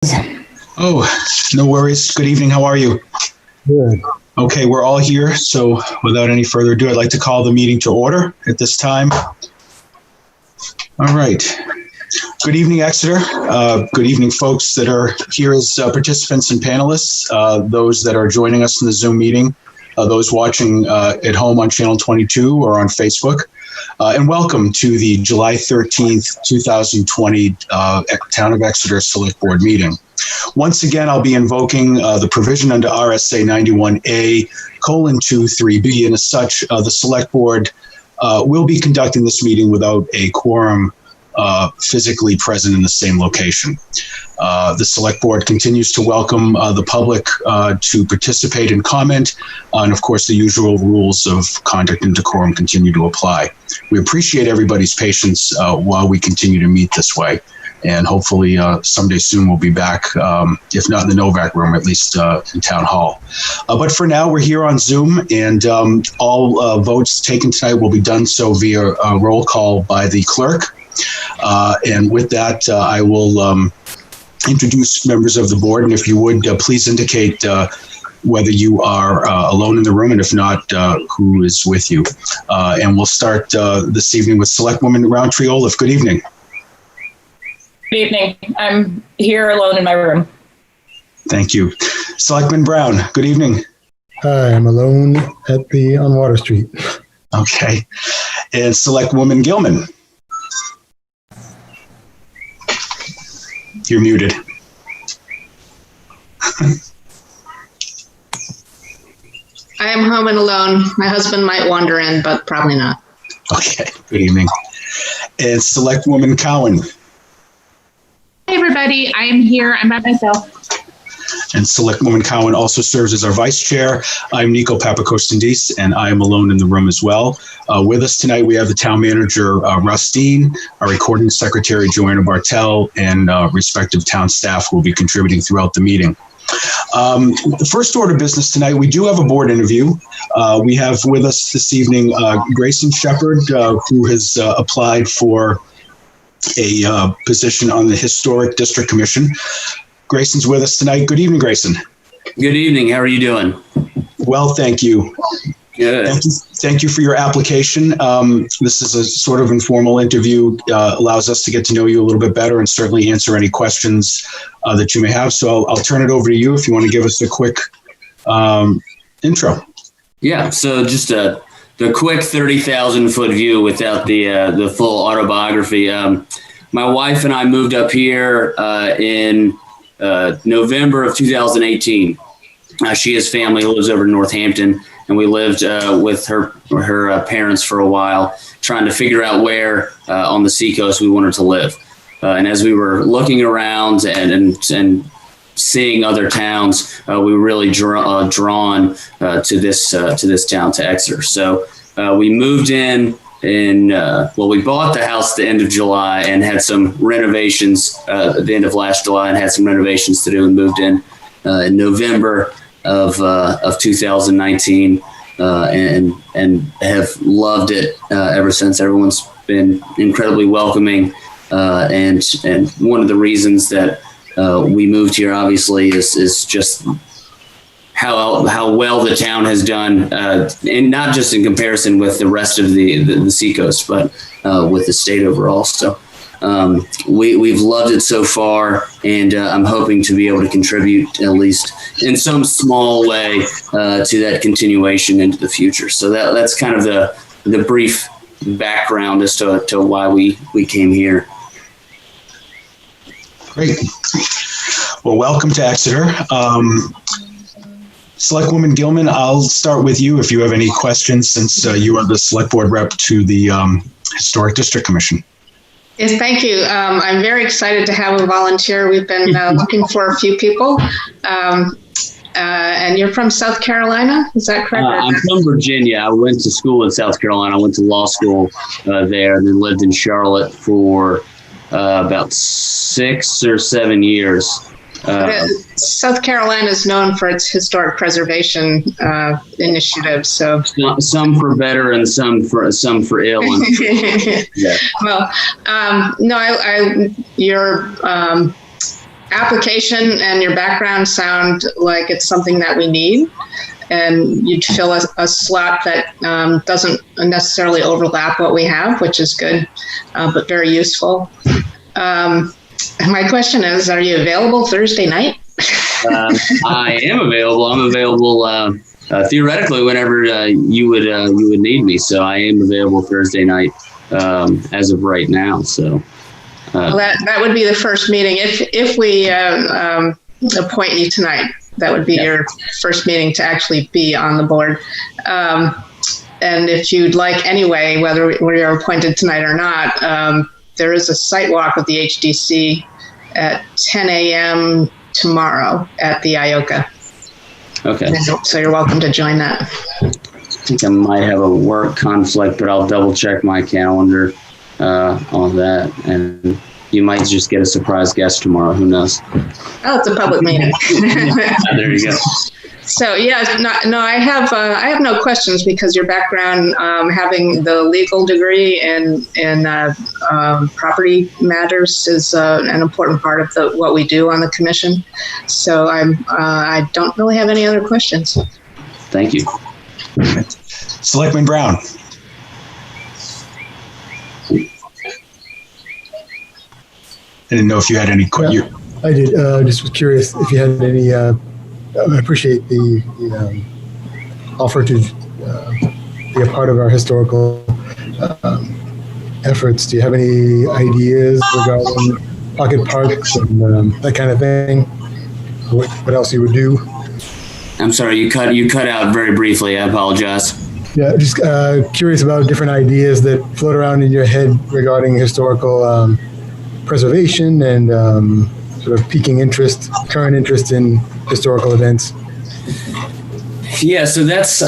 Oh, no worries. Good evening. How are you? Good. Okay, we're all here. So without any further ado, I'd like to call the meeting to order at this time. All right. Good evening, Exeter. Good evening, folks that are here as participants and panelists, those that are joining us in the Zoom meeting, those watching at home on Channel 22 or on Facebook. And welcome to the July 13th, 2020 Town of Exeter Select Board meeting. Once again, I'll be invoking the provision under RSA 91A:23B, and as such, the Select Board will be conducting this meeting without a quorum physically present in the same location. The Select Board continues to welcome the public to participate and comment, and of course the usual rules of conduct and decorum continue to apply. We appreciate everybody's patience while we continue to meet this way, and hopefully someday soon we'll be back, if not in the Novak room, at least in Town Hall. But for now, we're here on Zoom, and all votes taken tonight will be done so via a roll call by the clerk. And with that, I will introduce members of the board, and if you would, please indicate whether you are alone in the room, and if not, who is with you. And we'll start this evening with Selectwoman Roundtree Olaf. Good evening. Good evening. I'm here alone in my room. Thank you. Selectman Brown, good evening. Hi, I'm alone on Water Street. Okay. And Selectwoman Gilman. You're muted. I am home and alone. My husband might wander in, but probably not. Okay, good evening. And Selectwoman Cowan. Hey everybody, I am here. I'm by myself. And Selectwoman Cowan also serves as our vice chair. I'm Nico Papakostandis, and I am alone in the room as well. With us tonight, we have the town manager, Russ Dean, our recording secretary, Joanna Bartell, and respective town staff who will be contributing throughout the meeting. The first order of business tonight, we do have a board interview. We have with us this evening Grayson Shepherd, who has applied for a position on the Historic District Commission. Grayson's with us tonight. Good evening, Grayson. Good evening. How are you doing? Well, thank you. Good. Thank you for your application. This is a sort of informal interview, allows us to get to know you a little bit better and certainly answer any questions that you may have. So I'll turn it over to you if you want to give us a quick intro. Yeah, so just the quick 30,000-foot view without the full autobiography. My wife and I moved up here in November of 2018. She has family who lives over in Northampton, and we lived with her parents for a while, trying to figure out where on the seacoast we wanted to live. And as we were looking around and seeing other towns, we were really drawn to this town, to Exeter. So we moved in. We bought the house at the end of July and had some renovations at the end of last July, and had some renovations to do, and moved in November of 2019, and have loved it ever since. Everyone's been incredibly welcoming, and one of the reasons that we moved here, obviously, is just how well the town has done, and not just in comparison with the rest of the seacoast, but with the state overall. So we've loved it so far, and I'm hoping to be able to contribute, at least in some small way, to that continuation into the future. So that's kind of the brief background as to why we came here. Great. Well, welcome to Exeter. Selectwoman Gilman, I'll start with you if you have any questions, since you are the select board rep to the Historic District Commission. Yes, thank you. I'm very excited to have a volunteer. We've been looking for a few people. And you're from South Carolina, is that correct? I'm from Virginia. I went to school in South Carolina. I went to law school there, and then lived in Charlotte for about 6 or 7 years. South Carolina is known for its historic preservation initiatives. So some for better and some for ill. And, yeah. Well, no, your application and your background sound like it's something that we need, and you'd fill a slot that doesn't necessarily overlap what we have, which is good, but very useful. My question is, are you available Thursday night? I am available. I'm available theoretically whenever you would need me. So I am available Thursday night as of right now. So well, that would be the first meeting if we appoint you tonight. That would be your first meeting to actually be on the board. And if you'd like anyway, whether you're appointed tonight or not, there is a site walk with the HDC at 10 a.m. tomorrow at the IOCA. Okay. So you're welcome to join that. I think I might have a work conflict, but I'll double check my calendar on that. And you might just get a surprise guest tomorrow. Who knows? Oh, it's a public meeting. There you go. So I have no questions because your background, having the legal degree in property matters, is an important part of what we do on the commission. So I don't really have any other questions. Thank you. Selectman Brown. I didn't know if you had any questions. I did. Just was curious if you had any. I appreciate the offer to be a part of our historical efforts. Do you have any ideas regarding pocket parks and that kind of thing? What else you would do? I'm sorry, you cut out very briefly. I apologize. Yeah, just curious about different ideas that float around in your head regarding historical preservation and sort of piquing current interest in historical events. Yeah, so that's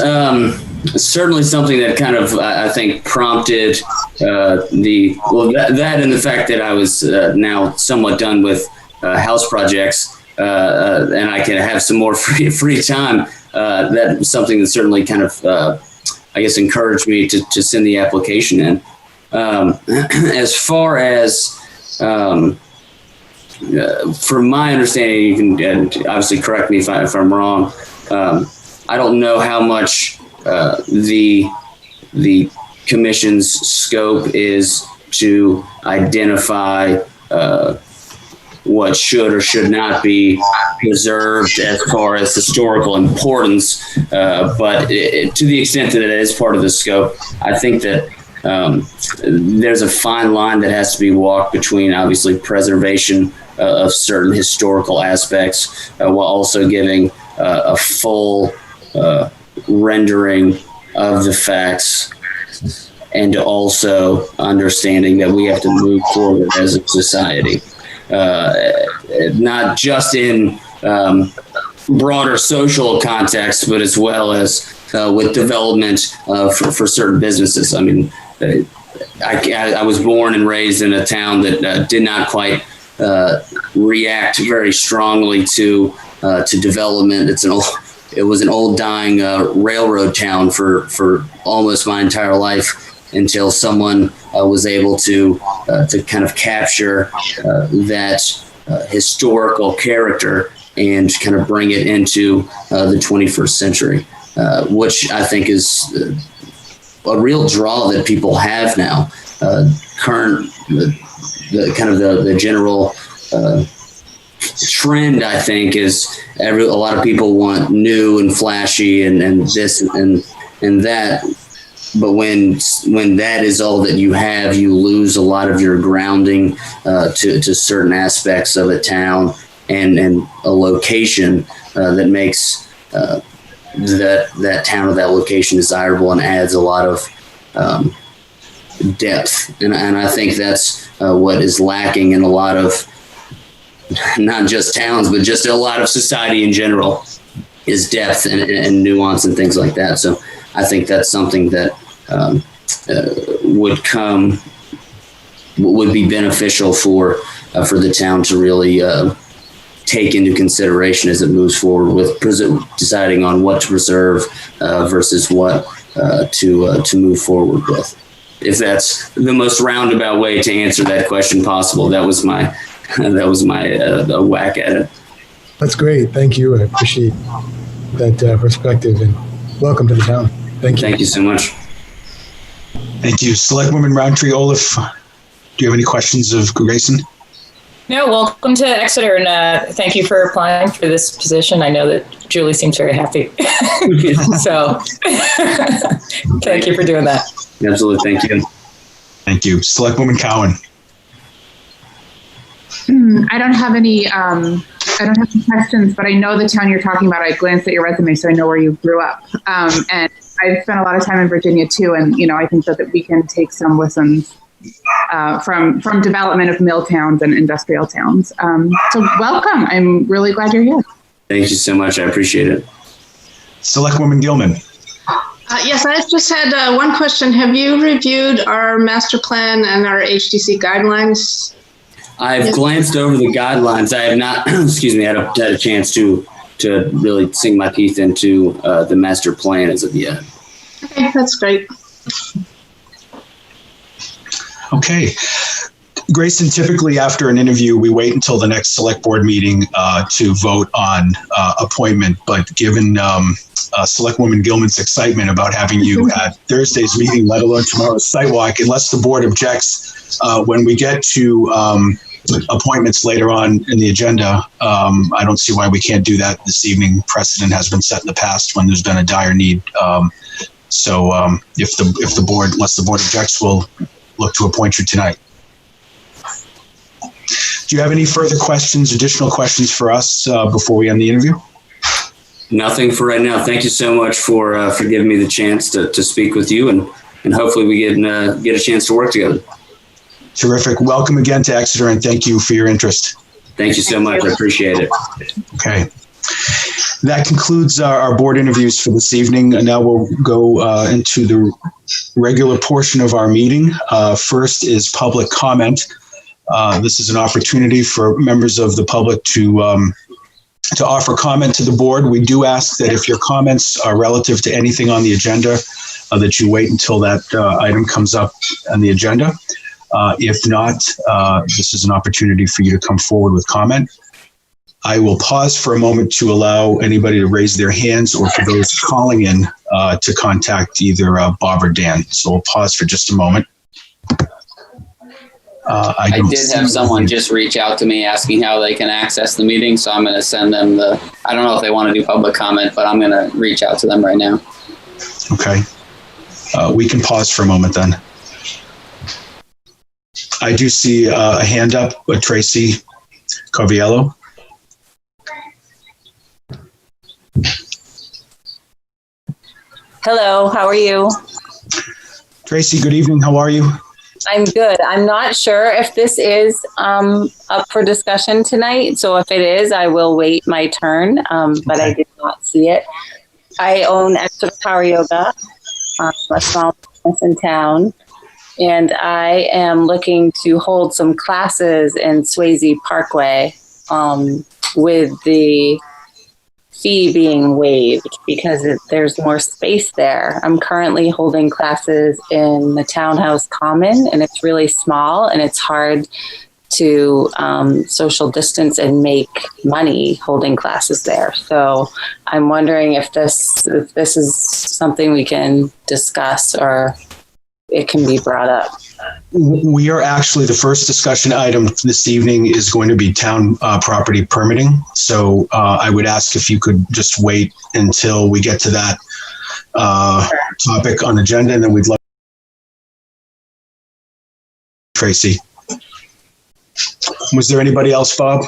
certainly something that kind of, I think, prompted that and the fact that I was now somewhat done with house projects and I can have some more free time. That was something that certainly kind of, I guess, encouraged me to send the application in. As far as from my understanding, you can obviously correct me if I'm wrong. I don't know how much the commission's scope is to identify what should or should not be preserved as far as historical importance. But to the extent that it is part of the scope, I think that there's a fine line that has to be walked between obviously preservation of certain historical aspects while also giving a full rendering of the facts, and also understanding that we have to move forward as a society, not just in broader social context, but as well as with development for certain businesses. I mean, I was born and raised in a town that did not quite react very strongly to development. It was an old dying railroad town for almost my entire life until someone was able to kind of capture that historical character and kind of bring it into the 21st century, which I think is a real draw that people have now. The general trend, I think, is a lot of people want new and flashy and this and that. But when that is all that you have, you lose a lot of your grounding to certain aspects of a town and a location that makes that town or that location desirable and adds a lot of depth. And I think that's what is lacking in a lot of not just towns, but just a lot of society in general, is depth and nuance and things like that. So I think that's something that would be beneficial for the town to really take into consideration as it moves forward with deciding on what to preserve versus what to move forward with. If that's the most roundabout way to answer that question possible, that was my that was my the whack at it. That's great. Thank you. I appreciate that perspective, and welcome to the town. Thank you. Thank you so much. Thank you. Selectwoman Roundtree Olaf, do you have any questions of Grayson? No, welcome to Exeter, and thank you for applying for this position. I know that Julie seems very happy. So thank you for doing that. Absolutely. Thank you. Thank you. Selectwoman Cowan. I don't have any questions, but I know the town you're talking about. I glanced at your resume, so I know where you grew up. And I've spent a lot of time in Virginia too, and I think that we can take some lessons from development of mill towns and industrial towns. So welcome. I'm really glad you're here. Thank you so much. I appreciate it. Selectwoman Gilman. Yes, I just had one question. Have you reviewed our master plan and our HDC guidelines? I've glanced over the guidelines. I have not, had a chance to really sink my teeth into the master plan as of yet. Okay, that's great. Okay. Grayson, typically after an interview, we wait until the next select board meeting to vote on appointment. But given Selectwoman Gilman's excitement about having you at Thursday's meeting, let alone tomorrow's sidewalk, unless the board objects, when we get to appointments later on in the agenda, I don't see why we can't do that this evening. Precedent has been set in the past when there's been a dire need. So if the board, unless the board objects, we'll look to appoint you tonight. Do you have any further questions, additional questions for us before we end the interview? Nothing for right now. Thank you so much for giving me the chance to speak with you, and hopefully we get a chance to work together. Terrific. Welcome again to Exeter, and thank you for your interest. Thank you so much. I appreciate it. Okay. That concludes our board interviews for this evening. And now we'll go into the regular portion of our meeting. First is public comment. This is an opportunity for members of the public to offer comment to the board. We do ask that if your comments are relative to anything on the agenda, that you wait until that item comes up on the agenda. If not, this is an opportunity for you to come forward with comment. I will pause for a moment to allow anybody to raise their hands, or for those calling in to contact either Bob or Dan. So we'll pause for just a moment. I did have someone just reach out to me asking how they can access the meeting, so I'm going to send them I don't know if they want to do public comment, but I'm going to reach out to them right now. Okay. We can pause for a moment then. I do see a hand up, Tracy Coviello. Hello, how are you? Tracy, good evening. How are you? I'm good. I'm not sure if this is up for discussion tonight. So if it is, I will wait my turn, but okay. I did not see it. I own Exeter Power Yoga, a small business in town, and I am looking to hold some classes in Swayze Parkway with the fee being waived because there's more space there. I'm currently holding classes in the Townhouse Common, and it's really small, and it's hard to social distance and make money holding classes there. So I'm wondering if this is something we can discuss, or it can be brought up. We are actually, the first discussion item this evening is going to be town property permitting. So I would ask if you could just wait until we get to that topic on agenda, and then we'd love Tracy. Was there anybody else, Bob?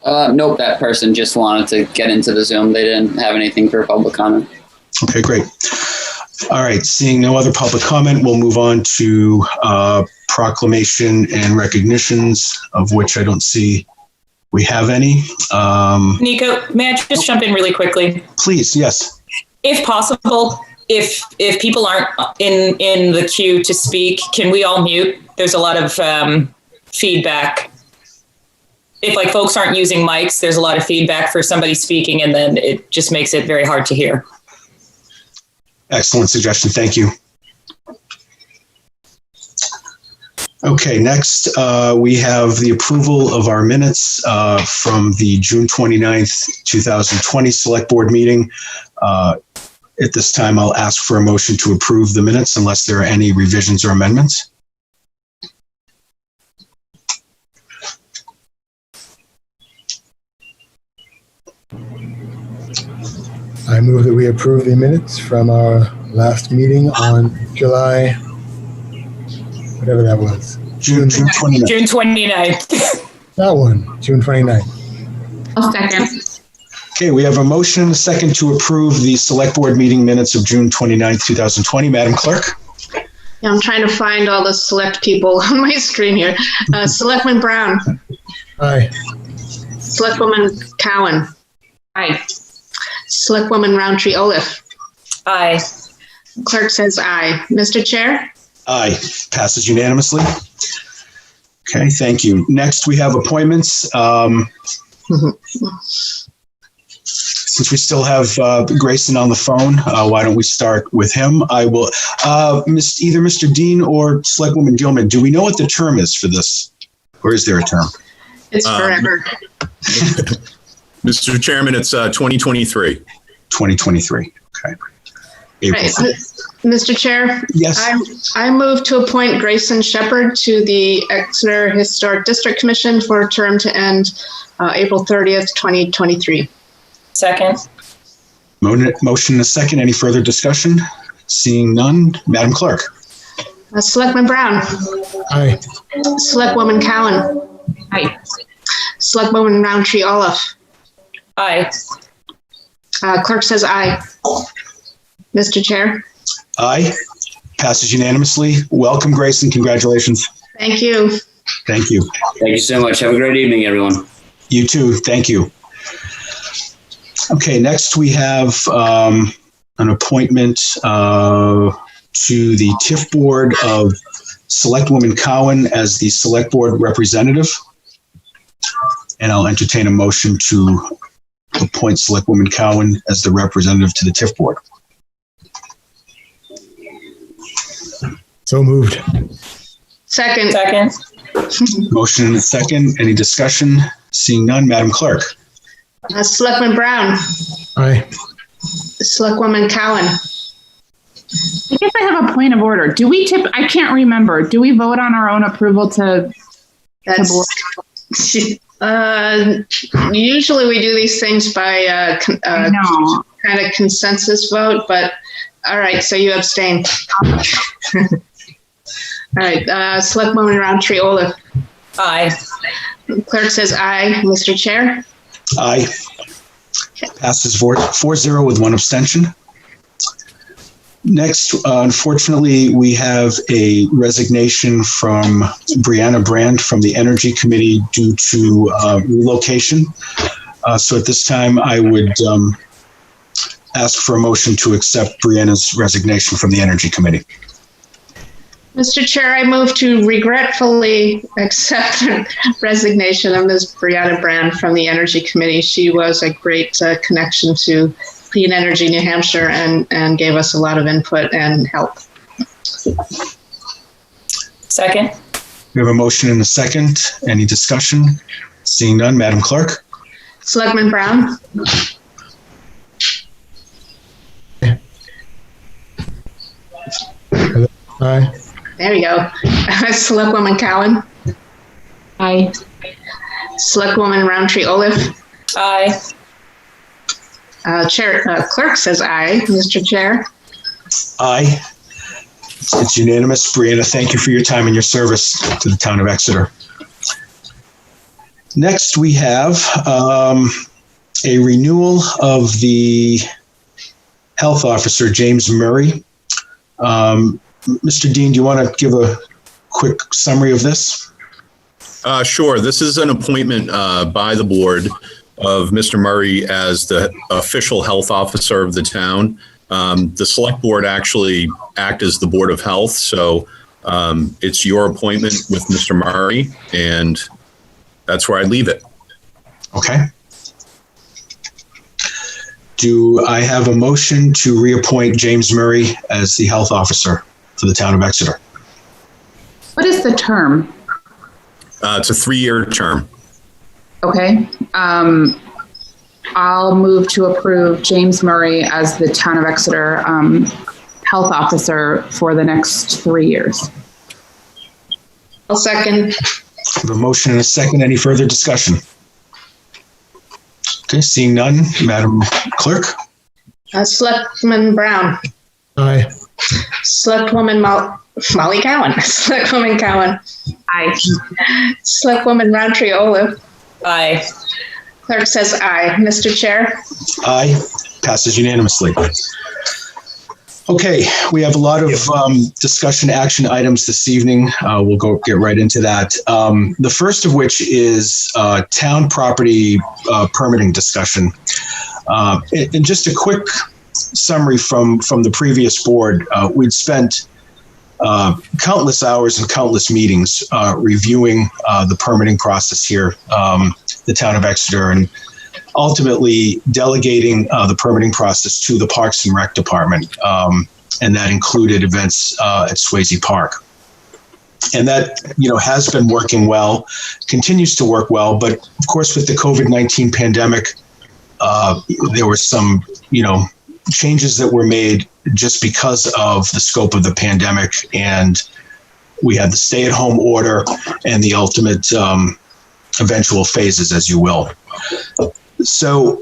Nope, that person just wanted to get into the Zoom. They didn't have anything for public comment. Okay, great. All right, seeing no other public comment, we'll move on to proclamation and recognitions, of which I don't see we have any. Nico, may I just jump in really quickly? Please, yes. If possible, if people aren't in the queue to speak, can we all mute? There's a lot of feedback. If folks aren't using mics, there's a lot of feedback for somebody speaking, and then it just makes it very hard to hear. Excellent suggestion. Thank you. Okay, next we have the approval of our minutes from the June 29th, 2020 Select Board meeting. At this time, I'll ask for a motion to approve the minutes unless there are any revisions or amendments. I move that we approve the minutes from our last meeting on July, whatever that was. June 29th. June 29th. That one, June 29th. I'll second. Okay, we have a motion and a second to approve the Select Board meeting minutes of June 29th, 2020. Madam Clerk? Yeah, I'm trying to find all the select people on my screen here. Selectman Brown. Aye. Selectwoman Cowan. Aye. Selectwoman Roundtree Olaf. Aye. Clerk says aye. Mr. Chair? Aye. Passes unanimously. Okay, thank you. Next, we have appointments. Since we still have Grayson on the phone, why don't we start with him? I will, either Mr. Dean or Selectwoman Gilman, do we know what the term is for this? Or is there a term? It's forever. Mr. Chairman, it's 2023. 2023, okay. April. Right. Mr. Chair? Yes. I move to appoint Grayson Shepherd to the Exeter Historic District Commission for a term to end April 30th, 2023. Second. Motion and a second. Any further discussion? Seeing none, Madam Clerk. Selectman Brown. Aye. Selectwoman Cowan. Aye. Selectwoman Roundtree Olaf. Aye. Clerk says aye. Mr. Chair? Aye. Passes unanimously. Welcome, Grayson. Congratulations. Thank you. Thank you. Thank you so much. Have a great evening, everyone. You too. Thank you. Okay, next we have an appointment to the TIF Board of Selectwoman Cowan as the Select Board representative. And I'll entertain a motion to appoint Selectwoman Cowan as the representative to the TIF Board. So moved. Second. Second. Motion and a second. Any discussion? Seeing none, Madam Clerk. Selectman Brown. Aye. Selectwoman Cowan. I guess I have a point of order. Do we I can't remember. Do we vote on our own approval to board? Usually we do these things by kind of consensus vote, but all right, so you abstain. All right, Selectwoman Roundtree Olaf. Aye. Clerk says aye. Mr. Chair? Aye. Passes 4-0 with one abstention. Next, unfortunately, we have a resignation from Brianna Brand from the Energy Committee due to relocation. So at this time, I would ask for a motion to accept Brianna's resignation from the Energy Committee. Mr. Chair, I move to regretfully accept the resignation of Ms. Brianna Brand from the Energy Committee. She was a great connection to Clean Energy New Hampshire and gave us a lot of input and help. Second. We have a motion and a second. Any discussion? Seeing none, Madam Clerk. Selectman Brown. Aye. There you go. Selectwoman Cowan. Aye. Selectwoman Roundtree Olaf. Aye. Clerk says aye. Mr. Chair? Aye. It's unanimous. Brianna, thank you for your time and your service to the town of Exeter. Next, we have a renewal of the health officer, James Murray. Mr. Dean, do you want to give a quick summary of this? Sure. This is an appointment by the board of Mr. Murray as the official health officer of the town. The select board actually act as the Board of Health. So it's your appointment with Mr. Murray, and that's where I leave it. Okay. Do I have a motion to reappoint James Murray as the health officer for the town of Exeter? What is the term? It's a 3-year term. Okay. I'll move to approve James Murray as the Town of Exeter health officer for the next 3 years. I'll second. The motion and a second. Any further discussion? Okay, seeing none, Madam Clerk. Selectman Brown. Aye. Selectwoman Molly Cowan. Selectwoman Cowan. Aye. Selectwoman Roundtree Olaf. Aye. Clerk says aye. Mr. Chair. Aye. Passes unanimously. Okay, we have a lot of discussion action items this evening. We'll get right into that. The first of which is town property permitting discussion. And just a quick summary from the previous board, we'd spent countless hours and countless meetings reviewing the permitting process here, the town of Exeter, and ultimately delegating the permitting process to the Parks and Rec Department, and that included events at Swayze Park. And that, has been working well, continues to work well, but of course with the COVID-19 pandemic, there were some, changes that were made just because of the scope of the pandemic, and we had the stay-at-home order and the ultimate eventual phases, as you will. So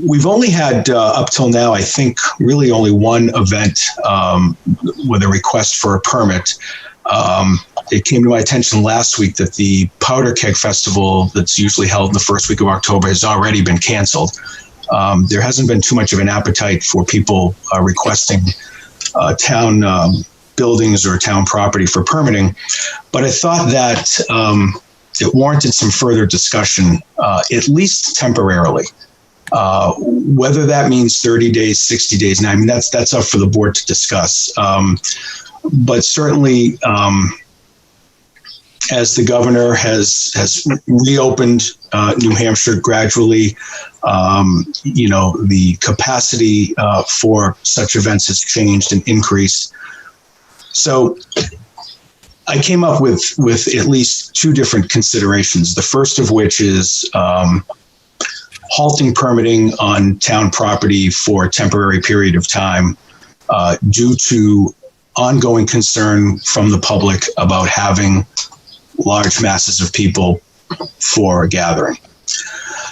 we've only had up till now, I think, really only one event with a request for a permit. It came to my attention last week that the Powder Keg Festival that's usually held in the first week of October has already been canceled. There hasn't been too much of an appetite for people requesting town buildings or town property for permitting, but I thought that it warranted some further discussion, at least temporarily. Whether that means 30 days, 60 days, now, that's up for the board to discuss. But certainly, as the governor has reopened New Hampshire gradually, the capacity for such events has changed and increased. So I came up with at least two different considerations. The first of which is halting permitting on town property for a temporary period of time due to ongoing concern from the public about having large masses of people for a gathering.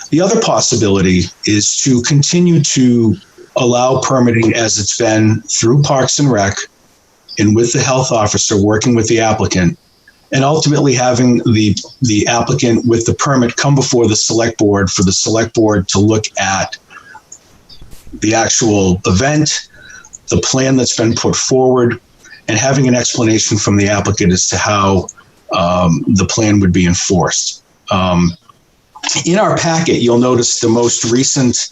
The other possibility is to continue to allow permitting as it's been through Parks and Rec and with the health officer working with the applicant, and ultimately having the applicant with the permit come before the select board for the select board to look at the actual event, the plan that's been put forward, and having an explanation from the applicant as to how the plan would be enforced. In our packet, you'll notice the most recent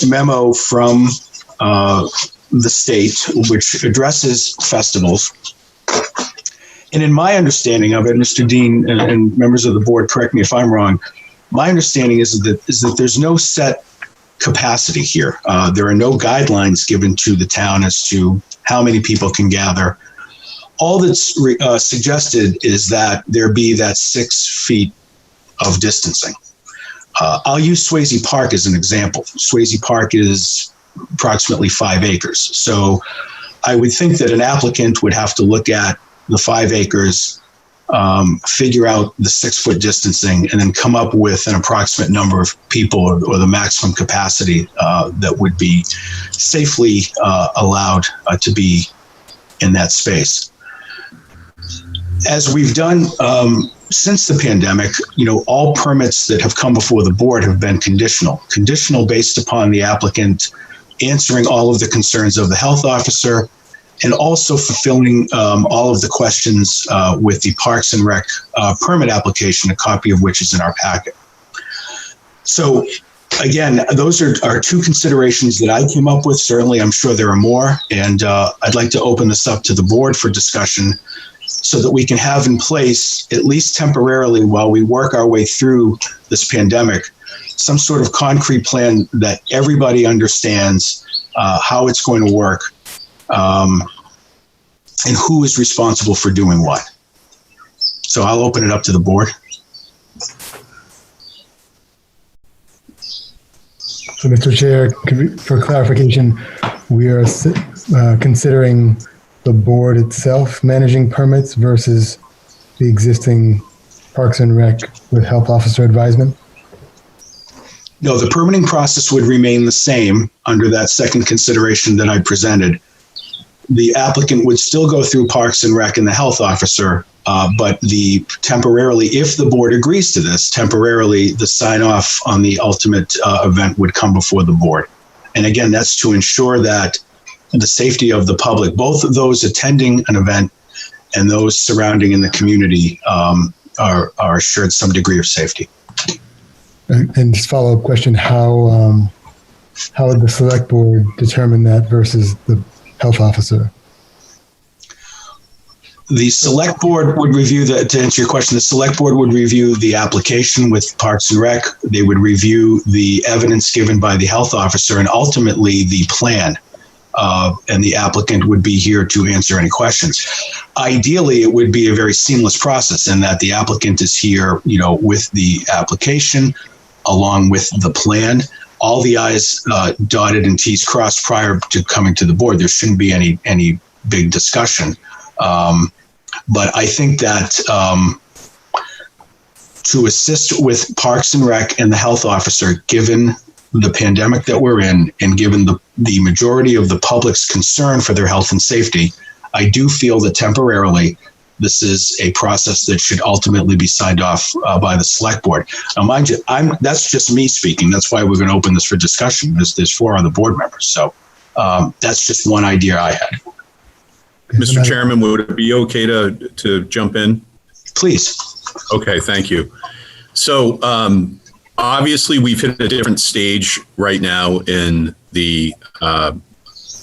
memo from the state, which addresses festivals. And in my understanding of it, Mr. Dean and members of the board, correct me if I'm wrong, my understanding is that there's no set capacity here. There are no guidelines given to the town as to how many people can gather. All that's suggested is that there be that 6 feet of distancing. I'll use Swayze Park as an example. Swayze Park is approximately 5 acres. So I would think that an applicant would have to look at the 5 acres, figure out the 6 foot distancing, and then come up with an approximate number of people or the maximum capacity that would be safely allowed to be in that space. As we've done since the pandemic, all permits that have come before the board have been conditional based upon the applicant answering all of the concerns of the health officer and also fulfilling all of the questions with the Parks and Rec permit application, a copy of which is in our packet. So again, those are two considerations that I came up with. Certainly, I'm sure there are more, and I'd like to open this up to the board for discussion so that we can have in place, at least temporarily while we work our way through this pandemic, some sort of concrete plan that everybody understands how it's going to work. and who is responsible for doing what. So I'll open it up to the board. So, Mr. Chair, for clarification, we are considering the board itself managing permits versus the existing Parks and Rec with health officer advisement? No, the permitting process would remain the same under that second consideration that I presented. The applicant would still go through Parks and Rec and the health officer, but temporarily, if the board agrees to this, temporarily the sign off on the ultimate event would come before the board. And again, that's to ensure that the safety of the public, both of those attending an event and those surrounding in the community, are assured some degree of safety. And just follow-up question, how would the select board determine that versus the health officer? The select board would review to answer your question, the select board would review the application with Parks and Rec. They would review the evidence given by the health officer and ultimately the plan. And the applicant would be here to answer any questions. Ideally, it would be a very seamless process in that the applicant is here, with the application along with the plan. All the I's dotted and T's crossed prior to coming to the board. There shouldn't be any big discussion. But I think that to assist with Parks and Rec and the health officer, given the pandemic that we're in and given the majority of the public's concern for their health and safety, I do feel that temporarily this is a process that should ultimately be signed off by the select board. Now, mind you, that's just me speaking. That's why we're going to open this for discussion. There's 4 other board members. So that's just one idea I had. Mr. Chairman, would it be okay to jump in? Please. Okay, thank you. So obviously we've hit a different stage right now in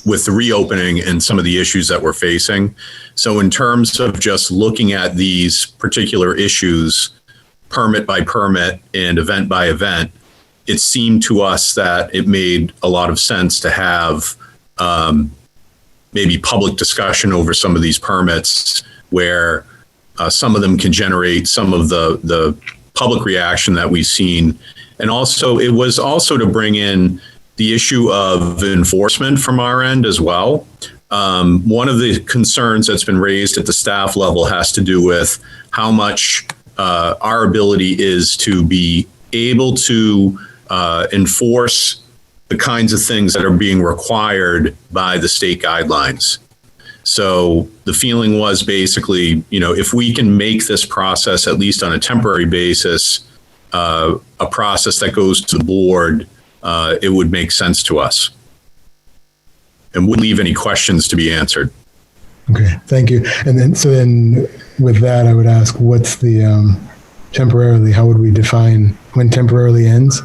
with the reopening and some of the issues that we're facing. So in terms of just looking at these particular issues, permit by permit and event by event, it seemed to us that it made a lot of sense to have maybe public discussion over some of these permits where some of them can generate some of the public reaction that we've seen. And also, it was also to bring in the issue of enforcement from our end as well. One of the concerns that's been raised at the staff level has to do with how much our ability is to be able to enforce the kinds of things that are being required by the state guidelines. So the feeling was basically, if we can make this process, at least on a temporary basis, a process that goes to the board, it would make sense to us and wouldn't leave any questions to be answered. Okay, thank you. And then with that, I would ask, what's the temporarily, how would we define when temporarily ends?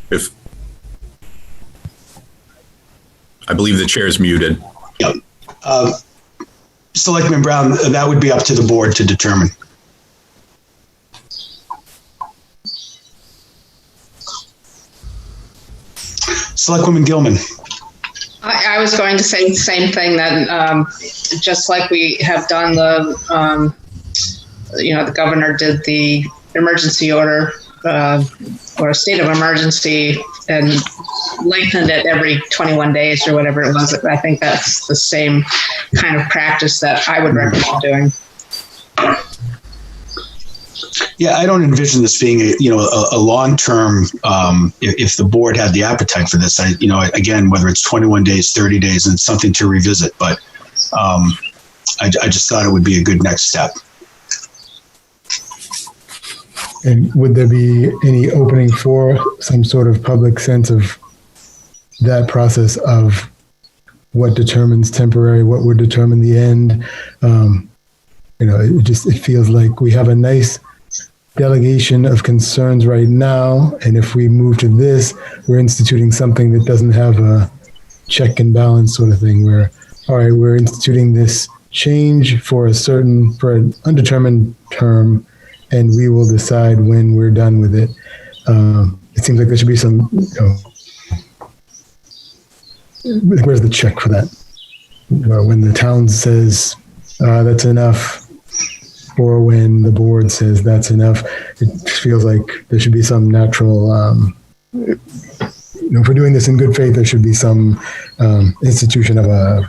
If I believe the chair is muted. Yep. Selectman Brown, that would be up to the board to determine. Selectwoman Gilman. I was going to say the same thing, that just like we have done the governor did the emergency order or a state of emergency and lengthened it every 21 days or whatever it was. I think that's the same kind of practice that I would recommend doing. Yeah, I don't envision this being a long-term, if the board had the appetite for this, again, whether it's 21 days, 30 days, and it's something to revisit, but I just thought it would be a good next step. And would there be any opening for some sort of public sense of that process of what determines temporary, what would determine the end? It feels like we have a nice delegation of concerns right now. And if we move to this, we're instituting something that doesn't have a check and balance sort of thing where, all right, we're instituting this change for an undetermined term, and we will decide when we're done with it. It seems like there should be some where's the check for that? When the town says that's enough, or when the board says that's enough, it feels like there should be some natural, if we're doing this in good faith, there should be some institution of I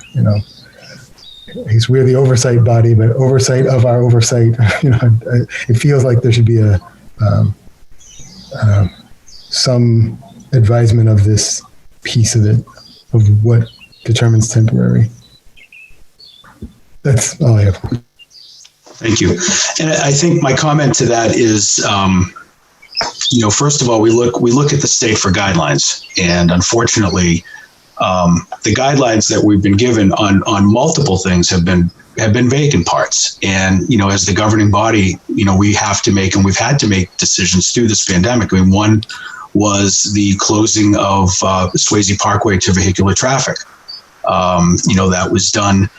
guess we're the oversight body, but oversight of our oversight. It feels like there should be some advisement of this piece of it, of what determines temporary. That's all I have. Thank you. And I think my comment to that is, first of all, we look at the state for guidelines, and unfortunately, the guidelines that we've been given on multiple things have been vague in parts. And as the governing body, we have to make, and we've had to make decisions through this pandemic. I mean, one was the closing of Swayze Parkway to vehicular traffic. That was done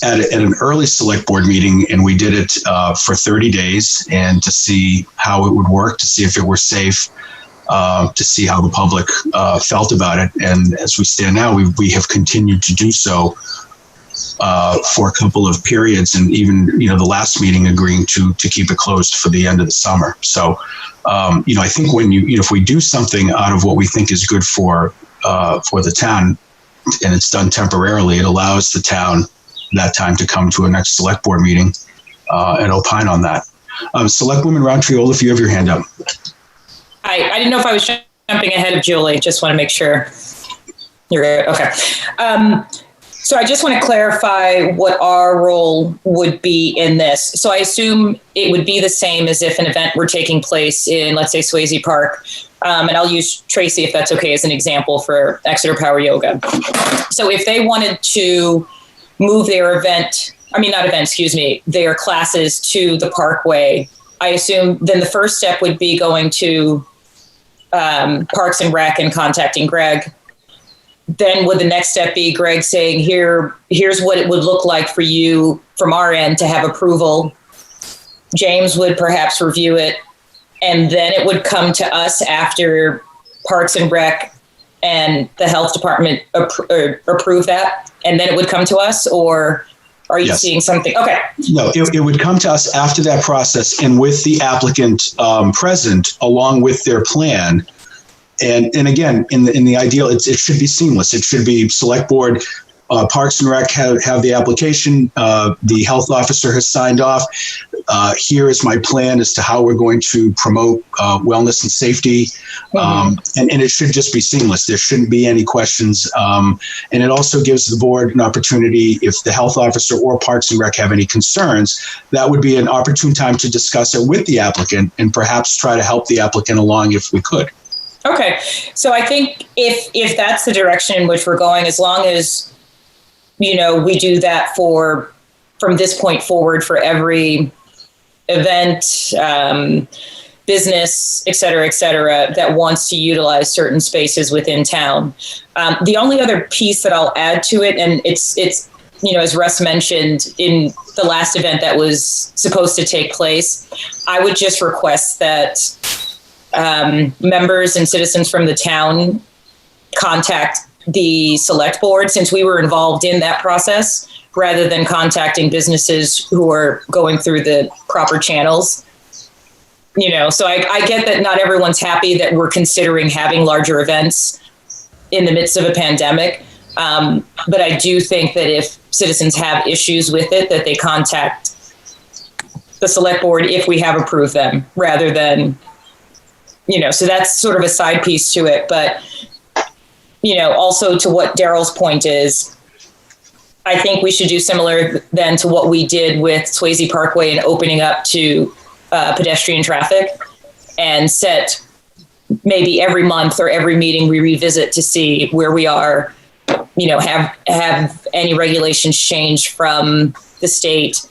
at an early select board meeting, and we did it for 30 days and to see how it would work, to see if it were safe, to see how the public felt about it. And as we stand now, we have continued to do so for a couple of periods, and even the last meeting agreeing to keep it closed for the end of the summer. So I think when if we do something out of what we think is good for the town, and it's done temporarily, it allows the town that time to come to a next select board meeting and opine on that. Selectwoman Roundtree-Olaf, if you have your hand up. I didn't know if I was jumping ahead of Julie. Just want to make sure you're good. Okay. So I just want to clarify what our role would be in this. So I assume it would be the same as if an event were taking place in, let's say, Swayze Park. And I'll use Tracy, if that's okay, as an example for Exeter Power Yoga. So if they wanted to move their their classes to the Parkway, I assume then the first step would be going to Parks and Rec and contacting Greg. Then would the next step be Greg saying, here's what it would look like for you from our end to have approval. James would perhaps review it, and then it would come to us after Parks and Rec and the health department approve that, and then it would come to us, or are you seeing something? Okay. No, it would come to us after that process, and with the applicant present, along with their plan. And again, in the ideal, it should be seamless. It should be select board, Parks and Rec have the application. The health officer has signed off. Here is my plan as to how we're going to promote wellness and safety. And it should just be seamless. There shouldn't be any questions. And it also gives the board an opportunity, if the health officer or Parks and Rec have any concerns, that would be an opportune time to discuss it with the applicant and perhaps try to help the applicant along if we could. Okay. So I think if that's the direction in which we're going, as long as, we do that from this point forward for every event, business, et cetera, that wants to utilize certain spaces within town. The only other piece that I'll add to it, and it's as Russ mentioned in the last event that was supposed to take place, I would just request that members and citizens from the town contact the select board, since we were involved in that process, rather than contacting businesses who are going through the proper channels. So I get that not everyone's happy that we're considering having larger events in the midst of a pandemic. But I do think that if citizens have issues with it, that they contact the select board if we have approved them, rather than, so that's sort of a side piece to it. But, also to what Daryl's point is, I think we should do similar then to what we did with Swayze Parkway and opening up to pedestrian traffic, and set maybe every month or every meeting we revisit to see where we are, have any regulations changed from the state,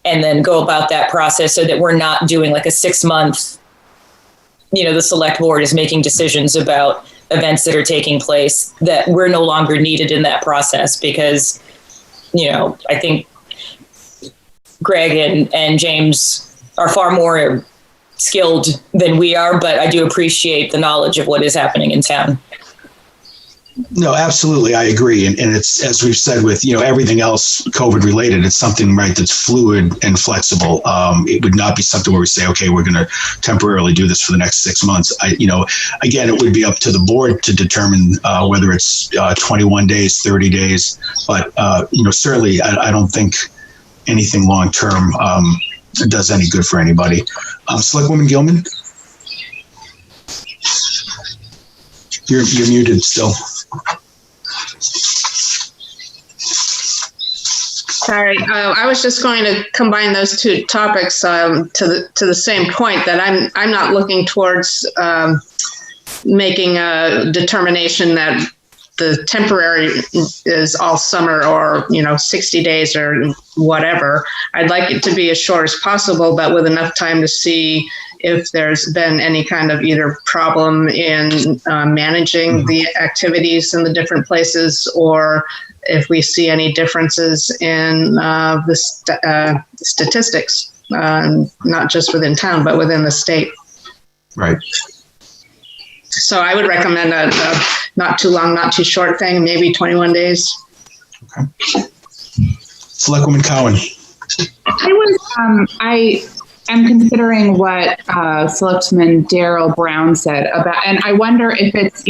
and then go about that process so that we're not doing like a 6-month, the select board is making decisions about events that are taking place that we're no longer needed in that process, because, I think Greg and James are far more skilled than we are, but I do appreciate the knowledge of what is happening in town. No, absolutely. I agree. And it's, as we've said with, everything else COVID related, it's something, right, that's fluid and flexible. It would not be something where we say, okay, we're going to temporarily do this for the next 6 months. Again, it would be up to the board to determine whether it's 21 days, 30 days. But, certainly I don't think anything long-term does any good for anybody. Selectwoman Gilman? You're muted still. Sorry, I was just going to combine those two topics to the same point, that I'm not looking towards making a determination that the temporary is all summer or 60 days or whatever. I'd like it to be as short as possible, but with enough time to see if there's been any kind of either problem in managing the activities in the different places, or if we see any differences in the statistics, not just within town, but within the state. Right. So I would recommend a not too long, not too short thing, maybe 21 days. Okay. Selectwoman Cowan. I am considering what Selectman Darryl Brown said about, and I wonder if it's,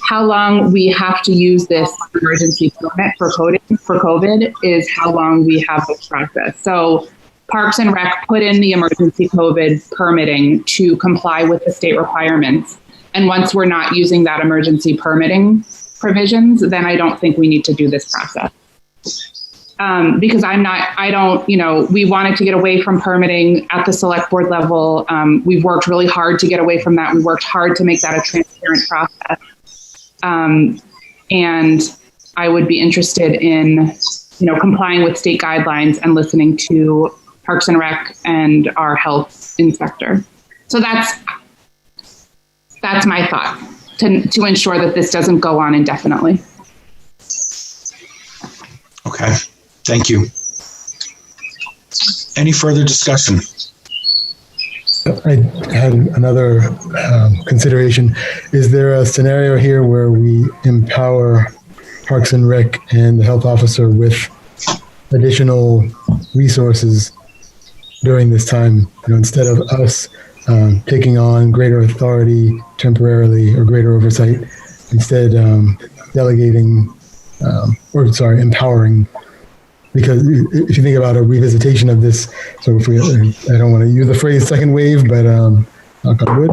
how long we have to use this emergency permit for COVID is how long we have this process. So Parks and Rec put in the emergency COVID permitting to comply with the state requirements. And once we're not using that emergency permitting provisions, then I don't think we need to do this process. Because we wanted to get away from permitting at the select board level. We worked really hard to get away from that. We worked hard to make that a transparent process. And I would be interested in, complying with state guidelines and listening to Parks and Rec and our health inspector. So that's my thought, to ensure that this doesn't go on indefinitely. Okay, thank you. Any further discussion? I had another consideration. Is there a scenario here where we empower Parks and Rec and the health officer with additional resources during this time, instead of us taking on greater authority temporarily or greater oversight, instead delegating, empowering? Because if you think about a revisitation of this, so I don't want to use the phrase second wave, but knock on wood,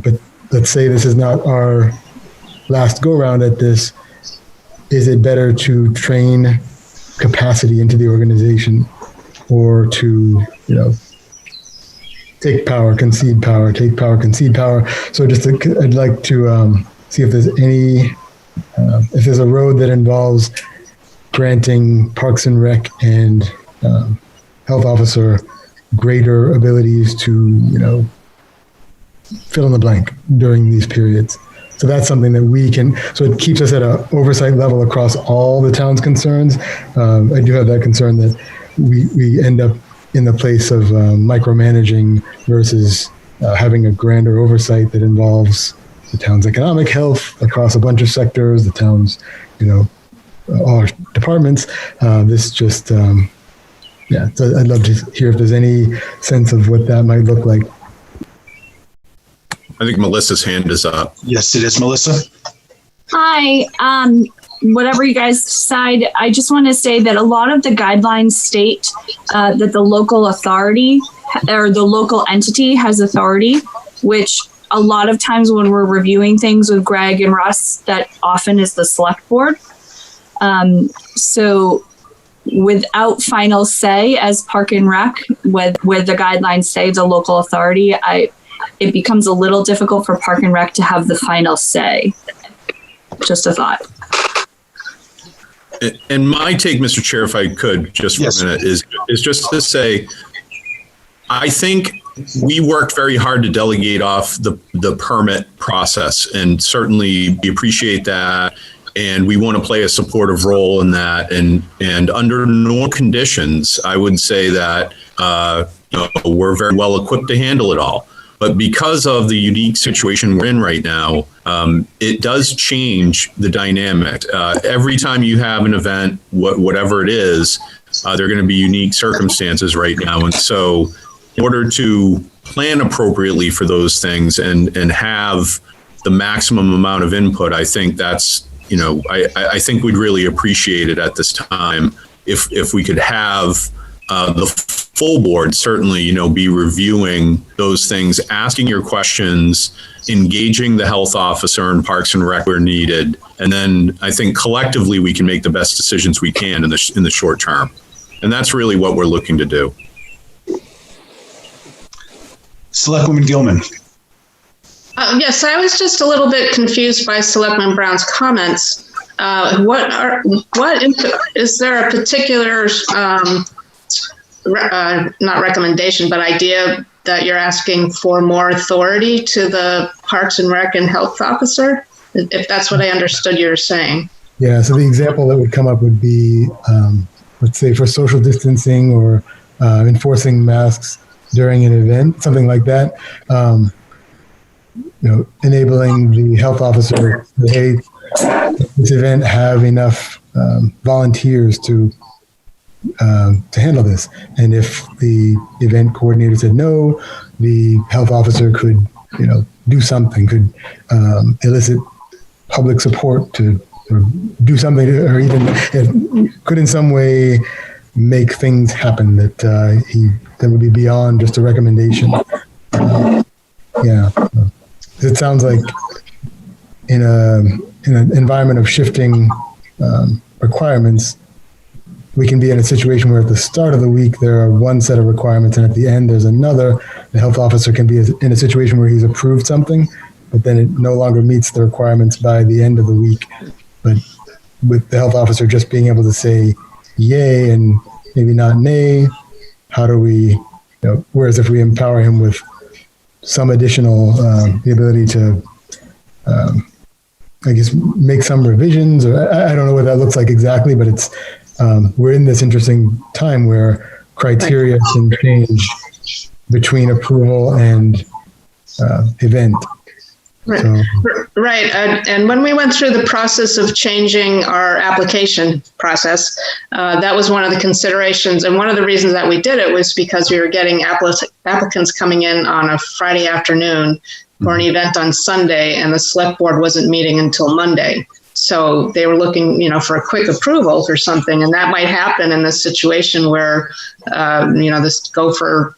but let's say this is not our last go round at this, is it better to train capacity into the organization, or to, take power, concede power, take power, concede power? So I'd like to see if there's if there's a road that involves granting Parks and Rec and health officer greater abilities to, fill in the blank during these periods. So that's something that we can, so it keeps us at an oversight level across all the town's concerns. I do have that concern that we end up in the place of micromanaging versus having a grander oversight that involves the town's economic health across a bunch of sectors, the town's, all our departments. This just, so I'd love to hear if there's any sense of what that might look like. I think Melissa's hand is up. Yes, it is, Melissa. Hi. Whatever you guys decide, I just want to say that a lot of the guidelines state that the local authority or the local entity has authority, which a lot of times when we're reviewing things with Greg and Russ, that often is the select board. So without final say as Park and Rec, where the guidelines say the local authority, it becomes a little difficult for Park and Rec to have the final say. Just a thought. And my take, Mr. Chair, if I could, just for a minute, is just to say, I think we worked very hard to delegate off the permit process, and certainly we appreciate that. And we want to play a supportive role in that. And under normal conditions, I would say that we're very well equipped to handle it all. But because of the unique situation we're in right now, it does change the dynamic. Every time you have an event, whatever it is, there are going to be unique circumstances right now. And so in order to plan appropriately for those things and have the maximum amount of input, I think that's, I think we'd really appreciate it at this time if we could have the full board certainly, be reviewing those things, asking your questions, engaging the health officer and Parks and Rec where needed. And then I think collectively we can make the best decisions we can in the short term. And that's really what we're looking to do. Selectwoman Gilman. Yes, I was just a little bit confused by Selectman Brown's comments. Is there a particular, not recommendation, but idea that you're asking for more authority to the Parks and Rec and Health Officer? If that's what I understood you were saying. Yeah, so the example that would come up would be, let's say for social distancing or enforcing masks during an event, something like that. Enabling the health officer to, hey, this event have enough volunteers to handle this. And if the event coordinator said no, the health officer could, do something, could elicit public support to do something, or even could in some way make things happen that would be beyond just a recommendation. It sounds like in an environment of shifting requirements, we can be in a situation where at the start of the week there are one set of requirements and at the end there's another. The health officer can be in a situation where he's approved something, but then it no longer meets the requirements by the end of the week. But with the health officer just being able to say yay and maybe not nay, how do we, whereas if we empower him with some additional, the ability to, make some revisions, or I don't know what that looks like exactly, but it's, we're in this interesting time where criteria can change between approval and event. Right. So, right. And when we went through the process of changing our application process, that was one of the considerations. And one of the reasons that we did it was because we were getting applicants coming in on a Friday afternoon for an event on Sunday, and the select board wasn't meeting until Monday. So they were looking, for a quick approval for something. And that might happen in this situation where, this Gopher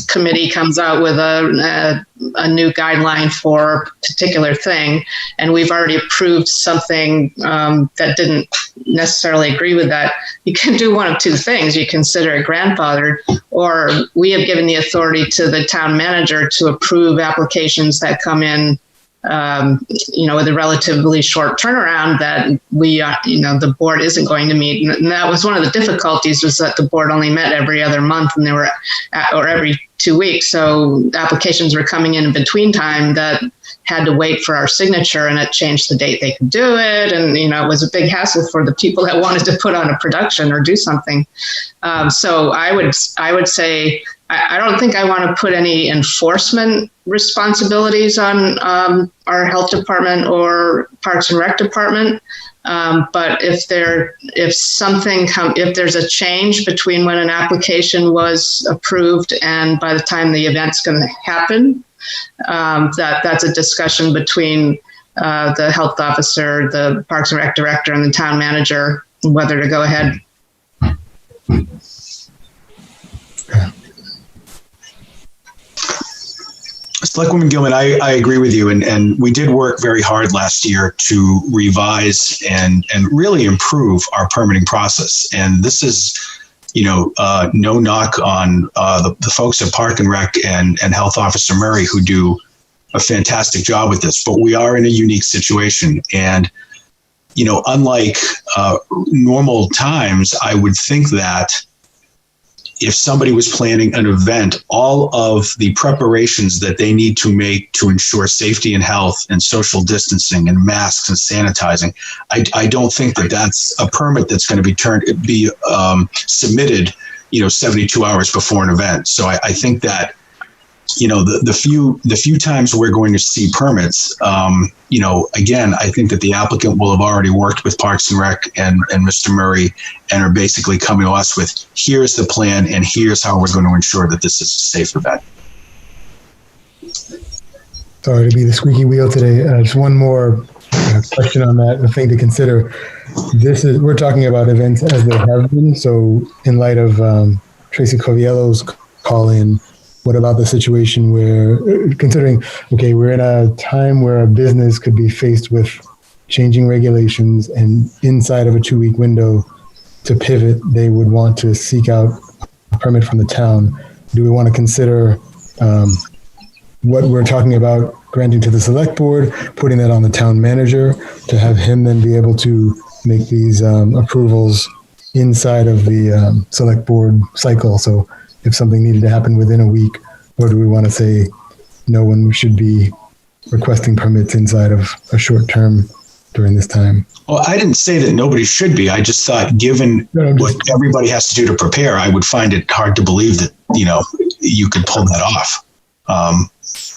committee comes out with a new guideline for a particular thing, and we've already approved something that didn't necessarily agree with that. You can do one of two things. You consider it grandfathered, or we have given the authority to the town manager to approve applications that come in with a relatively short turnaround that the board isn't going to meet. And that was one of the difficulties, was that the board only met every other month and or every 2 weeks. So applications were coming in between time that had to wait for our signature, and it changed the date they could do it. And, it was a big hassle for the people that wanted to put on a production or do something. So I would say, I don't think I want to put any enforcement responsibilities on our health department or Parks and Rec department. But if there's a change between when an application was approved and by the time the event's going to happen, that's a discussion between the health officer, the Parks and Rec director, and the town manager, whether to go ahead. Selectwoman Gilman, I agree with you, and we did work very hard last year to revise and really improve our permitting process. And this is, no knock on the folks at Park and Rec and Health Officer Murray, who do a fantastic job with this. But we are in a unique situation, and unlike normal times, I would think that if somebody was planning an event, all of the preparations that they need to make to ensure safety and health and social distancing and masks and sanitizing, I don't think that that's a permit that's going to be submitted, 72 hours before an event. So I think that the few times we're going to see permits, again, I think that the applicant will have already worked with Parks and Rec and Mr. Murray and are basically coming to us with, here's the plan and here's how we're going to ensure that this is a safe event. Sorry to be the squeaky wheel today. Just one more question on that, a thing to consider. We're talking about events as they have been. So in light of Tracy Coviello's call in, what about the situation where, considering, okay, we're in a time where a business could be faced with changing regulations, and inside of a 2-week window to pivot, they would want to seek out a permit from the town. Do we want to consider what we're talking about granting to the select board, putting that on the town manager to have him then be able to make these approvals inside of the select board cycle? So if something needed to happen within a week, or do we want to say no one should be requesting permits inside of a short term during this time? Well, I didn't say that nobody should be. I just thought, given what everybody has to do to prepare, I would find it hard to believe that, you could pull that off.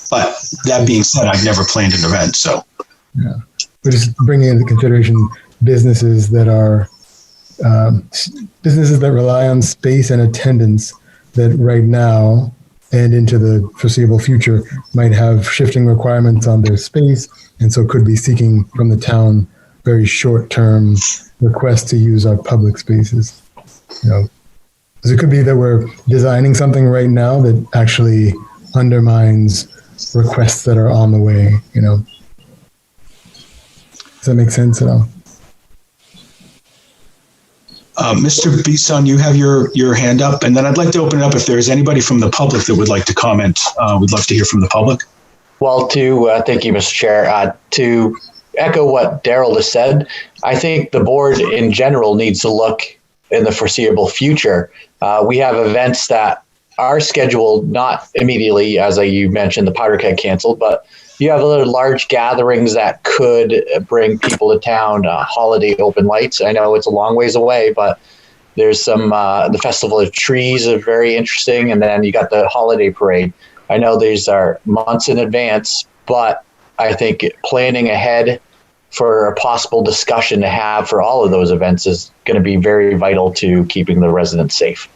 But that being said, I've never planned an event, so. Yeah, we're just bringing into consideration businesses that are businesses that rely on space and attendance that right now and into the foreseeable future might have shifting requirements on their space, and so could be seeking from the town very short-term requests to use our public spaces. Because it could be that we're designing something right now that actually undermines requests that are on the way. Does that make sense at all? Mr. Bisson, you have your hand up, and then I'd like to open it up if there's anybody from the public that would like to comment. We'd love to hear from the public. Well, thank you, Mr. Chair. To echo what Daryl has said, I think the board in general needs to look in the foreseeable future. We have events that are scheduled not immediately, as you mentioned, the powder keg canceled, but you have other large gatherings that could bring people to town, holiday open lights. I know it's a long ways away, but there's some, the Festival of Trees are very interesting. And then you got the holiday parade. I know these are months in advance, but I think planning ahead for a possible discussion to have for all of those events is going to be very vital to keeping the residents safe.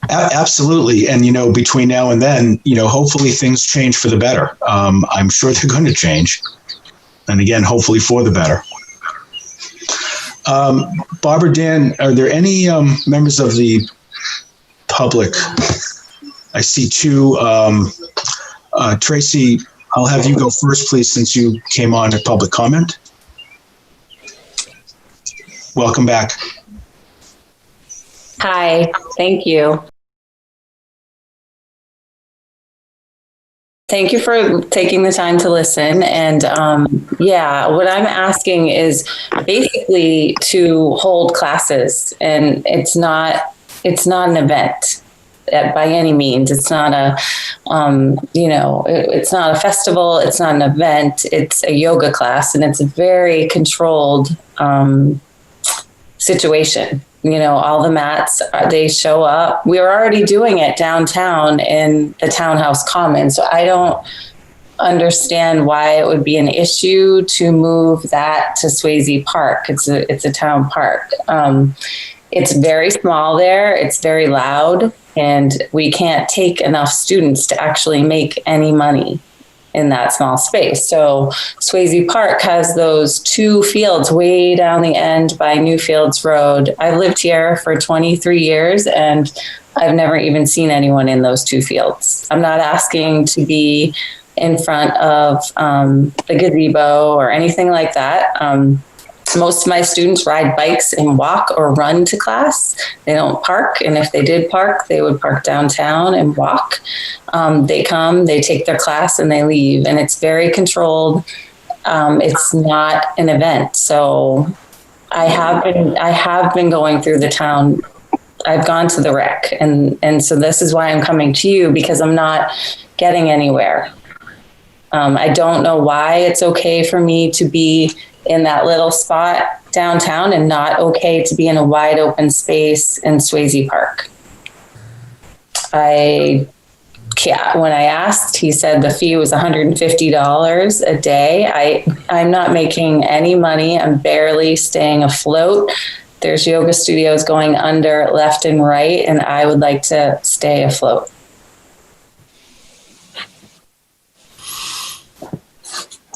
Absolutely. And, between now and then, hopefully things change for the better. I'm sure they're going to change. And again, hopefully for the better. Barbara, Dan, are there any members of the public? I see two. Tracy, I'll have you go first, please, since you came on at public comment. Welcome back. Hi, thank you. Thank you for taking the time to listen. And what I'm asking is basically to hold classes, and it's not an event by any means. It's not it's not a festival. It's not an event. It's a yoga class, and it's a very controlled situation. All the mats, they show up. We were already doing it downtown in the Townhouse Commons. So I don't understand why it would be an issue to move that to Swayze Park. It's a town park. It's very small there. It's very loud, and we can't take enough students to actually make any money in that small space. So Swayze Park has those two fields way down the end by Newfields Road. I've lived here for 23 years, and I've never even seen anyone in those two fields. I'm not asking to be in front of the gazebo or anything like that. Most of my students ride bikes and walk or run to class. They don't park. And if they did park, they would park downtown and walk. They come, they take their class, and they leave. And it's very controlled. It's not an event. So I have been going through the town. I've gone to the rec. And so this is why I'm coming to you, because I'm not getting anywhere. I don't know why it's okay for me to be in that little spot downtown and not okay to be in a wide open space in Swayze Park. when I asked, he said the fee was $150 a day. I'm not making any money. I'm barely staying afloat. There's yoga studios going under left and right, and I would like to stay afloat.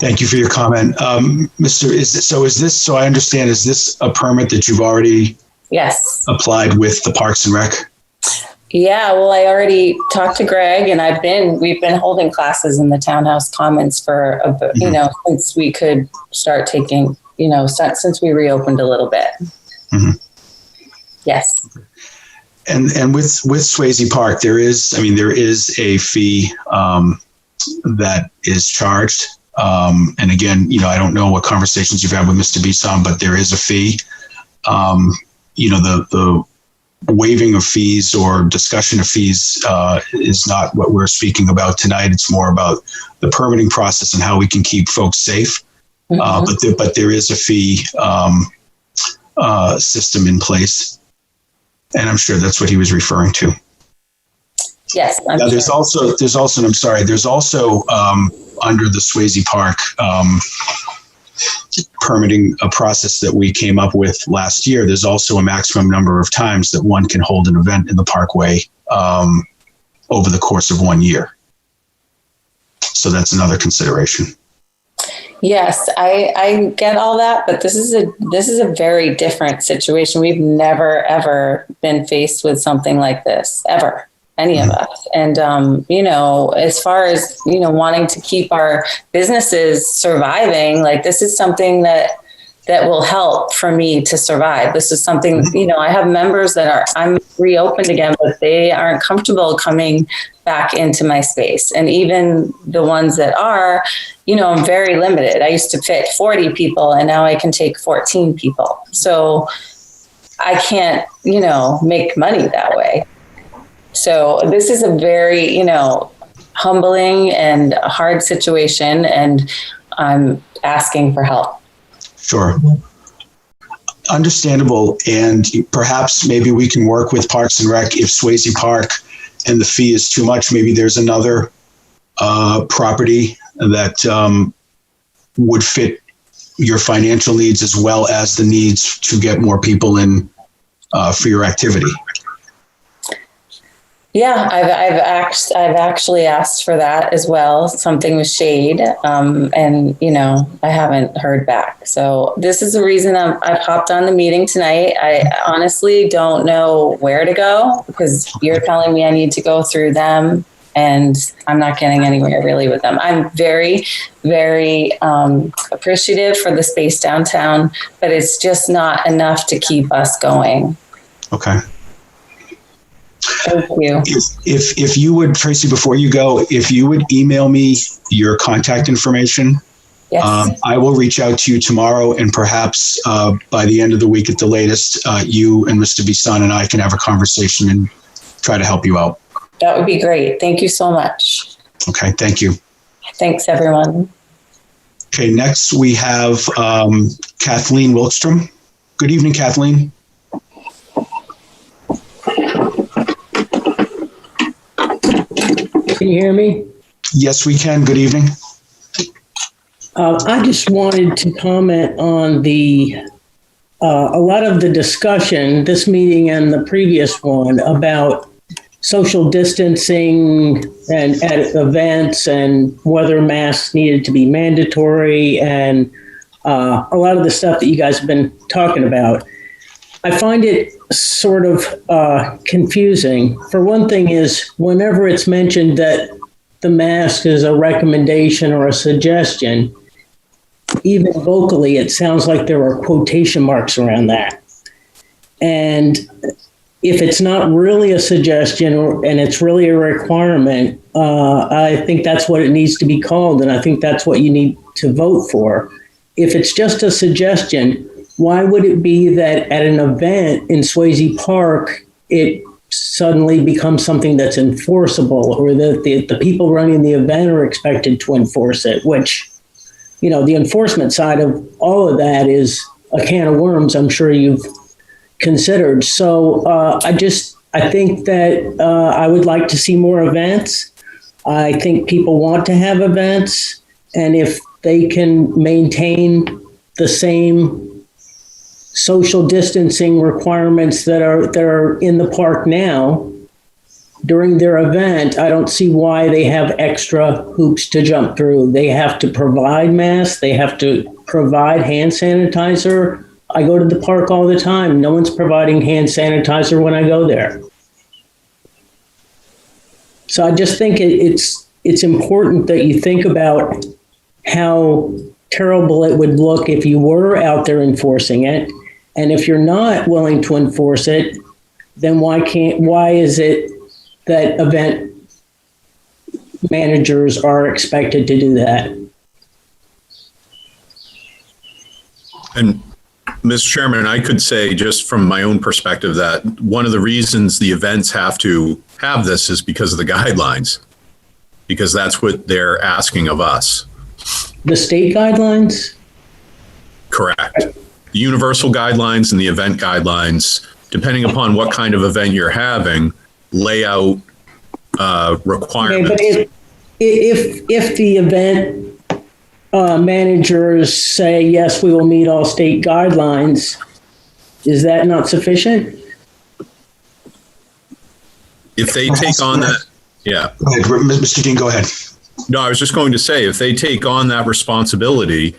Thank you for your comment. So I understand, is this a permit that you've already applied with the Parks and Rec? Yeah, well, I already talked to Greg, and we've been holding classes in the Townhouse Commons for, since we could start taking, since we reopened a little bit. Mm-hmm. Yes. And with Swayze Park, there is a fee that is charged. And again, I don't know what conversations you've had with Mr. Bisson, but there is a fee. The waiving of fees or discussion of fees is not what we're speaking about tonight. It's more about the permitting process and how we can keep folks safe. Mm-hmm. But there is a fee system in place, and I'm sure that's what he was referring to. Yes. Now, there's also under the Swayze Park permitting a process that we came up with last year, there's also a maximum number of times that one can hold an event in the parkway over the course of 1 year. So that's another consideration. Yes, I get all that, but this is a very different situation. We've never, ever been faced with something like this, ever. Any of us. And, as far as, wanting to keep our businesses surviving, like this is something that will help for me to survive. This is something, I have members I'm reopened again, but they aren't comfortable coming back into my space. And even the ones that are, I'm very limited. I used to fit 40 people and now I can take 14 people. So I can't, make money that way. So this is a very, humbling and hard situation, and I'm asking for help. Sure. Understandable. And perhaps maybe we can work with Parks and Rec if Swayze Park and the fee is too much. Maybe there's another property that would fit your financial needs as well as the needs to get more people in for your activity. Yeah, I've actually asked for that as well. Something with shade, and I haven't heard back. So this is the reason I've hopped on the meeting tonight. I honestly don't know where to go because you're telling me I need to go through them, and I'm not getting anywhere really with them. I'm very, very appreciative for the space downtown, but it's just not enough to keep us going. Okay. Thank you. If you would, Tracy, before you go, if you would email me your contact information, yes. I will reach out to you tomorrow, and perhaps by the end of the week at the latest, you and Mr. Bisson and I can have a conversation and try to help you out. That would be great. Thank you so much. Okay, thank you. Thanks, everyone. Okay, next we have Kathleen Wilkstrom. Good evening, Kathleen. Can you hear me? Yes, we can. Good evening. I just wanted to comment on a lot of the discussion, this meeting and the previous one, about social distancing and at events and whether masks needed to be mandatory and a lot of the stuff that you guys have been talking about. I find it sort of confusing. For one thing is whenever it's mentioned that the mask is a recommendation or a suggestion, even vocally, it sounds like there are quotation marks around that. And if it's not really a suggestion and it's really a requirement, I think that's what it needs to be called. And I think that's what you need to vote for. If it's just a suggestion, why would it be that at an event in Swayze Park, it suddenly becomes something that's enforceable, or that the people running the event are expected to enforce it, which, the enforcement side of all of that is a can of worms I'm sure you've considered. So I just I think that I would like to see more events. I think people want to have events, and if they can maintain the same social distancing requirements that are in the park now during their event, I don't see why they have extra hoops to jump through. They have to provide masks. They have to provide hand sanitizer. I go to the park all the time. No one's providing hand sanitizer when I go there. So I just think it's important that you think about how terrible it would look if you were out there enforcing it. And if you're not willing to enforce it, then why is it that event managers are expected to do that? And Mr. Chairman, I could say just from my own perspective that one of the reasons the events have to have this is because of the guidelines, because that's what they're asking of us. The state guidelines? Correct. The universal guidelines and the event guidelines, depending upon what kind of event you're having, lay out requirements. Okay, but if the event managers say, yes, we will meet all state guidelines, is that not sufficient? If they take on that, yeah. Go ahead, Mr. Dean, go ahead. No, I was just going to say, if they take on that responsibility,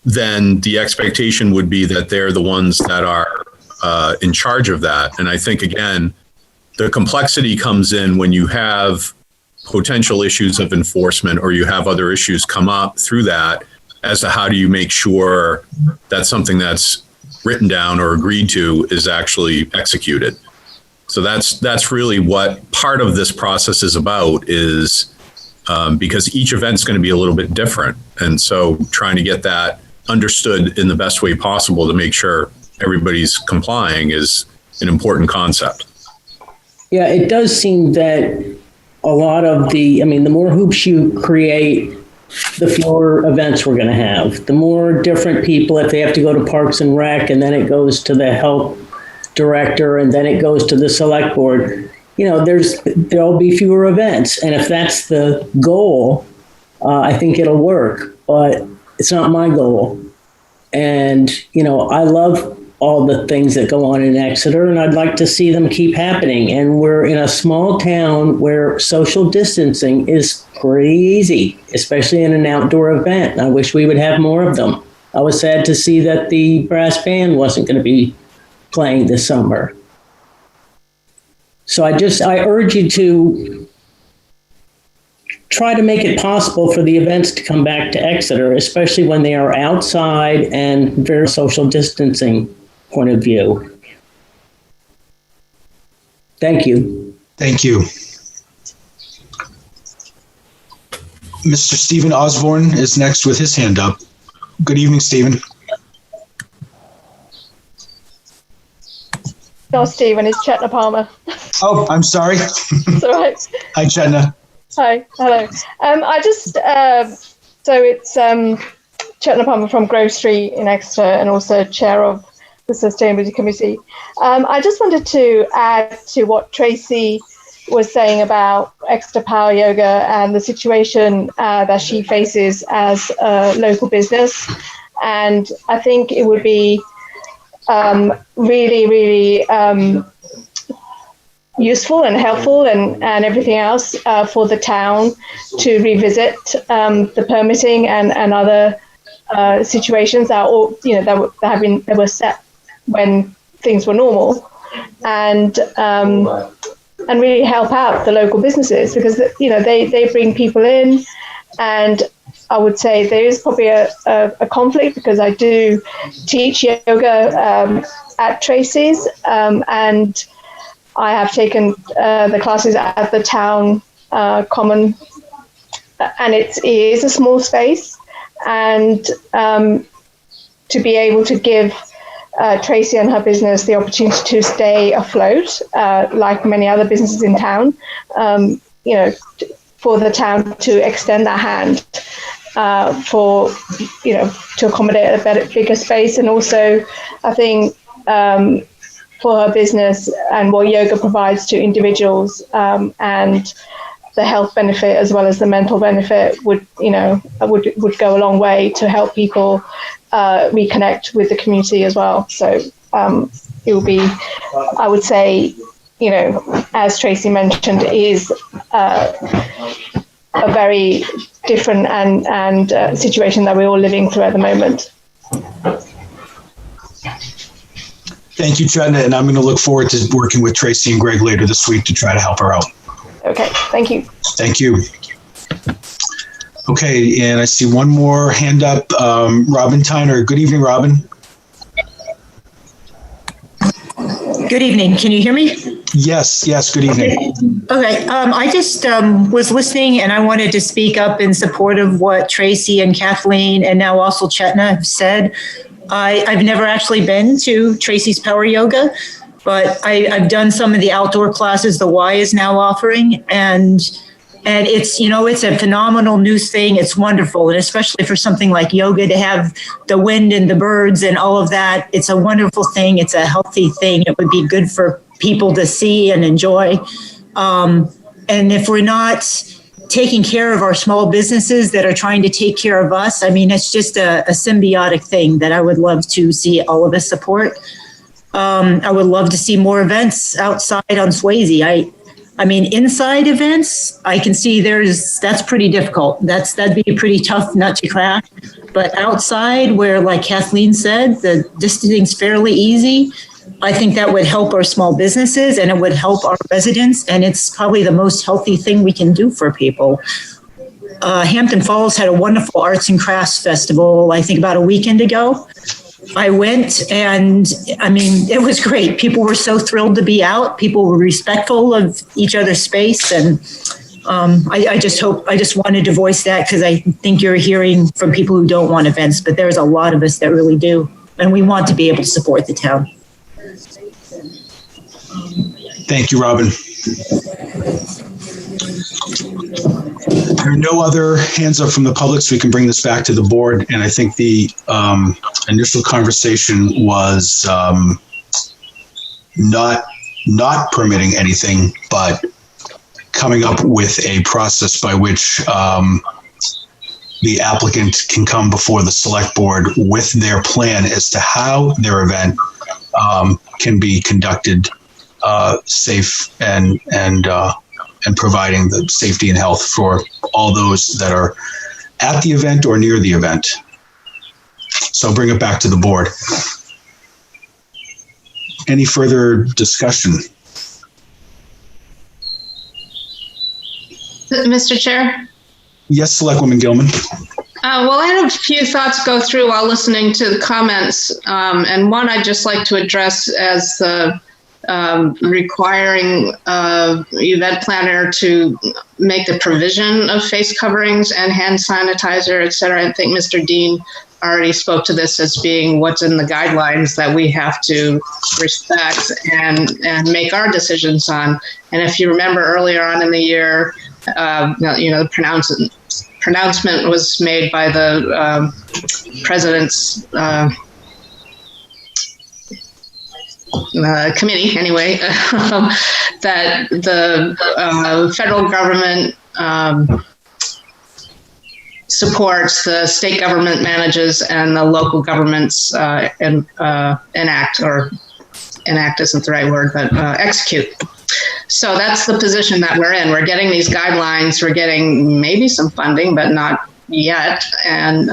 then the expectation would be that they're the ones that are in charge of that. And I think, again, the complexity comes in when you have potential issues of enforcement or you have other issues come up through that as to how do you make sure that something that's written down or agreed to is actually executed. So that's really what part of this process is about, is because each event's going to be a little bit different. And so trying to get that understood in the best way possible to make sure everybody's complying is an important concept. Yeah, it does seem that a lot of the more hoops you create, the fewer events we're going to have. The more different people, if they have to go to Parks and Rec, and then it goes to the health director, and then it goes to the select board, there'll be fewer events. And if that's the goal, I think it'll work, but it's not my goal. And, I love all the things that go on in Exeter, and I'd like to see them keep happening. And we're in a small town where social distancing is pretty easy, especially in an outdoor event. And I wish we would have more of them. I was sad to see that the brass band wasn't going to be playing this summer. So I urge you to try to make it possible for the events to come back to Exeter, especially when they are outside and very social distancing point of view. Thank you. Thank you. Mr. Stephen Osborne is next with his hand up. Good evening, Stephen. No, Stephen, it's Chetna Palmer. Oh, I'm sorry. It's all right. Hi, Chetna. Hi, hello. I just, so it's Chetna Palmer from Grove Street in Exeter and also chair of the Sustainability Committee. I just wanted to add to what Tracy was saying about Exeter Power Yoga and the situation that she faces as a local business. And I think it would be really, really useful and helpful and everything else for the town to revisit the permitting and other situations that that were set when things were normal, and really help out the local businesses, because they bring people in. And I would say there is probably a conflict, because I do teach yoga at Tracy's, and I have taken the classes at the town common, and it is a small space, and to be able to give Tracy and her business the opportunity to stay afloat, like many other businesses in town, for the town to extend that hand to accommodate a bigger space. And also, I think for her business and what yoga provides to individuals, and the health benefit as well as the mental benefit would go a long way to help people reconnect with the community as well. So it will be, I would say, as Tracy mentioned, is a very different and situation that we're all living through at the moment. Thank you, Chetna, and I'm going to look forward to working with Tracy and Greg later this week to try to help her out. Okay, thank you. Thank you. Okay, and I see one more hand up, Robin Tyner. Good evening, Robin. Good evening. Can you hear me? Yes, good evening. Okay. I just was listening and I wanted to speak up in support of what Tracy and Kathleen and now also Chetna have said. I've never actually been to Tracy's Power Yoga, but I've done some of the outdoor classes the Y is now offering, and it's, it's a phenomenal new thing. It's wonderful. And especially for something like yoga, to have the wind and the birds and all of that, it's a wonderful thing. It's a healthy thing. It would be good for people to see and enjoy. And if we're not taking care of our small businesses that are trying to take care of us, it's just a symbiotic thing that I would love to see all of us support. I would love to see more events outside on Swayze. Inside events, I can see that's pretty difficult. That'd be a pretty tough nut to crack. But outside, where, like Kathleen said, the distancing's fairly easy, I think that would help our small businesses and it would help our residents. And it's probably the most healthy thing we can do for people. Hampton Falls had a wonderful arts and crafts festival, I think about a weekend ago. I went and it was great. People were so thrilled to be out. People were respectful of each other's space. And I just wanted to voice that because I think you're hearing from people who don't want events, but there's a lot of us that really do. And we want to be able to support the town. Thank you, Robin. There are no other hands up from the public, so we can bring this back to the board. And I think the initial conversation was not permitting anything, but coming up with a process by which the applicant can come before the select board with their plan as to how their event can be conducted safe and providing the safety and health for all those that are at the event or near the event. So I'll bring it back to the board. Any further discussion? Mr. Chair? Yes, Selectwoman Gilman. Well, I had a few thoughts go through while listening to the comments. And one I'd just like to address as the requiring event planner to make the provision of face coverings and hand sanitizer, et cetera. I think Mr. Dean already spoke to this as being what's in the guidelines that we have to respect and make our decisions on. And if you remember earlier on in the year, the pronouncement was made by the president's committee, anyway, that the federal government supports, the state government manages, and the local governments enact, or enact isn't the right word, but execute. So that's the position that we're in. We're getting these guidelines. We're getting maybe some funding, but not yet. And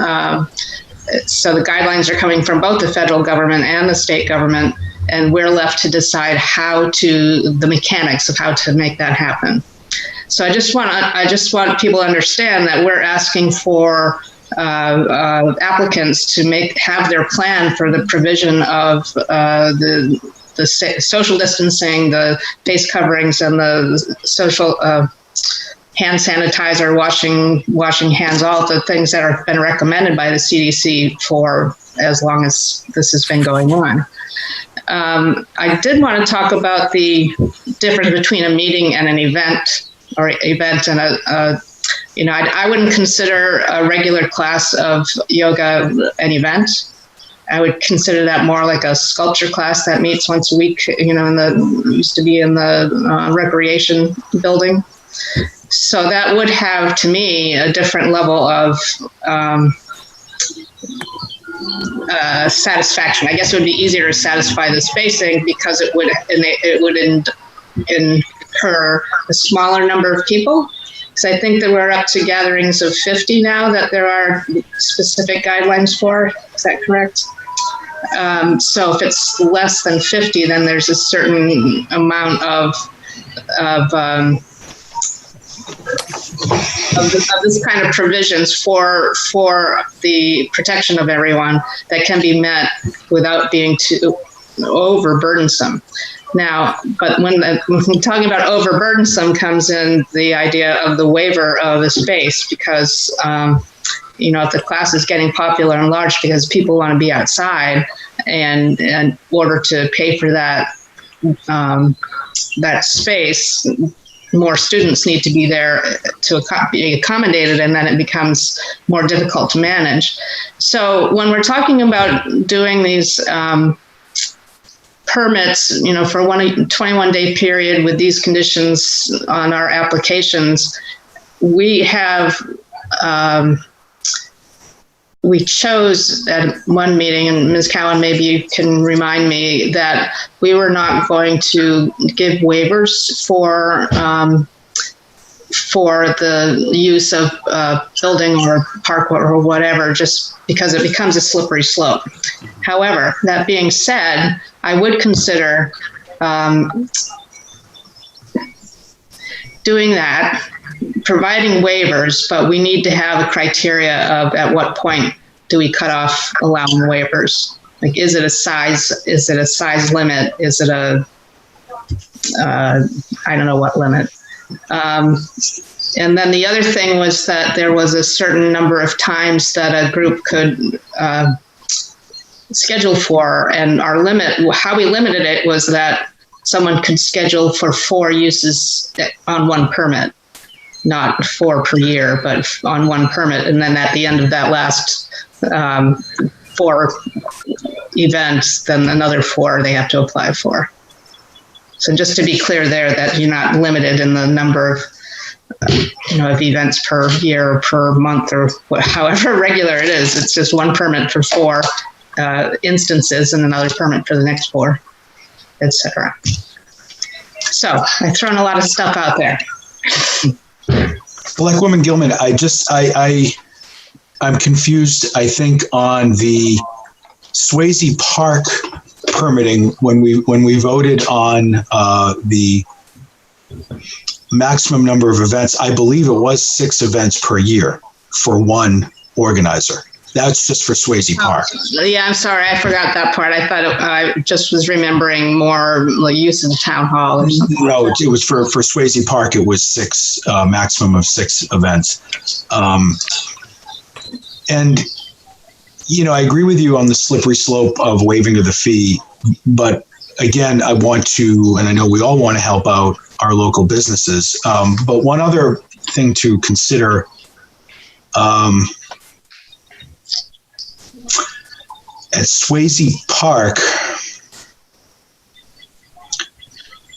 so the guidelines are coming from both the federal government and the state government, and we're left to decide the mechanics of how to make that happen. So I just want people to understand that we're asking for applicants to have their plan for the provision of the social distancing, the face coverings, and the social hand sanitizer, washing hands, all the things that have been recommended by the CDC for as long as this has been going on. I did want to talk about the difference between a meeting and an event, or event and I wouldn't consider a regular class of yoga an event. I would consider that more like a sculpture class that meets once a week, used to be in the recreation building. So that would have, to me, a different level of satisfaction. I guess it would be easier to satisfy the spacing because it would incur a smaller number of people. Because I think that we're up to gatherings of 50 now that there are specific guidelines for. Is that correct? So if it's less than 50, then there's a certain amount of this kind of provisions for the protection of everyone that can be met without being too overburdensome. Now, but when we're talking about overburdensome comes in the idea of the waiver of a space, because if the class is getting popular and large because people want to be outside, and in order to pay for that space, more students need to be there to be accommodated, and then it becomes more difficult to manage. So when we're talking about doing these permits, for a 21-day period with these conditions on our applications, we have we chose at one meeting, and Ms. Cowan, maybe you can remind me, that we were not going to give waivers for the use of building or park or whatever, just because it becomes a slippery slope. However, that being said, I would consider doing that, providing waivers, but we need to have a criteria of at what point do we cut off allowing waivers? Like, is it a size limit? Is it a, I don't know what limit. And then the other thing was that there was a certain number of times that a group could schedule for, and our limit, how we limited it was that someone could schedule for 4 uses on one permit. Not 4 per year, but on one permit. And then at the end of that last 4 events, then another 4 they have to apply for. So just to be clear there, that you're not limited in the number of, of events per year, or per month, or however regular it is. It's just one permit for 4 instances and another permit for the next 4, etc. So I've thrown a lot of stuff out there. Selectwoman Gilman, I'm confused, I think, on the Swayze Park permitting when we voted on the maximum number of events. I believe it was 6 events per year for one organizer. That's just for Swayze Park. Yeah, I'm sorry, I forgot that part. I thought I just was remembering more like use of the town hall or something. No, it was for Swayze Park. It was 6, maximum of 6 events. And I agree with you on the slippery slope of waiving of the fee. But again, I want to, and I know we all want to help out our local businesses. But one other thing to consider, at Swayze Park,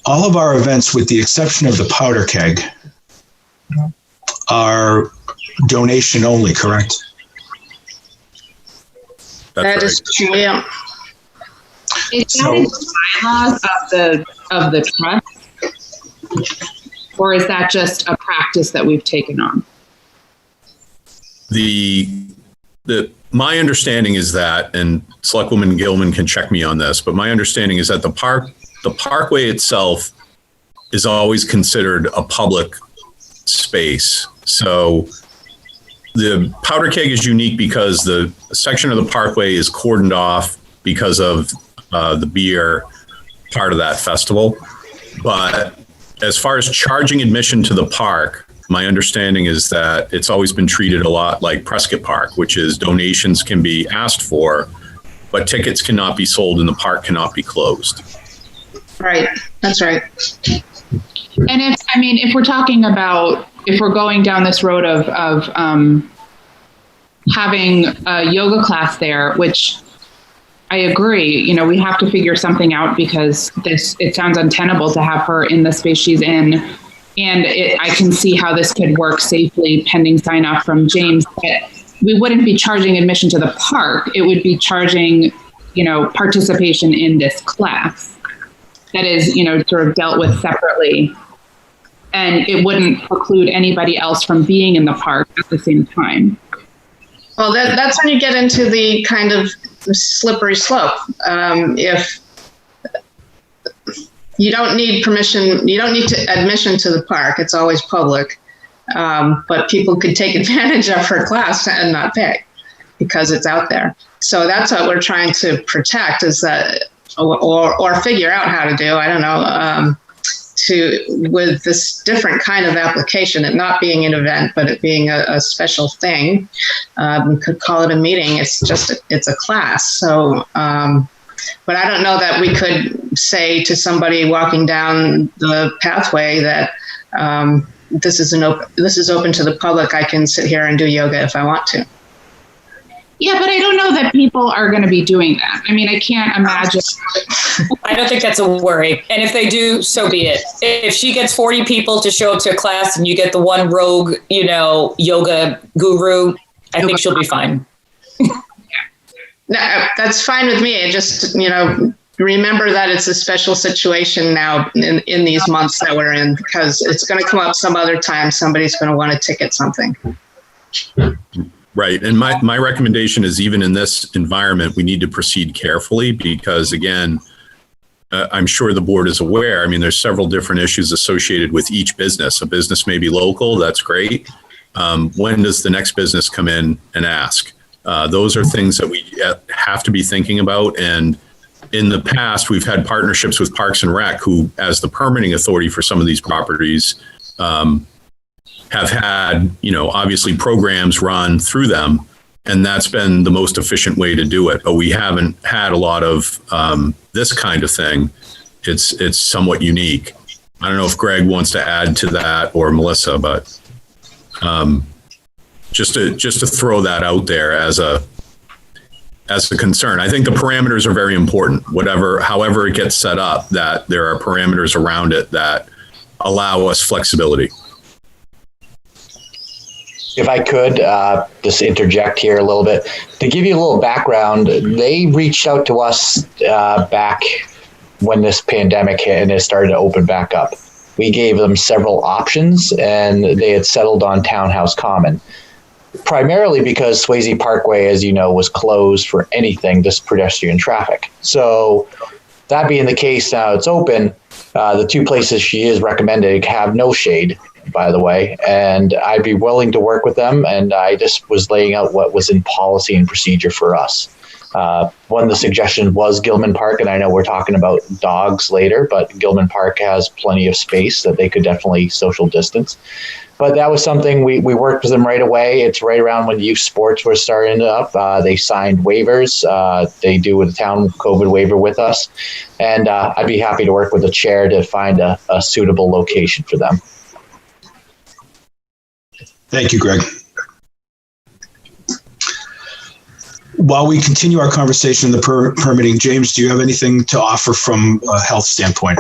all of our events, with the exception of the powder keg, are donation only, correct? That is true, yeah. Is that in the bylaws of the trust? Or is that just a practice that we've taken on? My understanding is that, and Selectwoman Gilman can check me on this, but my understanding is that the parkway itself is always considered a public space. So the powder keg is unique because the section of the parkway is cordoned off because of the beer part of that festival. But as far as charging admission to the park, my understanding is that it's always been treated a lot like Prescott Park, which is donations can be asked for, but tickets cannot be sold and the park cannot be closed. Right, that's right. And if we're talking about, if we're going down this road of having a yoga class there, which I agree. You know, we have to figure something out because it sounds untenable to have her in the space she's in. And I can see how this could work safely pending sign off from James. But we wouldn't be charging admission to the park. It would be charging, participation in this class that is, sort of dealt with separately. And it wouldn't preclude anybody else from being in the park at the same time. Well, that's when you get into the kind of slippery slope. If you don't need permission, you don't need admission to the park. It's always public. But people could take advantage of her class and not pay because it's out there. So that's what we're trying to protect, is that, or figure out how to do, I don't know, with this different kind of application, it not being an event, but it being a special thing. We could call it a meeting. It's a class. So, but I don't know that we could say to somebody walking down the pathway that this is open to the public. I can sit here and do yoga if I want to. Yeah, but I don't know that people are going to be doing that. I mean, I can't imagine. I don't think that's a worry. And if they do, so be it. If she gets 40 people to show up to a class and you get the one rogue, yoga guru, I think she'll be fine. No, that's fine with me. I just, remember that it's a special situation now in these months that we're in, because it's going to come up some other time. Somebody's going to want to ticket something. Right. And my recommendation is, even in this environment, we need to proceed carefully because, again, I'm sure the board is aware. I mean, there's several different issues associated with each business. A business may be local. That's great. When does the next business come in and ask? Those are things that we have to be thinking about. And in the past, we've had partnerships with Parks and Rec, who, as the permitting authority for some of these properties, have had, obviously programs run through them, and that's been the most efficient way to do it. But we haven't had a lot of this kind of thing. It's somewhat unique. I don't know if Greg wants to add to that, or Melissa, but just to throw that out there as a concern. I think the parameters are very important. However it gets set up, that there are parameters around it that allow us flexibility. If I could just interject here a little bit, to give you a little background, they reached out to us back when this pandemic hit and it started to open back up. We gave them several options, and they had settled on Townhouse Common, primarily because Swayze Parkway, as you know, was closed for anything, just pedestrian traffic. So that being the case, now it's open. The two places she is recommending have no shade, by the way, and I'd be willing to work with them. And I just was laying out what was in policy and procedure for us. One of the suggestions was Gilman Park, and I know we're talking about dogs later, but Gilman Park has plenty of space that they could definitely social distance. But that was something we worked with them right away. It's right around when youth sports were starting up. They signed waivers. They do a town COVID waiver with us. And I'd be happy to work with the chair to find a suitable location for them. Thank you, Greg. While we continue our conversation in the permitting, James, do you have anything to offer from a health standpoint?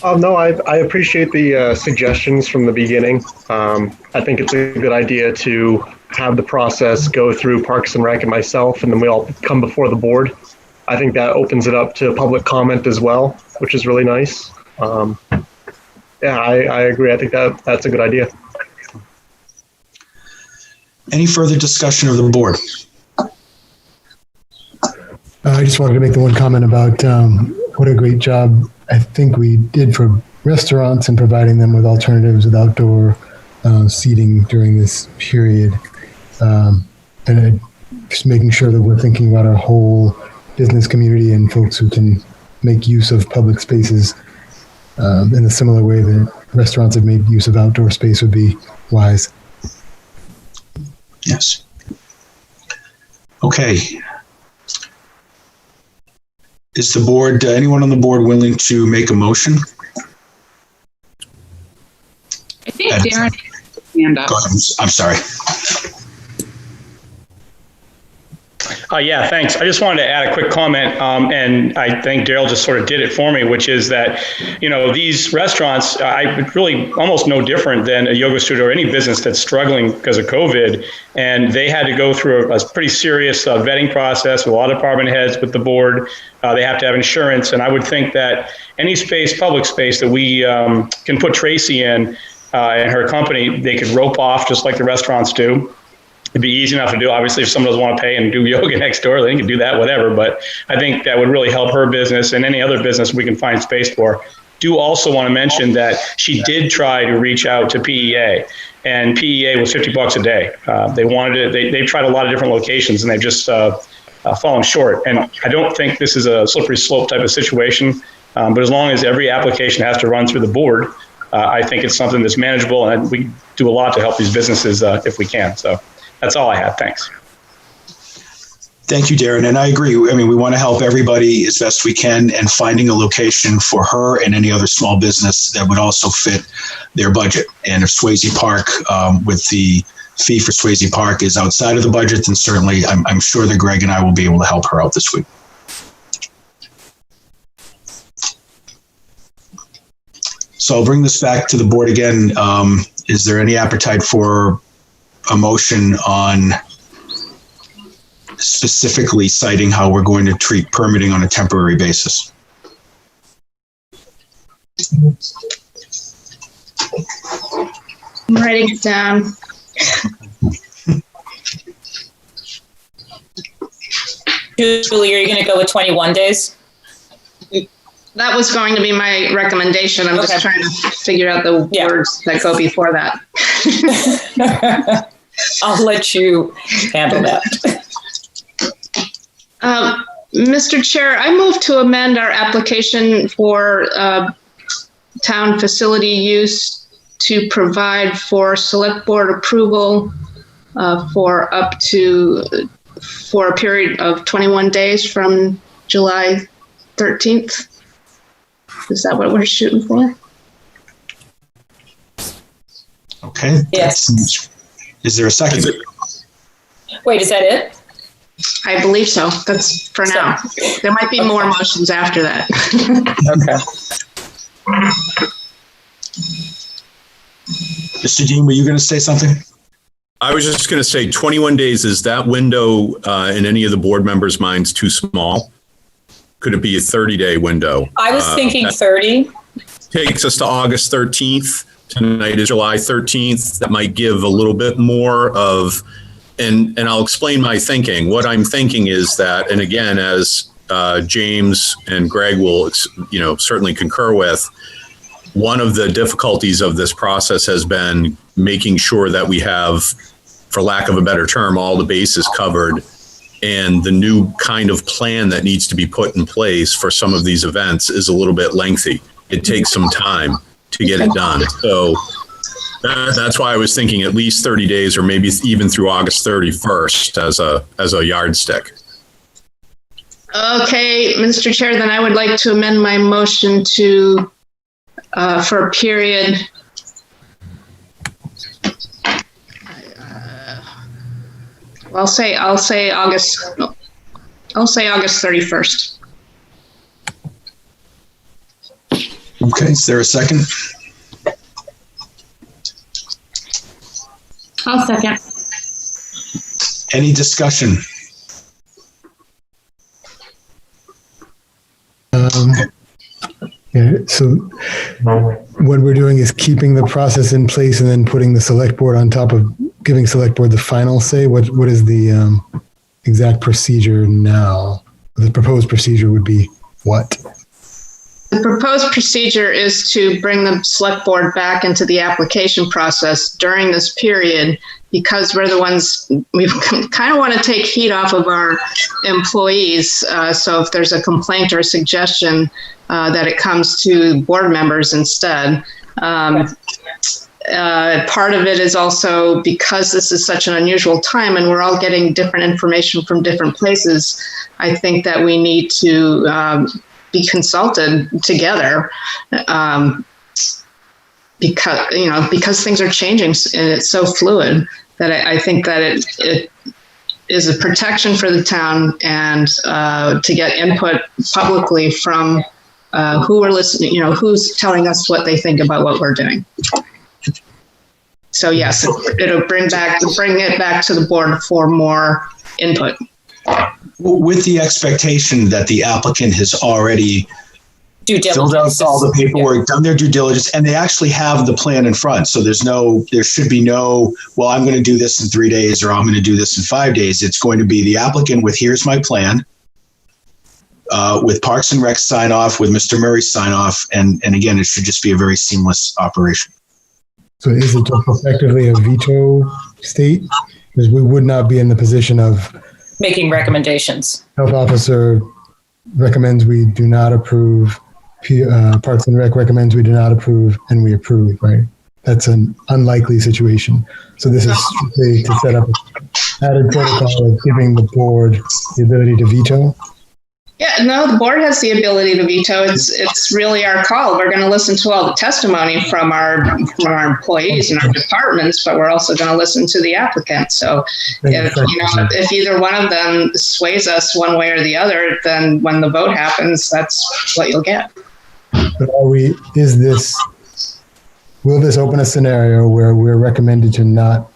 No, I appreciate the suggestions from the beginning. I think it's a good idea to have the process go through Parks and Rec and myself, and then we all come before the board. I think that opens it up to public comment as well, which is really nice. I agree. I think that's a good idea. Any further discussion of the board? I just wanted to make the one comment about what a great job I think we did for restaurants and providing them with alternatives with outdoor seating during this period. And just making sure that we're thinking about our whole business community and folks who can make use of public spaces in a similar way that restaurants have made use of outdoor space would be wise. Yes. Okay. Is the board, anyone on the board willing to make a motion? I think Darren has his hand up. I'm sorry. Yeah, thanks. I just wanted to add a quick comment, and I think Daryl just sort of did it for me, which is that, these restaurants, really almost no different than a yoga studio or any business that's struggling because of COVID, and they had to go through a pretty serious vetting process with a lot of department heads, with the board. They have to have insurance, and I would think that any space, public space that we can put Tracy in and her company, they could rope off just like the restaurants do. It'd be easy enough to do. Obviously, if someone doesn't want to pay and do yoga next door, they can do that, whatever. But I think that would really help her business and any other business we can find space for. Do also want to mention that she did try to reach out to PEA, and PEA was $50 a day. They wanted it. They've tried a lot of different locations, and they've just fallen short. And I don't think this is a slippery slope type of situation. But as long as every application has to run through the board, I think it's something that's manageable, and we do a lot to help these businesses if we can. So. That's all I have. Thanks. Thank you, Darren. And I agree. I mean, we want to help everybody as best we can, and finding a location for her and any other small business that would also fit their budget. And if Swayze Park, with the fee for Swayze Park, is outside of the budget, then certainly I'm sure that Greg and I will be able to help her out this week. So I'll bring this back to the board again. Is there any appetite for a motion on specifically citing how we're going to treat permitting on a temporary basis? I'm writing it down. Julie, are you going to go with 21 days? That was going to be my recommendation. I'm just trying to figure out the words that go before that. I'll let you handle that. Mr. Chair, I move to amend our application for town facility use to provide for select board approval for a period of 21 days from July 13th. Is that what we're shooting for? Okay. Yes. Is there a second? Wait, is that it? I believe so. That's for now. There might be more motions after that. Okay. Mr. Dean, were you going to say something? I was just going to say 21 days. Is that window in any of the board members' minds too small? Could it be a 30-day window? I was thinking 30. Takes us to August 13th. Tonight is July 13th. That might give a little bit more of, and I'll explain my thinking. What I'm thinking is that, and again, as James and Greg will, certainly concur with, one of the difficulties of this process has been making sure that we have, for lack of a better term, all the bases covered, and the new kind of plan that needs to be put in place for some of these events is a little bit lengthy. It takes some time to get it done. So that's why I was thinking at least 30 days, or maybe even through August 31st as a yardstick. Okay, Mr. Chair, then I would like to amend my motion to for a period. I'll say August 31st. Okay, is there a second? I'll second. Any discussion? So what we're doing is keeping the process in place and then putting the select board on top of giving select board the final say. What is the exact procedure now? The proposed procedure would be what? The proposed procedure is to bring the select board back into the application process during this period, because we're the ones, we kind of want to take heat off of our employees. So if there's a complaint or a suggestion, that it comes to board members instead. Part of it is also because this is such an unusual time and we're all getting different information from different places, I think that we need to be consulted together, because things are changing and it's so fluid that I think that is a protection for the town, and to get input publicly from who are listening, who's telling us what they think about what we're doing. So yes, it'll bring it back to the board for more input. With the expectation that the applicant has already filled out all the paperwork, done their due diligence, and they actually have the plan in front. So there should be no, well, I'm going to do this in 3 days or I'm going to do this in 5 days. It's going to be the applicant with, here's my plan, with Parks and Rec sign off, with Mr. Murray's sign off. And again, it should just be a very seamless operation. So is it just effectively a veto state? Because we would not be in the position of making recommendations. Health officer recommends we do not approve. Parks and Rec recommends we do not approve, and we approve, right? That's an unlikely situation. So this is strictly to set up an added protocol of giving the board the ability to veto. Yeah, no, the board has the ability to veto. It's really our call. We're going to listen to all the testimony from our employees and our departments, but we're also going to listen to the applicant. So if either one of them sways us one way or the other, then when the vote happens, that's what you'll get. But will this open a scenario where we're recommended to not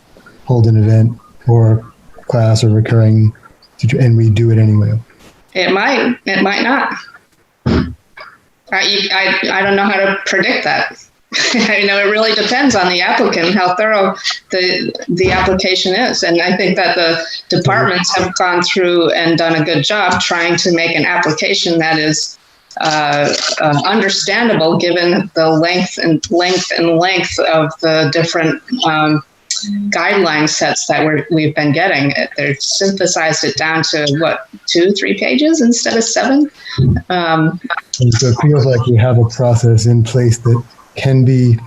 hold an event or class or recurring, and we do it anyway? It might not. I don't know how to predict that. It really depends on the applicant, how thorough the application is. And I think that the departments have gone through and done a good job trying to make an application that is understandable given the length of the different guideline sets that we've been getting. They've synthesized it down to 2-3 pages instead of 7. And so it feels like we have a process in place that can be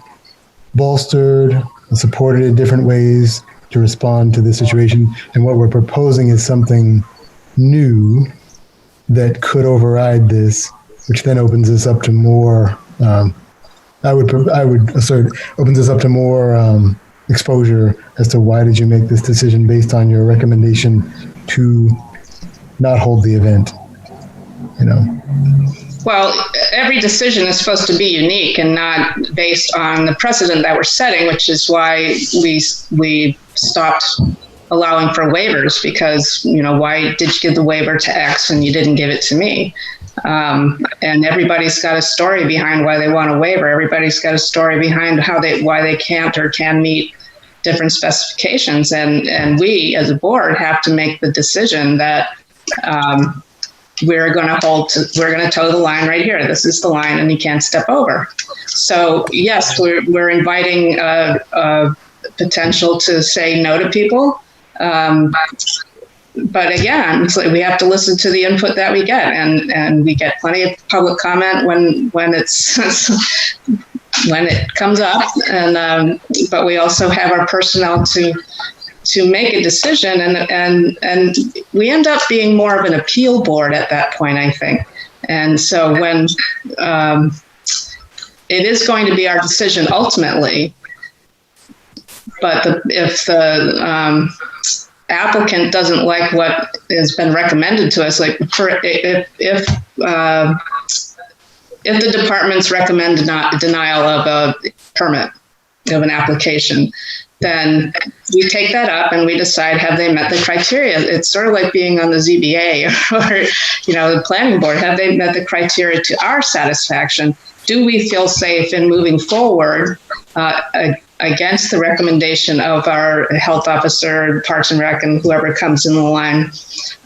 bolstered and supported in different ways to respond to the situation. And what we're proposing is something new that could override this, which then opens us up to more. I would assert opens us up to more exposure as to why did you make this decision based on your recommendation to not hold the event. Well, every decision is supposed to be unique and not based on the precedent that we're setting, which is why we stopped allowing for waivers, because why did you give the waiver to X and you didn't give it to me? And everybody's got a story behind why they want a waiver. Everybody's got a story behind why they can't or can meet different specifications. And we as a board have to make the decision that we're going to toe the line right here. This is the line and you can't step over. So yes, we're inviting potential to say no to people. But again, it's like we have to listen to the input that we get, and we get plenty of public comment when it comes up, and but we also have our personnel to make a decision, and we end up being more of an appeal board at that point, I think. And so when it is going to be our decision ultimately, but if the applicant doesn't like what has been recommended to us, like if the departments recommend denial of a permit of an application, then we take that up and we decide, have they met the criteria? It's sort of like being on the ZBA or the planning board. Have they met the criteria to our satisfaction? Do we feel safe in moving forward against the recommendation of our health officer, Parks and Rec, and whoever comes in the line?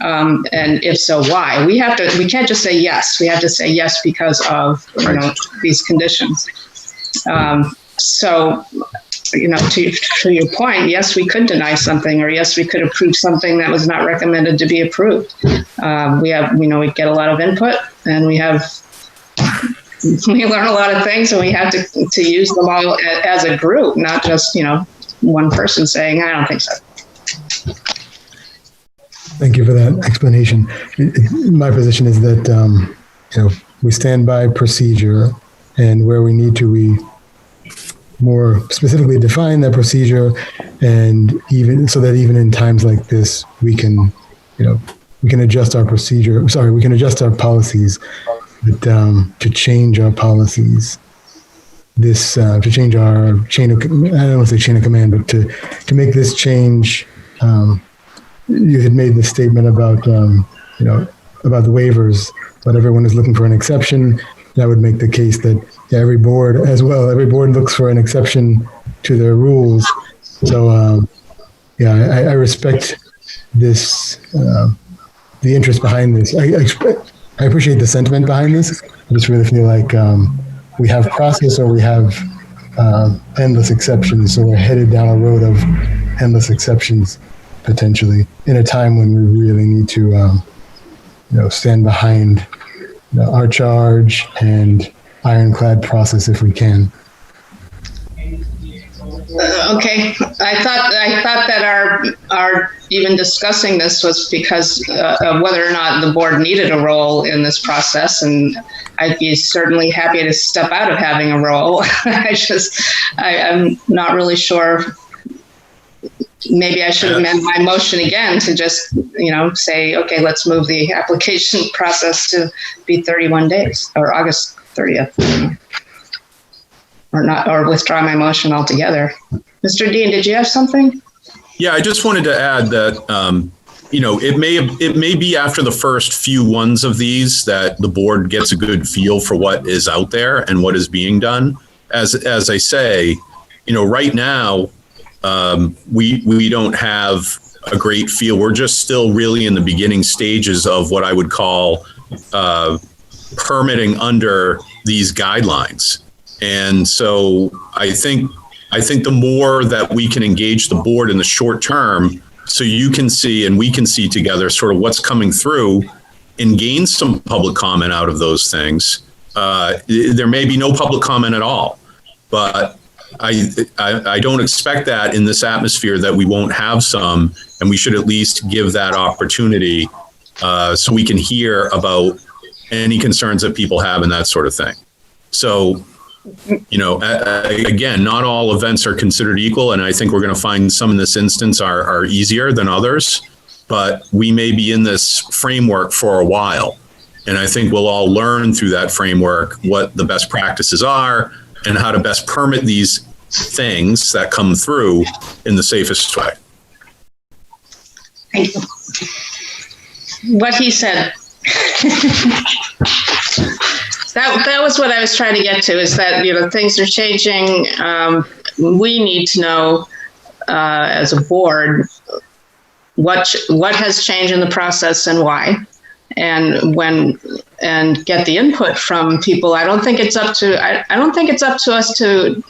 And if so, why? We can't just say yes. We have to say yes because of these conditions. So, to your point, yes, we could deny something, or yes, we could approve something that was not recommended to be approved. We get a lot of input, and we learn a lot of things, and we have to use them all as a group, not just, one person saying, I don't think so. Thank you for that explanation. My position is that, we stand by procedure, and where we need to, we more specifically define that procedure and even so that even in times like this, we can adjust our procedure. Sorry, we can adjust our policies, but to change our policies, to change our chain of, I don't want to say chain of command, but to make this change. You had made the statement about about the waivers, but everyone is looking for an exception. That would make the case that every board looks for an exception to their rules. So I respect this, the interest behind this. I appreciate the sentiment behind this. I just really feel like we have process, or we have endless exceptions. So we're headed down a road of endless exceptions, potentially, in a time when we really need to stand behind our charge and ironclad process if we can. Okay, I thought that our even discussing this was because of whether or not the board needed a role in this process, and I'd be certainly happy to step out of having a role. I'm not really sure. Maybe I should amend my motion again to just, say, okay, let's move the application process to be 31 days or August 30th, or withdraw my motion altogether. Mr. Dean, did you have something? Yeah, I just wanted to add that, it may be after the first few ones of these that the board gets a good feel for what is out there and what is being done. As I say, right now, we don't have a great feel. We're just still really in the beginning stages of what I would call permitting under these guidelines. And so I think the more that we can engage the board in the short term, so you can see and we can see together sort of what's coming through and gain some public comment out of those things. There may be no public comment at all, but I don't expect that in this atmosphere, that we won't have some, and we should at least give that opportunity so we can hear about any concerns that people have and that sort of thing. So, again, not all events are considered equal, and I think we're going to find some in this instance are easier than others, but we may be in this framework for a while, and I think we'll all learn through that framework what the best practices are and how to best permit these things that come through in the safest way. Thank you. What he said. That was what I was trying to get to, is that, things are changing. We need to know as a board what has changed in the process and why. And get the input from people. I don't think it's up to us to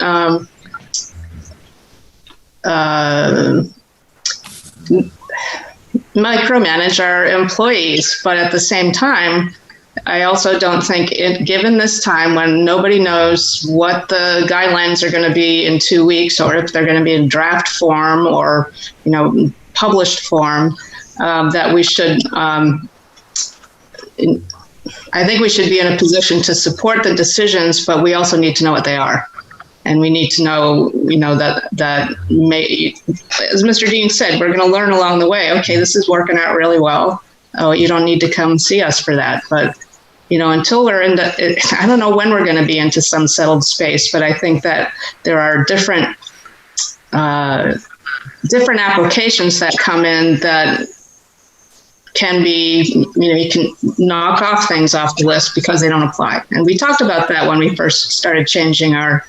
micromanage our employees, but at the same time, I also don't think given this time when nobody knows what the guidelines are going to be in 2 weeks, or if they're going to be in draft form or published form, that we should. I think we should be in a position to support the decisions, but we also need to know what they are. And we need to know, that as Mr. Dean said, we're going to learn along the way. Okay, this is working out really well. Oh, you don't need to come see us for that. But, until we're I don't know when we're going to be into some settled space, but I think that there are different applications that come in that can be, you can knock off things off the list because they don't apply. And we talked about that when we first started changing our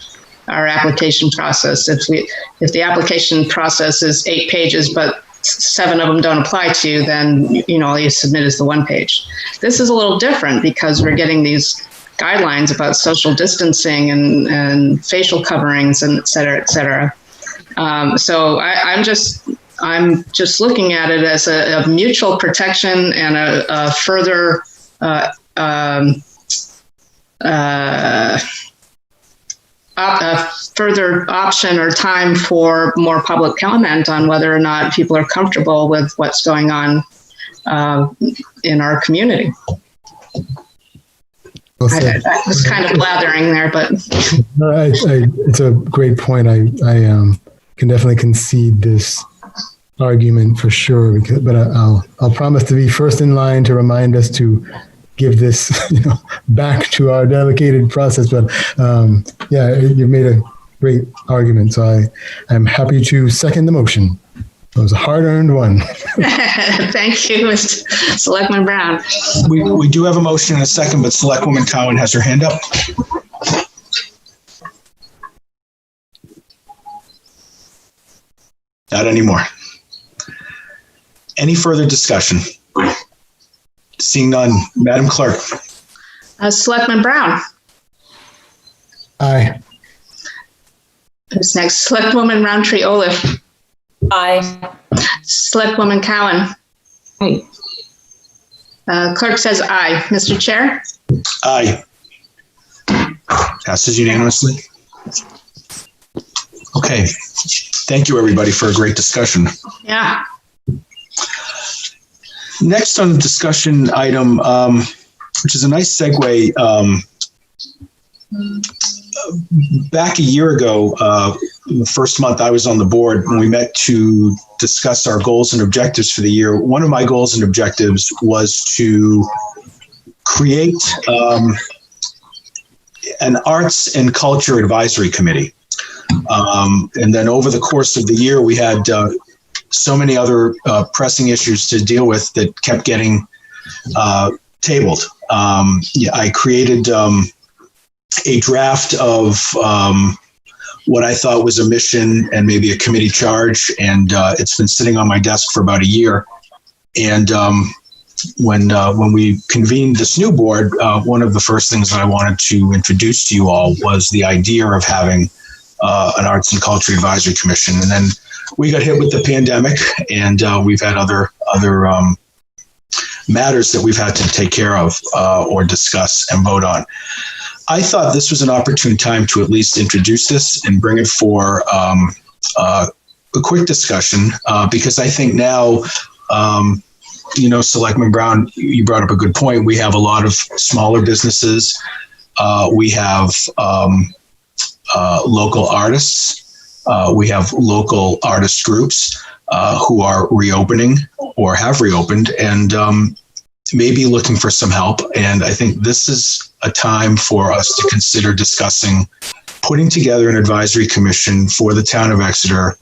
application process. If the application process is 8 pages, but 7 of them don't apply to you, then, all you submit is the 1 page. This is a little different because we're getting these guidelines about social distancing and facial coverings and et cetera, et cetera. So I'm just looking at it as a mutual protection and a further further option or time for more public comment on whether or not people are comfortable with what's going on in our community. I was kind of blathering there, but it's a great point. I can definitely concede this argument for sure. But I'll promise to be first in line to remind us to give this back to our delegated process. But yeah, you've made a great argument, so I'm happy to second the motion. It was a hard-earned one. Thank you, Mr. Selectman Brown. We do have a motion and a second, but Selectwoman Cowan has her hand up. Not anymore. Any further discussion? Seeing none, Madam Clerk. Selectman Brown. Aye. Who's next? Selectwoman Roundtree Olaf. Aye. Selectwoman Cowan. Aye. Clerk says aye. Mr. Chair? Aye. Passes unanimously. Okay. Thank you, everybody, for a great discussion. Yeah. Next on the discussion item, which is a nice segue, back a year ago, the first month I was on the board, when we met to discuss our goals and objectives for the year, one of my goals and objectives was to create an arts and culture advisory committee. And then over the course of the year, we had so many other pressing issues to deal with that kept getting tabled. I created a draft of what I thought was a mission and maybe a committee charge, and it's been sitting on my desk for about a year. And when we convened this new board, one of the first things that I wanted to introduce to you all was the idea of having an Arts and Culture Advisory Commission. And then we got hit with the pandemic, and we've had other matters that we've had to take care of or discuss and vote on. I thought this was an opportune time to at least introduce this and bring it for a quick discussion, because I think now, Selectman Brown, you brought up a good point. We have a lot of smaller businesses. We have local artists. We have local artist groups who are reopening or have reopened and maybe looking for some help. And I think this is a time for us to consider discussing putting together an advisory commission for the town of Exeter,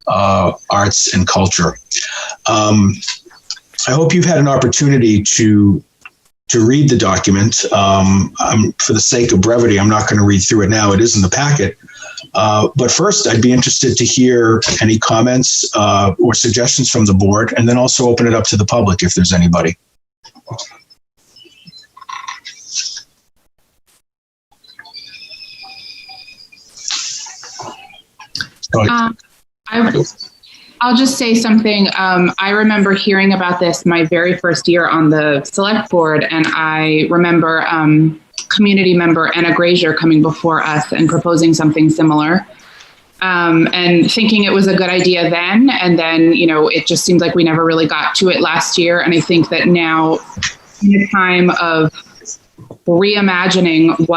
arts and culture. I hope you've had an opportunity to read the document. For the sake of brevity, I'm not going to read through it now. It is in the packet. But first, I'd be interested to hear any comments or suggestions from the board, and then also open it up to the public if there's anybody. I'll just say something. I remember hearing about this my very first year on the select board, and I remember community member Anna Grazier coming before us and proposing something similar, and thinking it was a good idea then. And then, it just seemed like we never really got to it last year. And I think that now, in a time of reimagining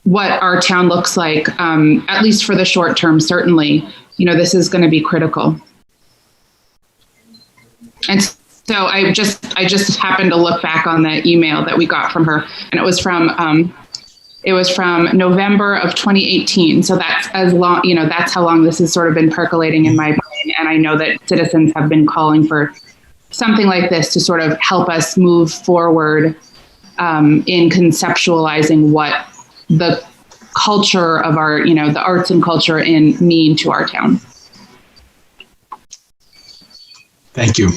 what our town looks like, at least for the short term, certainly, this is going to be critical. And so I just happened to look back on the email that we got from her, and it was from November of 2018. So that's as long, that's how long this has sort of been percolating in my brain. And I know that citizens have been calling for something like this to sort of help us move forward in conceptualizing what the culture of our, the arts and culture mean to our town. Thank you.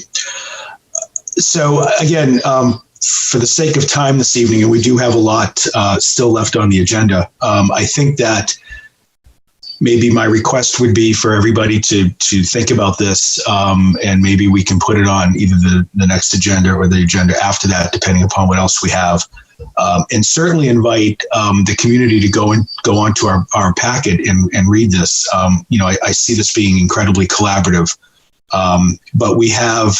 So again, for the sake of time this evening, and we do have a lot still left on the agenda, I think that maybe my request would be for everybody to think about this, and maybe we can put it on either the next agenda or the agenda after that, depending upon what else we have. And certainly invite the community to go onto our packet and read this. I see this being incredibly collaborative, but we have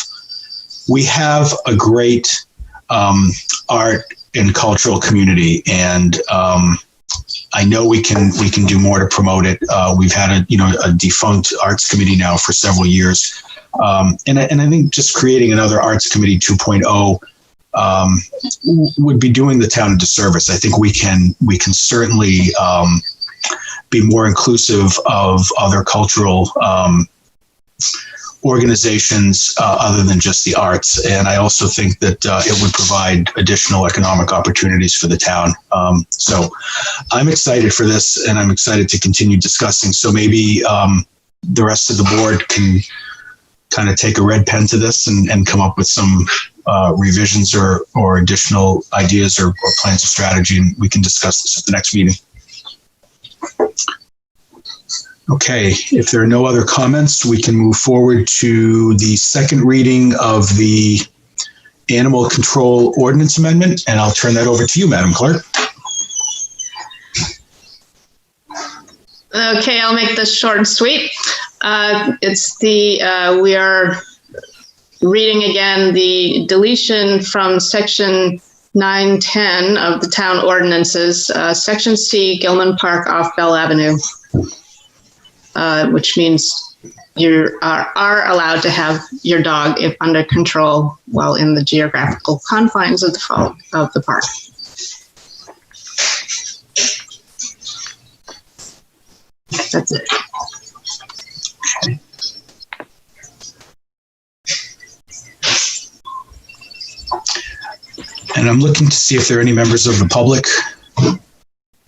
a great art and cultural community, and I know we can do more to promote it. We've had a defunct arts committee now for several years. And I think just creating another arts committee 2.0 would be doing the town a disservice. I think we can certainly be more inclusive of other cultural organizations other than just the arts. And I also think that it would provide additional economic opportunities for the town. So I'm excited for this, and I'm excited to continue discussing. So maybe the rest of the board can kind of take a red pen to this and come up with some revisions or additional ideas or plans of strategy, and we can discuss this at the next meeting. Okay, if there are no other comments, we can move forward to the second reading of the Animal Control Ordinance Amendment, and I'll turn that over to you, Madam Clerk. Okay, I'll make this short and sweet. We are reading again the deletion from section 910 of the town ordinances, section C, Gilman Park off Bell Avenue, which means you are allowed to have your dog if under control while in the geographical confines of the park. That's it. Okay. And I'm looking to see if there are any members of the public,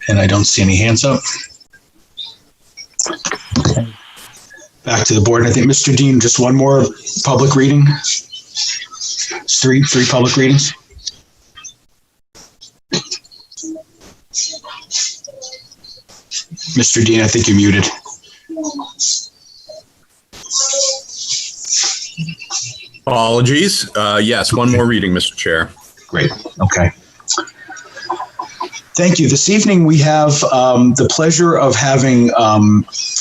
and I don't see any hands up. Okay. Back to the board. I think, Mr. Dean, just one more public reading. It's three public readings. Mr. Dean, I think you're muted. Apologies. Yes, one more reading, Mr. Chair. Great. Okay. Thank you. This evening we have the pleasure of having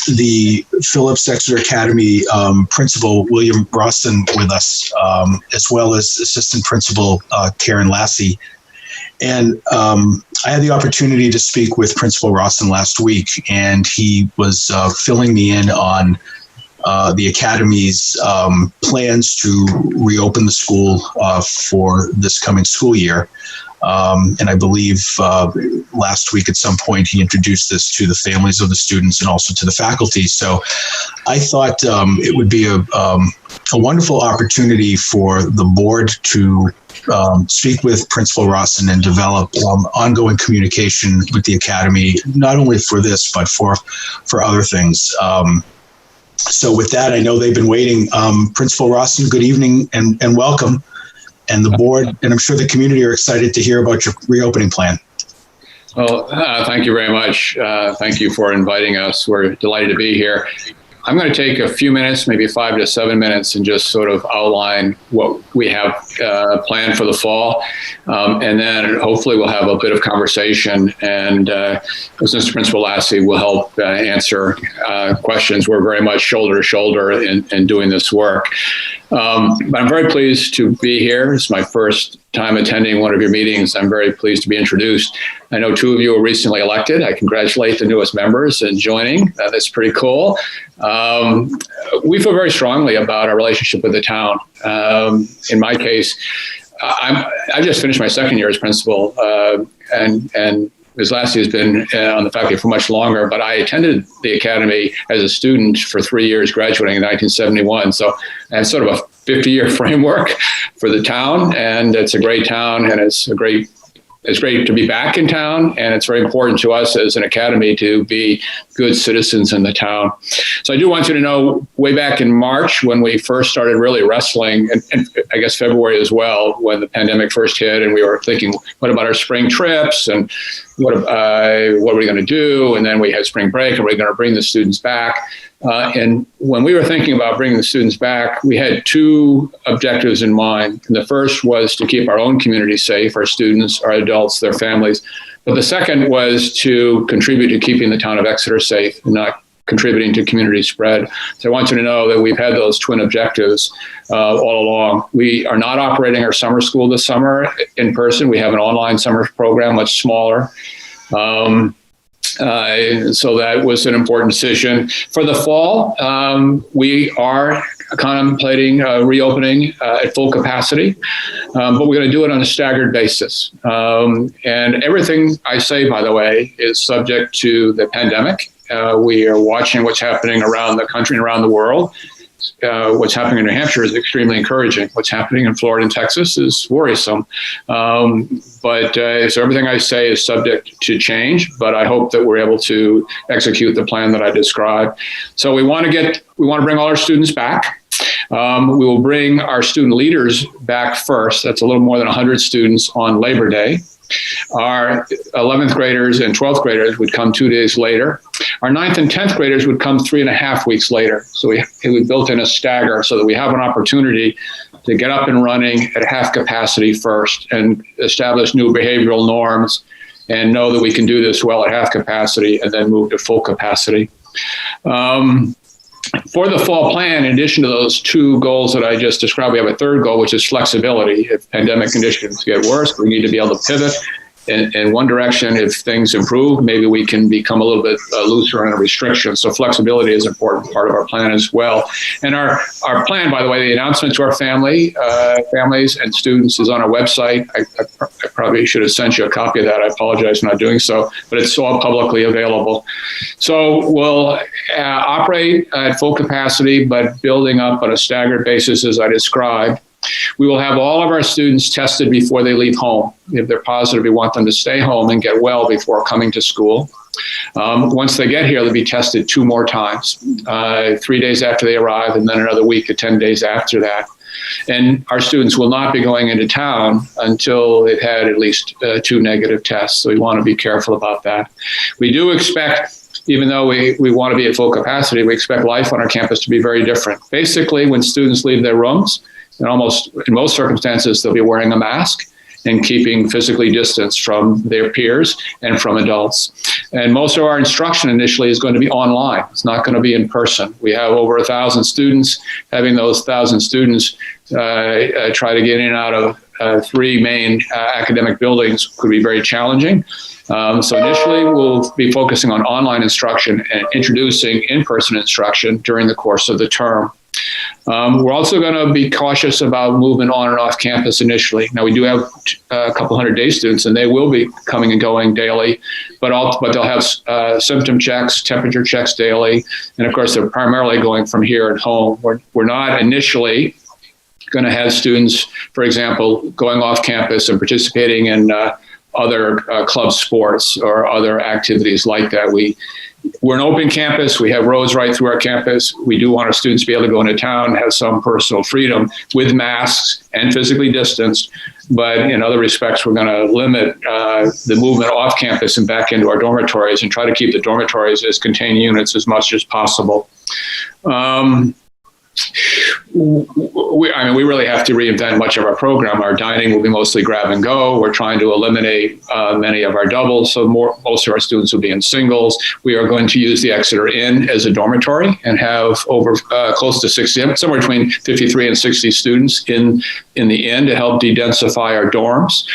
the Phillips Exeter Academy Principal William Rawson with us, as well as Assistant Principal Karen Lassie. And I had the opportunity to speak with Principal Rawson last week, and he was filling me in on the Academy's plans to reopen the school for this coming school year. And I believe last week at some point he introduced this to the families of the students and also to the faculty. So I thought it would be a wonderful opportunity for the board to speak with Principal Rawson and develop ongoing communication with the Academy, not only for this, but for other things. So with that, I know they've been waiting. Principal Rawson, good evening and welcome. And the board, and I'm sure the community are excited to hear about your reopening plan. Well, thank you very much. Thank you for inviting us. We're delighted to be here. I'm going to take a few minutes, maybe 5 to 7 minutes, and just sort of outline what we have planned for the fall. And then hopefully we'll have a bit of conversation, and Assistant Principal Lassie will help answer questions. We're very much shoulder to shoulder in doing this work. But I'm very pleased to be here. It's my first time attending one of your meetings. I'm very pleased to be introduced. I know 2 of you were recently elected. I congratulate the newest members in joining. That's pretty cool. We feel very strongly about our relationship with the town. In my case, I just finished my second year as principal, and Ms. Lassie has been on the faculty for much longer, but I attended the Academy as a student for 3 years, graduating in 1971. So I have sort of a 50-year framework for the town, and it's a great town, and it's great to be back in town, and it's very important to us as an academy to be good citizens in the town. So I do want you to know, way back in March, when we first started really wrestling, and I guess February as well, when the pandemic first hit, and we were thinking, what about our spring trips, and what are we going to do? And then we had spring break, and we're going to bring the students back. And when we were thinking about bringing the students back, we had 2 objectives in mind. And the first was to keep our own community safe, our students, our adults, their families. But the second was to contribute to keeping the town of Exeter safe and not contributing to community spread. So I want you to know that we've had those twin objectives all along. We are not operating our summer school this summer in person. We have an online summer program, much smaller. So that was an important decision. For the fall, we are contemplating reopening at full capacity, but we're going to do it on a staggered basis. And everything I say, by the way, is subject to the pandemic. We are watching what's happening around the country and around the world. What's happening in New Hampshire is extremely encouraging. What's happening in Florida and Texas is worrisome. But so everything I say is subject to change, but I hope that we're able to execute the plan that I described. So we want to bring all our students back. We will bring our student leaders back first. That's a little more than 100 students on Labor Day. Our 11th graders and 12th graders would come 2 days later. Our 9th and 10th graders would come 3.5 weeks later. So we built in a stagger so that we have an opportunity to get up and running at half capacity first and establish new behavioral norms and know that we can do this well at half capacity and then move to full capacity. For the fall plan, in addition to those two goals that I just described, we have a third goal, which is flexibility. If pandemic conditions get worse, we need to be able to pivot in one direction. If things improve, maybe we can become a little bit looser on a restriction. So flexibility is an important part of our plan as well. And our plan, by the way, the announcement to our families and students is on our website. I probably should have sent you a copy of that. I apologize for not doing so, but it's all publicly available. So we'll operate at full capacity, but building up on a staggered basis, as I described. We will have all of our students tested before they leave home. If they're positive, we want them to stay home and get well before coming to school. Once they get here, they'll be tested 2 more times, 3 days after they arrive, and then another week to 10 days after that. And our students will not be going into town until they've had at least 2 negative tests. So we want to be careful about that. We do expect, even though we want to be at full capacity, we expect life on our campus to be very different. Basically, when students leave their rooms, in most circumstances, they'll be wearing a mask and keeping physically distanced from their peers and from adults. And most of our instruction initially is going to be online. It's not going to be in person. We have over 1,000 students. Having those 1,000 students try to get in and out of 3 main academic buildings could be very challenging. So initially, we'll be focusing on online instruction and introducing in-person instruction during the course of the term. We're also going to be cautious about movement on and off campus initially. Now, we do have a couple hundred day students, and they will be coming and going daily, but they'll have symptom checks, temperature checks daily, and of course, they're primarily going from here at home. We're not initially going to have students, for example, going off campus and participating in other club sports or other activities like that. We're an open campus. We have roads right through our campus. We do want our students to be able to go into town, have some personal freedom with masks and physically distanced. But in other respects, we're going to limit the movement off campus and back into our dormitories and try to keep the dormitories as contained units as much as possible. We really have to reinvent much of our program. Our dining will be mostly grab and go. We're trying to eliminate many of our doubles, so most of our students will be in singles. We are going to use the Exeter Inn as a dormitory and have over close to 60, somewhere between 53 and 60 students in the inn to help de-densify our dorms.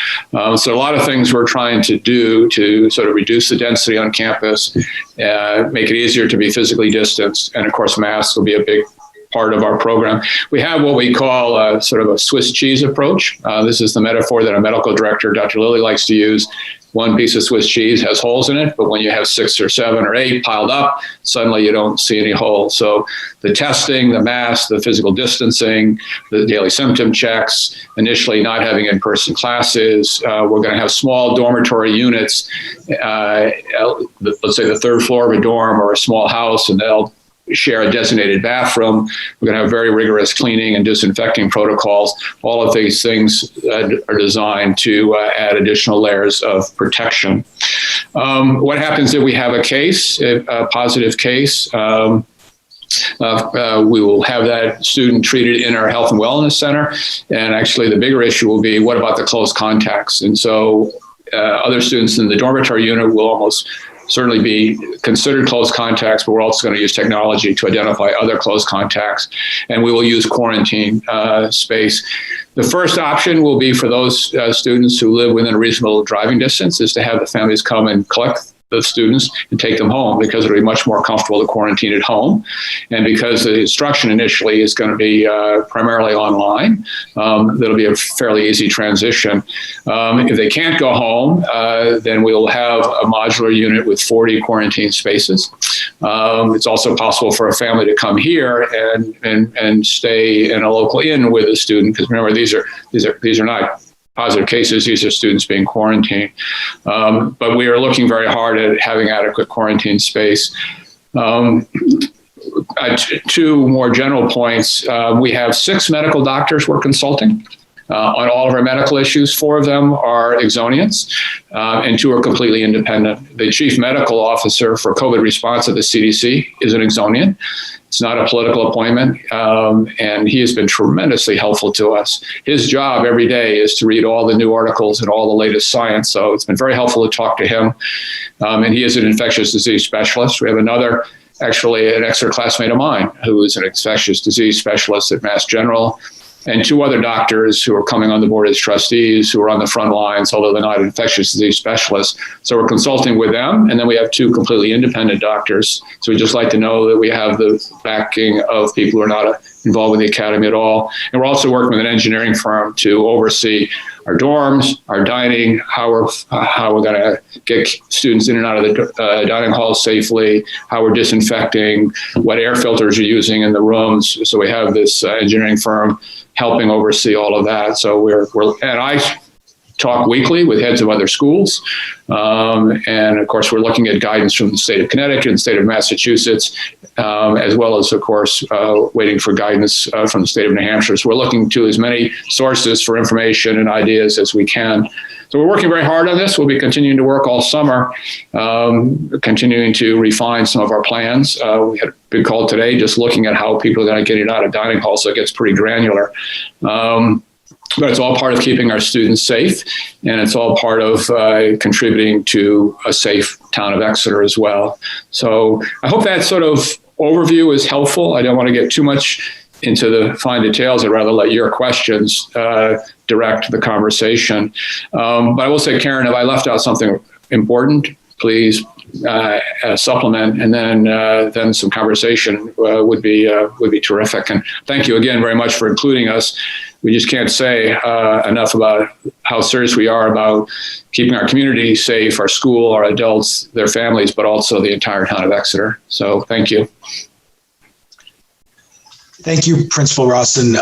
So a lot of things we're trying to do to sort of reduce the density on campus, make it easier to be physically distanced, and of course masks will be a big part of our program. We have what we call sort of a Swiss cheese approach. This is the metaphor that our medical director, Dr. Lilly, likes to use. One piece of Swiss cheese has holes in it, but when you have 6 or 7 or 8 piled up, suddenly you don't see any holes. So the testing, the masks, the physical distancing, the daily symptom checks, initially not having in-person classes. We're going to have small dormitory units, let's say the 3rd floor of a dorm or a small house, and they'll share a designated bathroom. We're going to have very rigorous cleaning and disinfecting protocols. All of these things are designed to add additional layers of protection. What happens if we have a case, a positive case? We will have that student treated in our health and wellness center. And actually the bigger issue will be, what about the close contacts? And so other students in the dormitory unit will almost certainly be considered close contacts, but we're also going to use technology to identify other close contacts. And we will use quarantine space. The first option will be for those students who live within a reasonable driving distance, is to have the families come and collect the students and take them home, because it'll be much more comfortable to quarantine at home. And because the instruction initially is going to be primarily online, that'll be a fairly easy transition. If they can't go home, then we'll have a modular unit with 40 quarantine spaces. It's also possible for a family to come here and stay in a local inn with a student, because remember, these are not positive cases. These are students being quarantined. But we are looking very hard at having adequate quarantine space. Two more general points. We have 6 medical doctors we're consulting on all of our medical issues. 4 of them are Exonians, and 2 are completely independent. The chief medical officer for COVID response at the CDC is an Exonian. It's not a political appointment, and he has been tremendously helpful to us. His job every day is to read all the new articles and all the latest science, so it's been very helpful to talk to him. And he is an infectious disease specialist. We have another, actually an Exeter classmate of mine, who is an infectious disease specialist at Mass General, and 2 other doctors who are coming on the board as trustees who are on the front lines, although they're not infectious disease specialists. So we're consulting with them. And then we have 2 completely independent doctors. So we'd just like to know that we have the backing of people who are not involved with the academy at all. And we're also working with an engineering firm to oversee our dorms, our dining, how we're going to get students in and out of the dining hall safely, how we're disinfecting, what air filters you're using in the rooms. So we have this engineering firm helping oversee all of that. So and I talk weekly with heads of other schools. And of course, we're looking at guidance from the state of Connecticut and the state of Massachusetts, as well as, of course, waiting for guidance from the state of New Hampshire. So we're looking to as many sources for information and ideas as we can. So we're working very hard on this. We'll be continuing to work all summer, continuing to refine some of our plans. We had a big call today just looking at how people are going to get in and out of dining halls, so it gets pretty granular. But it's all part of keeping our students safe, and it's all part of contributing to a safe town of Exeter as well. So I hope that sort of overview is helpful. I don't want to get too much into the fine details. I'd rather let your questions direct the conversation. But I will say, Karen, if I left out something important, please supplement, and then some conversation would be terrific. And thank you again very much for including us. We just can't say enough about how serious we are about keeping our community safe, our school, our adults, their families, but also the entire town of Exeter. So thank you. Thank you, Principal Rawson.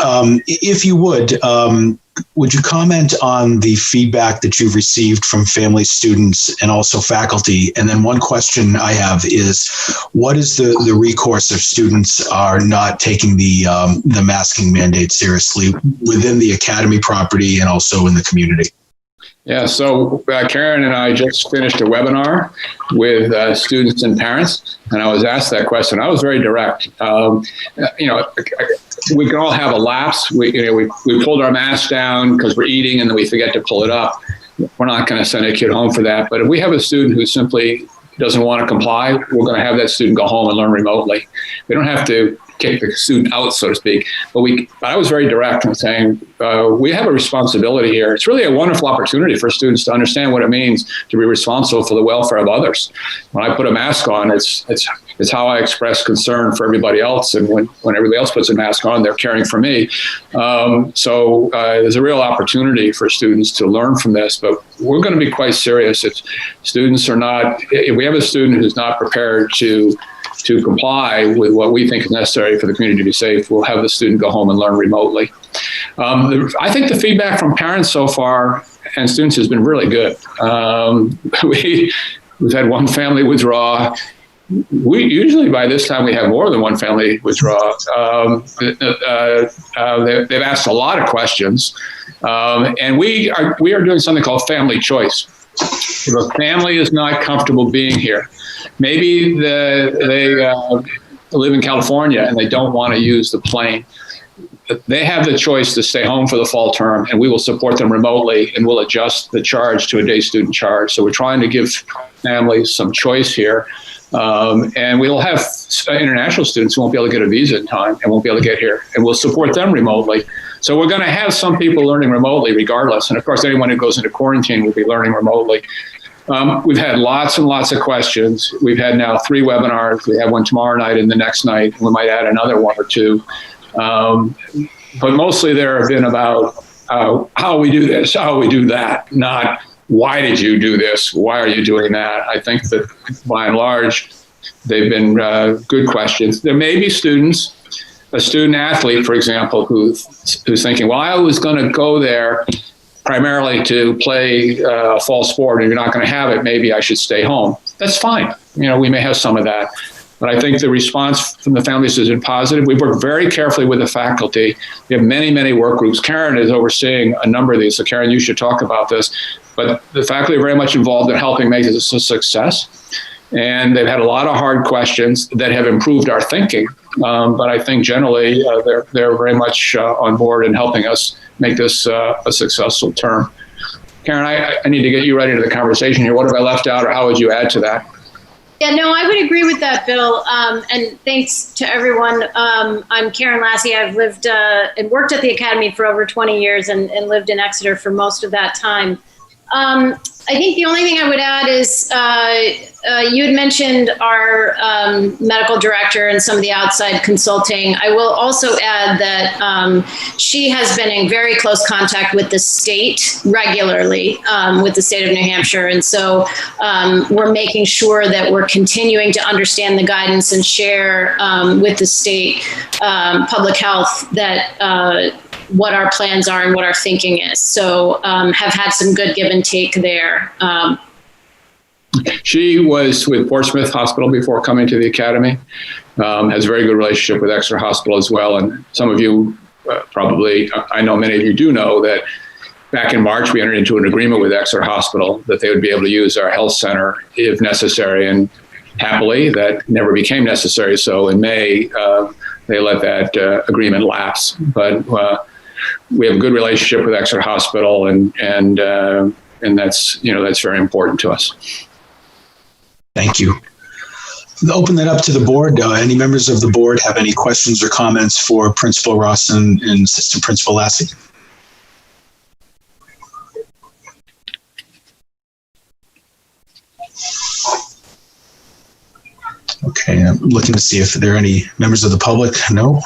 If you would you comment on the feedback that you've received from families, students, and also faculty? And then one question I have is, what is the recourse if students are not taking the masking mandate seriously within the academy property and also in the community? Yeah, so Karen and I just finished a webinar with students and parents, and I was asked that question. I was very direct. We can all have a lapse. We pulled our mask down because we're eating, and then we forget to pull it up. We're not going to send a kid home for that. But if we have a student who simply doesn't want to comply, we're going to have that student go home and learn remotely. We don't have to kick the student out, so to speak. But I was very direct in saying we have a responsibility here. It's really a wonderful opportunity for students to understand what it means to be responsible for the welfare of others. When I put a mask on, it's how I express concern for everybody else. And when everybody else puts a mask on, they're caring for me. So there's a real opportunity for students to learn from this, but we're going to be quite serious. If we have a student who's not prepared to comply with what we think is necessary for the community to be safe, we'll have the student go home and learn remotely. I think the feedback from parents so far and students has been really good. We've had one family withdraw. We usually by this time we have more than one family withdraw. They've asked a lot of questions, and we are doing something called family choice. If a family is not comfortable being here, maybe they live in California and they don't want to use the plane. They have the choice to stay home for the fall term, and we will support them remotely, and we'll adjust the charge to a day student charge. So we're trying to give families some choice here. And we'll have international students who won't be able to get a visa in time and won't be able to get here, and we'll support them remotely. So we're going to have some people learning remotely regardless. And of course, anyone who goes into quarantine will be learning remotely. We've had lots and lots of questions. We've had now 3 webinars. We have one tomorrow night and the next night. We might add another 1 or 2. But mostly there have been about how we do this, how we do that, not why did you do this? Why are you doing that? I think that by and large, they've been good questions. There may be students, a student athlete, for example, who's thinking, well, I was going to go there primarily to play a fall sport, and you're not going to have it. Maybe I should stay home. That's fine. We may have some of that. But I think the response from the families has been positive. We've worked very carefully with the faculty. We have many, many work groups. Karen is overseeing a number of these. So Karen, you should talk about this. But the faculty are very much involved in helping make this a success. And they've had a lot of hard questions that have improved our thinking. But I think generally they're very much on board in helping us make this a successful term. Karen, I need to get you ready to the conversation here. What have I left out, or how would you add to that? Yeah, no, I would agree with that, Bill. And thanks to everyone. I'm Karen Lassie. I've lived and worked at the Academy for over 20 years and lived in Exeter for most of that time. I think the only thing I would add is you had mentioned our medical director and some of the outside consulting. I will also add that she has been in very close contact with the state regularly, with the state of New Hampshire. And so we're making sure that we're continuing to understand the guidance and share with the state public health that what our plans are and what our thinking is. So have had some good give and take there. She was with Portsmouth Hospital before coming to the Academy, has a very good relationship with Exeter Hospital as well. And some of you probably, I know many of you do know that back in March, we entered into an agreement with Exeter Hospital that they would be able to use our health center if necessary. And happily, that never became necessary. So in May, they let that agreement lapse. But we have a good relationship with Exeter Hospital, and that's that's very important to us. Thank you. I'll open that up to the board. Any members of the board have any questions or comments for Principal Ross and Assistant Principal Lassie? Okay, I'm looking to see if there are any members of the public. No?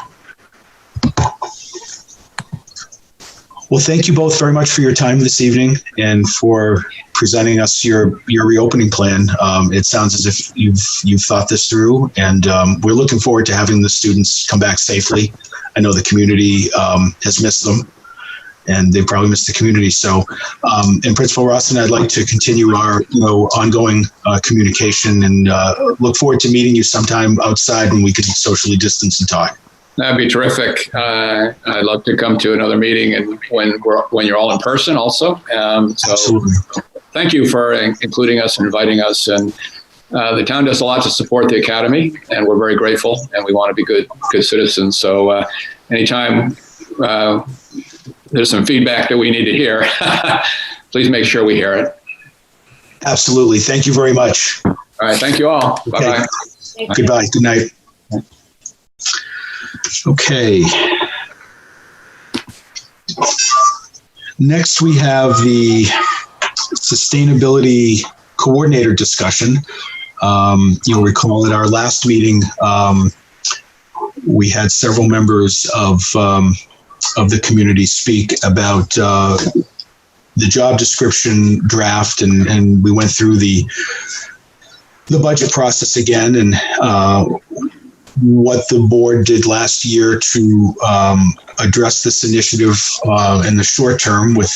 Well, thank you both very much for your time this evening and for presenting us your reopening plan. It sounds as if you've thought this through, and we're looking forward to having the students come back safely. I know the community has missed them, and they probably missed the community. So, and Principal Rawson, I'd like to continue our ongoing communication, and look forward to meeting you sometime outside when we can socially distance and talk. That'd be terrific. I'd love to come to another meeting, and when you're all in person also. So absolutely. Thank you for including us and inviting us. And the town does a lot to support the Academy, and we're very grateful, and we want to be good citizens. So anytime there's some feedback that we need to hear, please make sure we hear it. Absolutely. Thank you very much. All right. Thank you all. Okay. Bye-bye. Goodbye. Good night. Okay. Next, we have the Sustainability Coordinator discussion. You'll recall at our last meeting, we had several members of the community speak about the job description draft, and we went through the budget process again, and what the board did last year to address this initiative in the short term with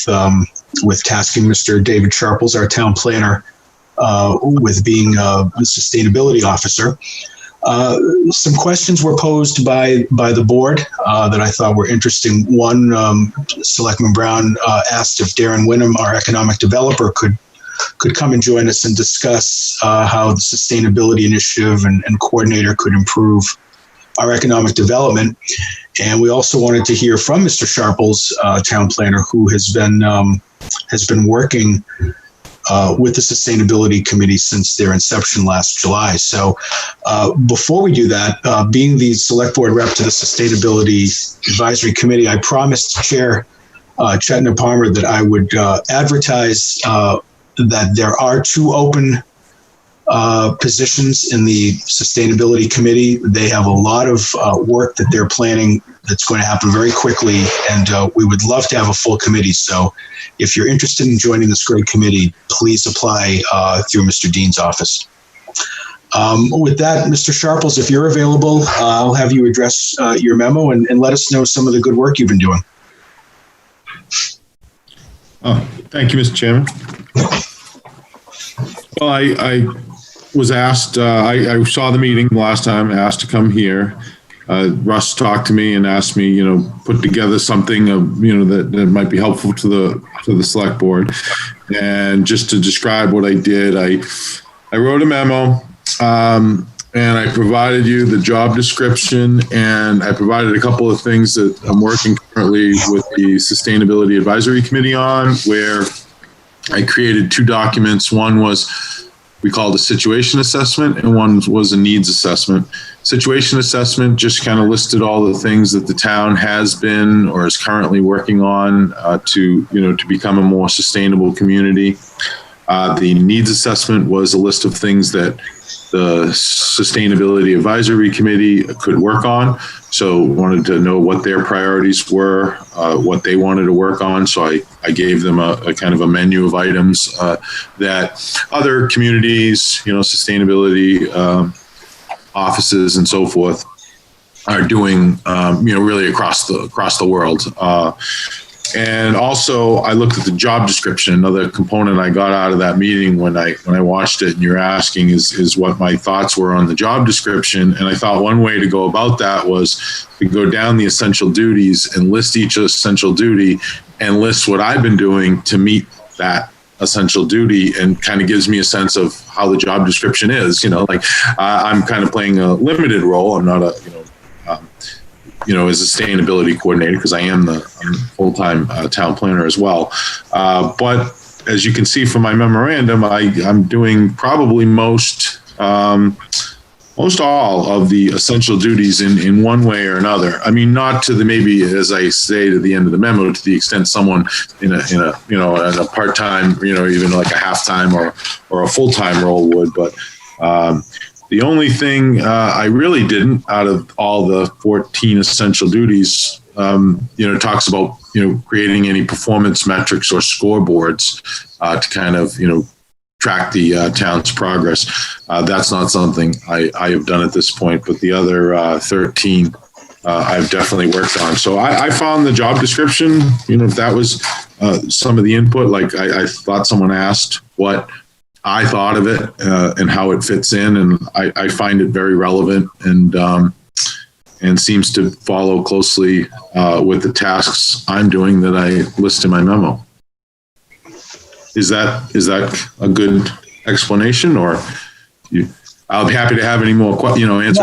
tasking Mr. David Sharples, our town planner, with being a sustainability officer. Some questions were posed by the board that I thought were interesting. One, Selectman Brown asked if Darren Wynnum, our economic developer, could come and join us and discuss how the sustainability initiative and coordinator could improve our economic development. And we also wanted to hear from Mr. Sharples, town planner, who has been working with the Sustainability Committee since their inception last July. So before we do that, being the select board rep to the Sustainability Advisory Committee, I promised Chair Chetna Palmer that I would advertise that there are 2 open positions in the Sustainability Committee. They have a lot of work that they're planning that's going to happen very quickly, and we would love to have a full committee. So if you're interested in joining this great committee, please apply through Mr. Dean's office. With that, Mr. Sharples, if you're available, I'll have you address your memo and let us know some of the good work you've been doing. Oh, thank you, Mr. Chairman. Well, I was asked, I saw the meeting last time, asked to come here. Russ talked to me and asked me, put together something, that might be helpful to the select board. And just to describe what I did, I wrote a memo, and I provided you the job description, and I provided a couple of things that I'm working currently with the Sustainability Advisory Committee on, where I created 2 documents. One was we called a situation assessment, and one was a needs assessment. Situation assessment just kind of listed all the things that the town has been or is currently working on to become a more sustainable community. The needs assessment was a list of things that the Sustainability Advisory Committee could work on. So wanted to know what their priorities were, what they wanted to work on. So I gave them a kind of a menu of items that other communities, sustainability offices and so forth are doing, really across the world. And also, I looked at the job description. Another component I got out of that meeting when I watched it, and you're asking is what my thoughts were on the job description. And I thought one way to go about that was to go down the essential duties and list each essential duty and list what I've been doing to meet that essential duty, and kind of gives me a sense of how the job description is. I'm kind of playing a limited role. I'm not as a sustainability coordinator, because I'm full-time town planner as well. But as you can see from my memorandum, I'm doing probably most all of the essential duties in one way or another. I mean, not to the, maybe as I say to the end of the memo, to the extent someone in a part-time, even like a half-time or a full-time role would, but the only thing I really didn't, out of all the 14 essential duties, talks about, creating any performance metrics or scoreboards to kind of, track the town's progress. That's not something I have done at this point, but the other 13 I've definitely worked on. So I found the job description, if that was some of the input, like I thought someone asked what I thought of it and how it fits in, and I find it very relevant and seems to follow closely with the tasks I'm doing that I list in my memo. Is that a good explanation, or I'll be happy to have any more answer.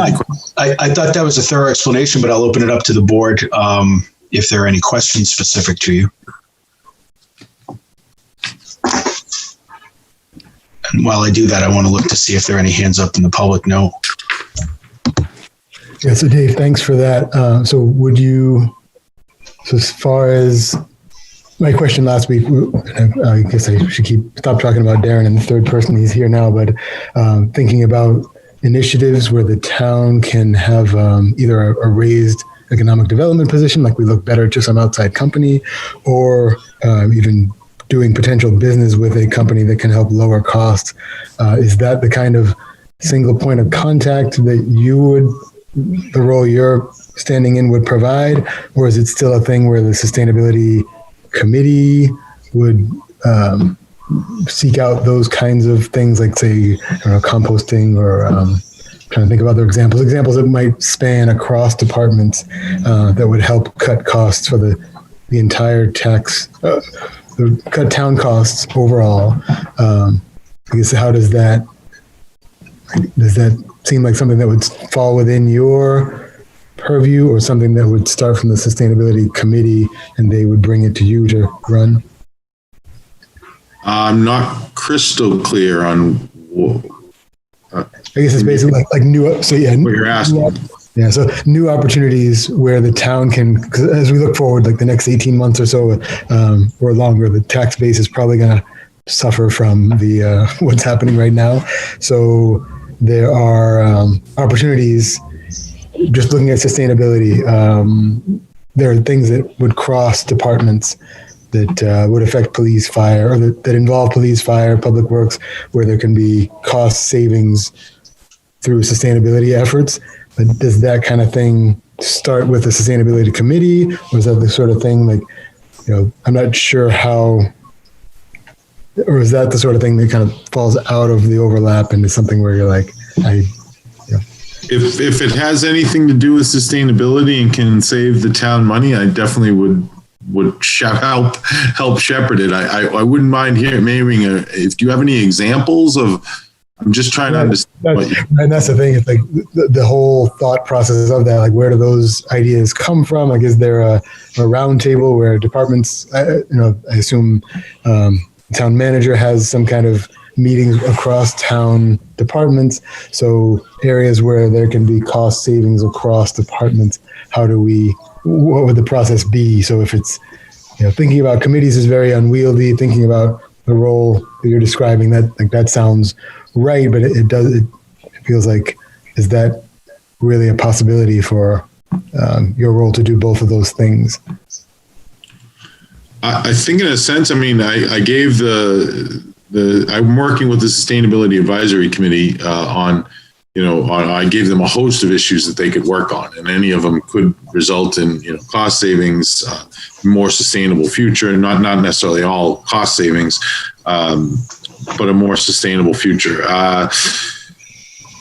I thought that was a thorough explanation, but I'll open it up to the board if there are any questions specific to you. And while I do that, I want to look to see if there are any hands up in the public. No. Yeah, so Dave, thanks for that. So as far as my question last week, I guess I should stop talking about Darren in the third person. He's here now, but thinking about initiatives where the town can have either a raised economic development position, like we look better to some outside company, or even doing potential business with a company that can help lower costs. Is that the kind of single point of contact that the role you're standing in would provide? Or is it still a thing where the sustainability committee would seek out those kinds of things, like say, composting, or trying to think of other examples that might span across departments that would help cut costs for the entire tax, cut town costs overall. I guess does that seem like something that would fall within your purview, or something that would start from the sustainability committee and they would bring it to you to run? I'm not crystal clear on. I guess it's basically like new. So yeah, what you're asking. Yeah, so new opportunities where the town can, cause as we look forward, like the next 18 months or so, or longer, the tax base is probably going to suffer from the what's happening right now. So there are opportunities. Just looking at sustainability, there are things that would cross departments that would affect police, fire, or that involve police, fire, public works, where there can be cost savings through sustainability efforts. But does that kind of thing start with a sustainability committee, or is that the sort of thing like, I'm not sure how, or is that the sort of thing that kind of falls out of the overlap and is something where you're like, If it has anything to do with sustainability and can save the town money, I definitely would help shepherd it. I wouldn't mind hearing if you have any examples of. I'm just trying to understand. And that's the thing. It's like the whole thought process of that. Like, where do those ideas come from? Like, is there a round table where departments? I assume town manager has some kind of meetings across town departments. So areas where there can be cost savings across departments. What would the process be? So if it's, thinking about committees is very unwieldy. Thinking about the role that you're describing, that sounds right, but it feels like, is that really a possibility for your role to do both of those things? I think in a sense, I gave I'm working with the Sustainability Advisory Committee I gave them a host of issues that they could work on, and any of them could result in, cost savings, more sustainable future, not necessarily all cost savings, but a more sustainable future.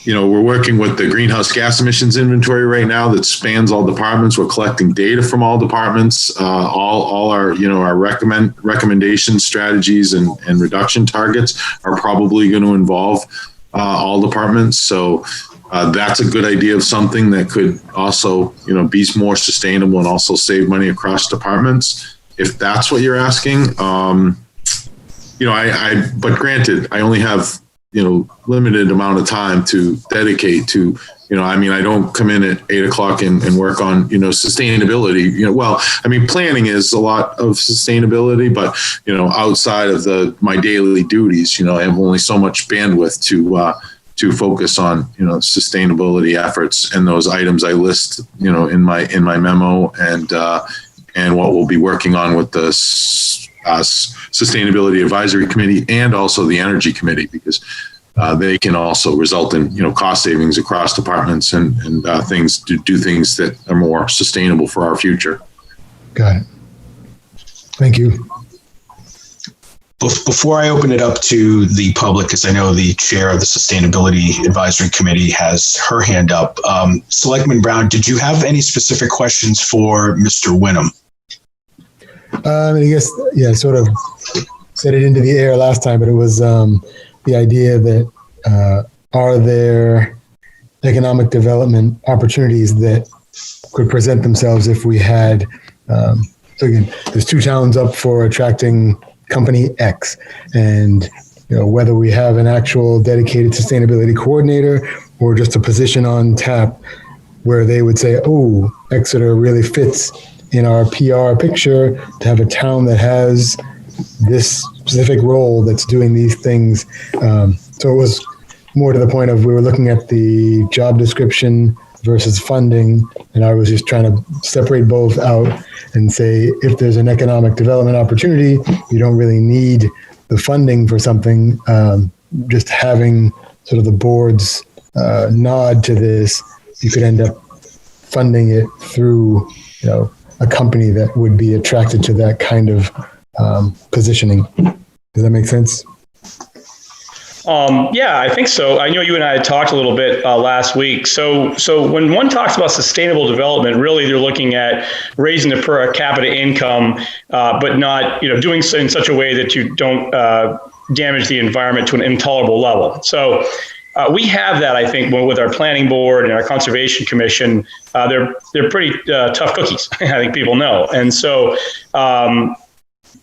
We're working with the greenhouse gas emissions inventory right now that spans all departments. We're collecting data from all departments. All our, our recommendation strategies and reduction targets are probably going to involve all departments. So that's a good idea of something that could also, be more sustainable and also save money across departments. If that's what you're asking, but granted, I only have, limited amount of time to dedicate to, I don't come in at 8 o'clock and work on, sustainability, planning is a lot of sustainability, but, outside of my daily duties, I have only so much bandwidth to focus on, sustainability efforts and those items I list, in my memo and what we'll be working on with the Sustainability Advisory Committee and also the Energy Committee, because they can also result in cost savings across departments and things to do things that are more sustainable for our future. Got it. Thank you. Before I open it up to the public, because I know the chair of the Sustainability Advisory Committee has her hand up, Selectman Brown, did you have any specific questions for Mr. Wynnum? I guess, sort of set it into the air last time, but it was the idea that are there economic development opportunities that could present themselves if we had, so again, there's 2 towns up for attracting company X, and whether we have an actual dedicated sustainability coordinator or just a position on tap where they would say, oh, Exeter really fits in our PR picture to have a town that has this specific role that's doing these things. So it was more to the point of we were looking at the job description versus funding, and I was just trying to separate both out and say, if there's an economic development opportunity, you don't really need the funding for something. Just having sort of the board's nod to this, you could end up funding it through, a company that would be attracted to that kind of positioning. Does that make sense? Yeah, I think so. I know you and I had talked a little bit last week. So when one talks about sustainable development, really they're looking at raising the per capita income, but not, doing so in such a way that you don't damage the environment to an intolerable level. So we have that, I think, with our planning board and our conservation commission. They're pretty tough cookies, I think people know. And so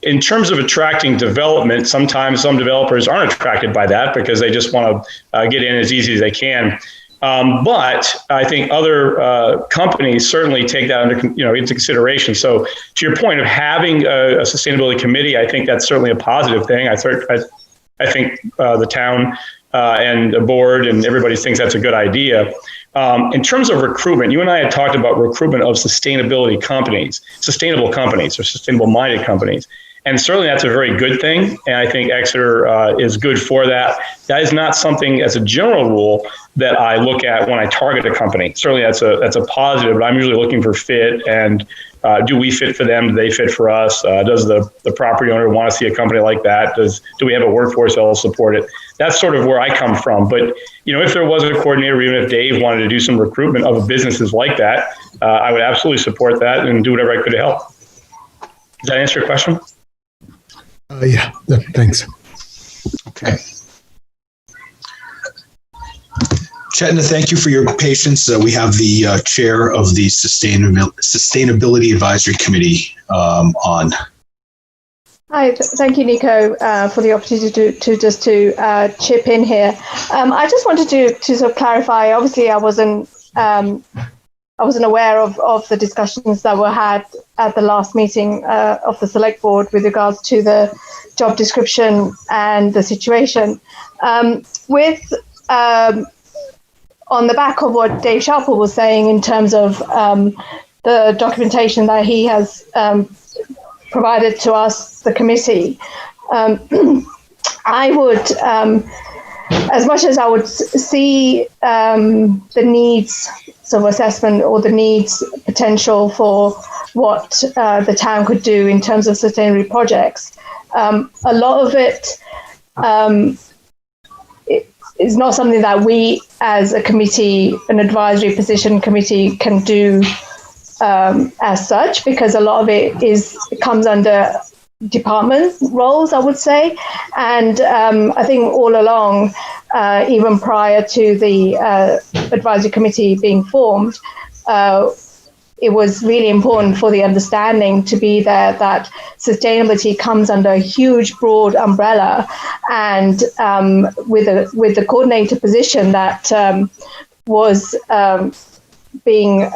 in terms of attracting development, sometimes some developers aren't attracted by that because they just want to get in as easy as they can. But I think other companies certainly take that into consideration. So to your point of having a sustainability committee, I think that's certainly a positive thing. I think the town and the board and everybody thinks that's a good idea. In terms of recruitment, you and I had talked about recruitment of sustainable companies or sustainable-minded companies. And certainly that's a very good thing. And I think Exeter is good for that. That is not something as a general rule that I look at when I target a company. Certainly that's a positive, but I'm usually looking for fit and do we fit for them? Do they fit for us? Does the property owner want to see a company like that? Do we have a workforce that will support it? That's sort of where I come from. But if there was a coordinator, even if Dave wanted to do some recruitment of businesses like that, I would absolutely support that and do whatever I could to help. Does that answer your question? Yeah, thanks. Okay. Chetna, thank you for your patience. We have the chair of the Sustainability Advisory Committee on. Hi, thank you, Nico, for the opportunity to chip in here. I just wanted to sort of clarify. Obviously, I wasn't aware of the discussions that were had at the last meeting of the select board with regards to the job description and the situation. On the back of what Dave Sharper was saying in terms of the documentation that he has provided to us, the committee, I would, as much as I would see the needs sort of assessment or the needs potential for what the town could do in terms of sustainability projects, a lot of it is not something that we as a committee, an advisory position committee, can do as such, because a lot of it comes under department roles, I would say. And I think all along, even prior to the advisory committee being formed, it was really important for the understanding to be there that sustainability comes under a huge, broad umbrella, and with the coordinator position that was being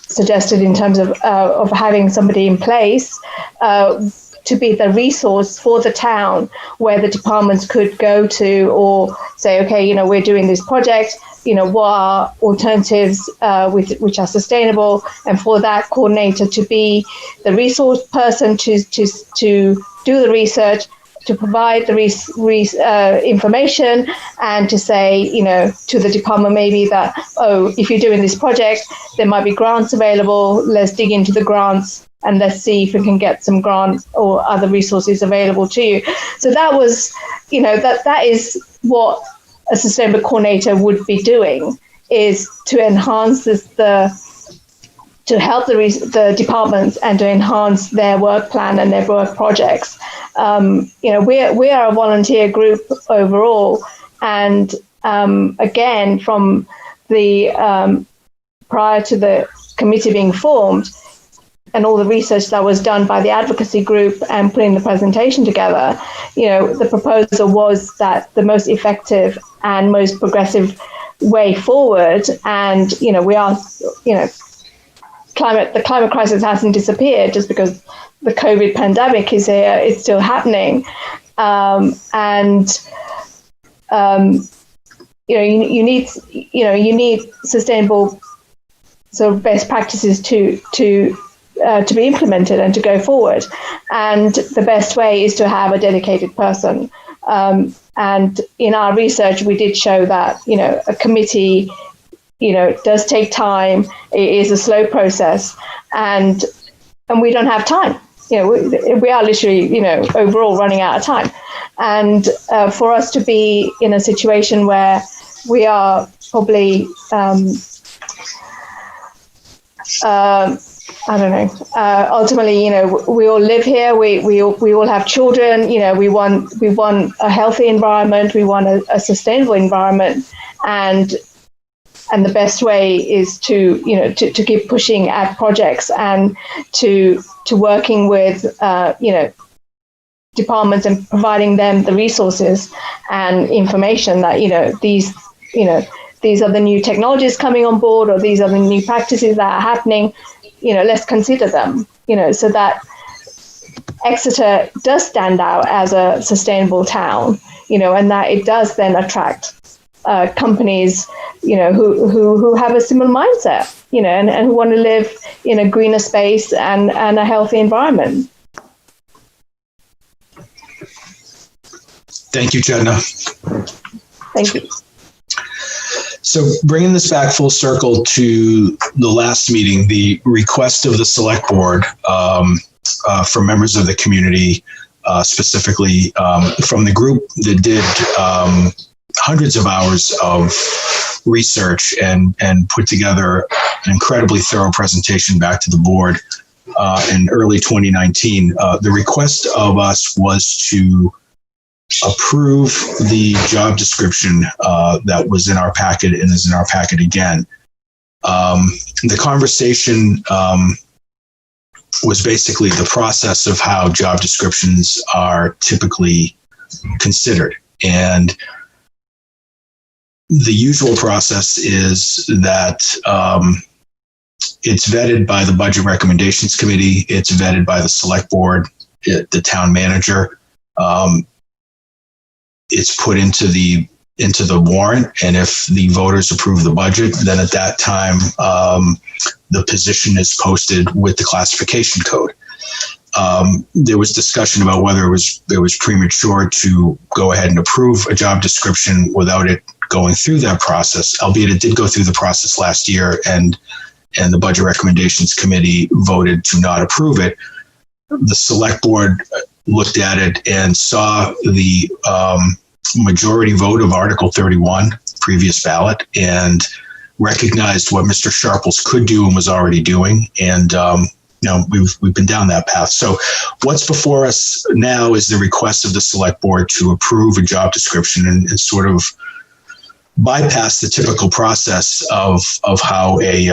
suggested in terms of having somebody in place to be the resource for the town where the departments could go to or say, okay, we're doing this project, what are alternatives which are sustainable, and for that coordinator to be the resource person to do the research, to provide the information, and to say, to the department maybe that, if you're doing this project, there might be grants available, let's dig into the grants and let's see if we can get some grants or other resources available to you. So that was, that is what a sustainable coordinator would be doing, is to enhance to help the departments and to enhance their work plan and their work projects. We are a volunteer group overall, and again, from the prior to the committee being formed, and all the research that was done by the advocacy group and putting the presentation together, the proposal was that the most effective and most progressive way forward, and we are, the climate crisis hasn't disappeared just because the COVID pandemic is here; it's still happening, you need sustainable sort of best practices to be implemented and to go forward. And the best way is to have a dedicated person. And in our research, we did show that, a committee, does take time. It is a slow process, and we don't have time. We are literally, overall running out of time. And for us to be in a situation where we are probably, ultimately, we all live here. We all have children. We want a healthy environment. We want a sustainable environment, and the best way is to keep pushing at projects and to working with departments and providing them the resources and information that these these are the new technologies coming on board, or these are the new practices that are happening, let's consider them, so that Exeter does stand out as a sustainable town, and that it does then attract companies, who have a similar mindset, and who want to live in a greener space and a healthy environment. Thank you, Chetna. Thank you. So bringing this back full circle to the last meeting, the request of the select board from members of the community, specifically from the group that did hundreds of hours of research and put together an incredibly thorough presentation back to the board in early 2019. The request of us was to approve the job description that was in our packet and is in our packet again. The conversation was basically the process of how job descriptions are typically considered. And the usual process is that it's vetted by the Budget Recommendations Committee, it's vetted by the Select Board, the town manager. It's put into the warrant, and if the voters approve the budget, then at that time the position is posted with the classification code. There was discussion about whether it was premature to go ahead and approve a job description without it going through that process, albeit it did go through the process last year, and the Budget Recommendations Committee voted to not approve it. The Select Board looked at it and saw the majority vote of Article 31, previous ballot, and recognized what Mr. Sharples could do and was already doing. And we've been down that path. So what's before us now is the request of the Select Board to approve a job description and sort of bypass the typical process of how a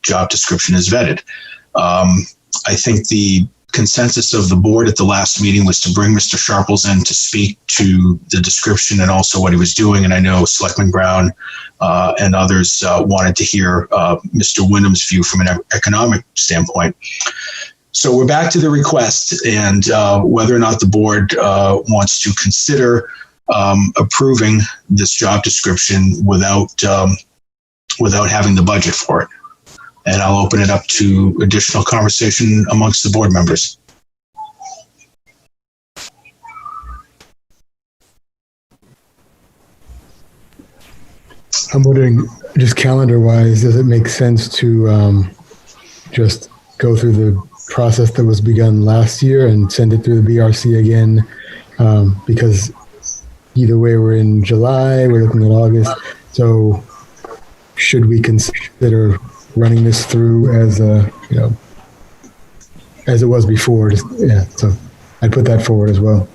job description is vetted. I think the consensus of the board at the last meeting was to bring Mr. Sharples in to speak to the description and also what he was doing. And I know Selectman Brown and others wanted to hear Mr. Wyndham's view from an economic standpoint. So we're back to the request and whether or not the board wants to consider approving this job description without having the budget for it. And I'll open it up to additional conversation amongst the board members. I'm wondering, just calendar-wise, does it make sense to just go through the process that was begun last year and send it through the BRC again? Because either way, we're in July, we're looking at August. So should we consider running this through as as it was before? So I'd put that forward as well.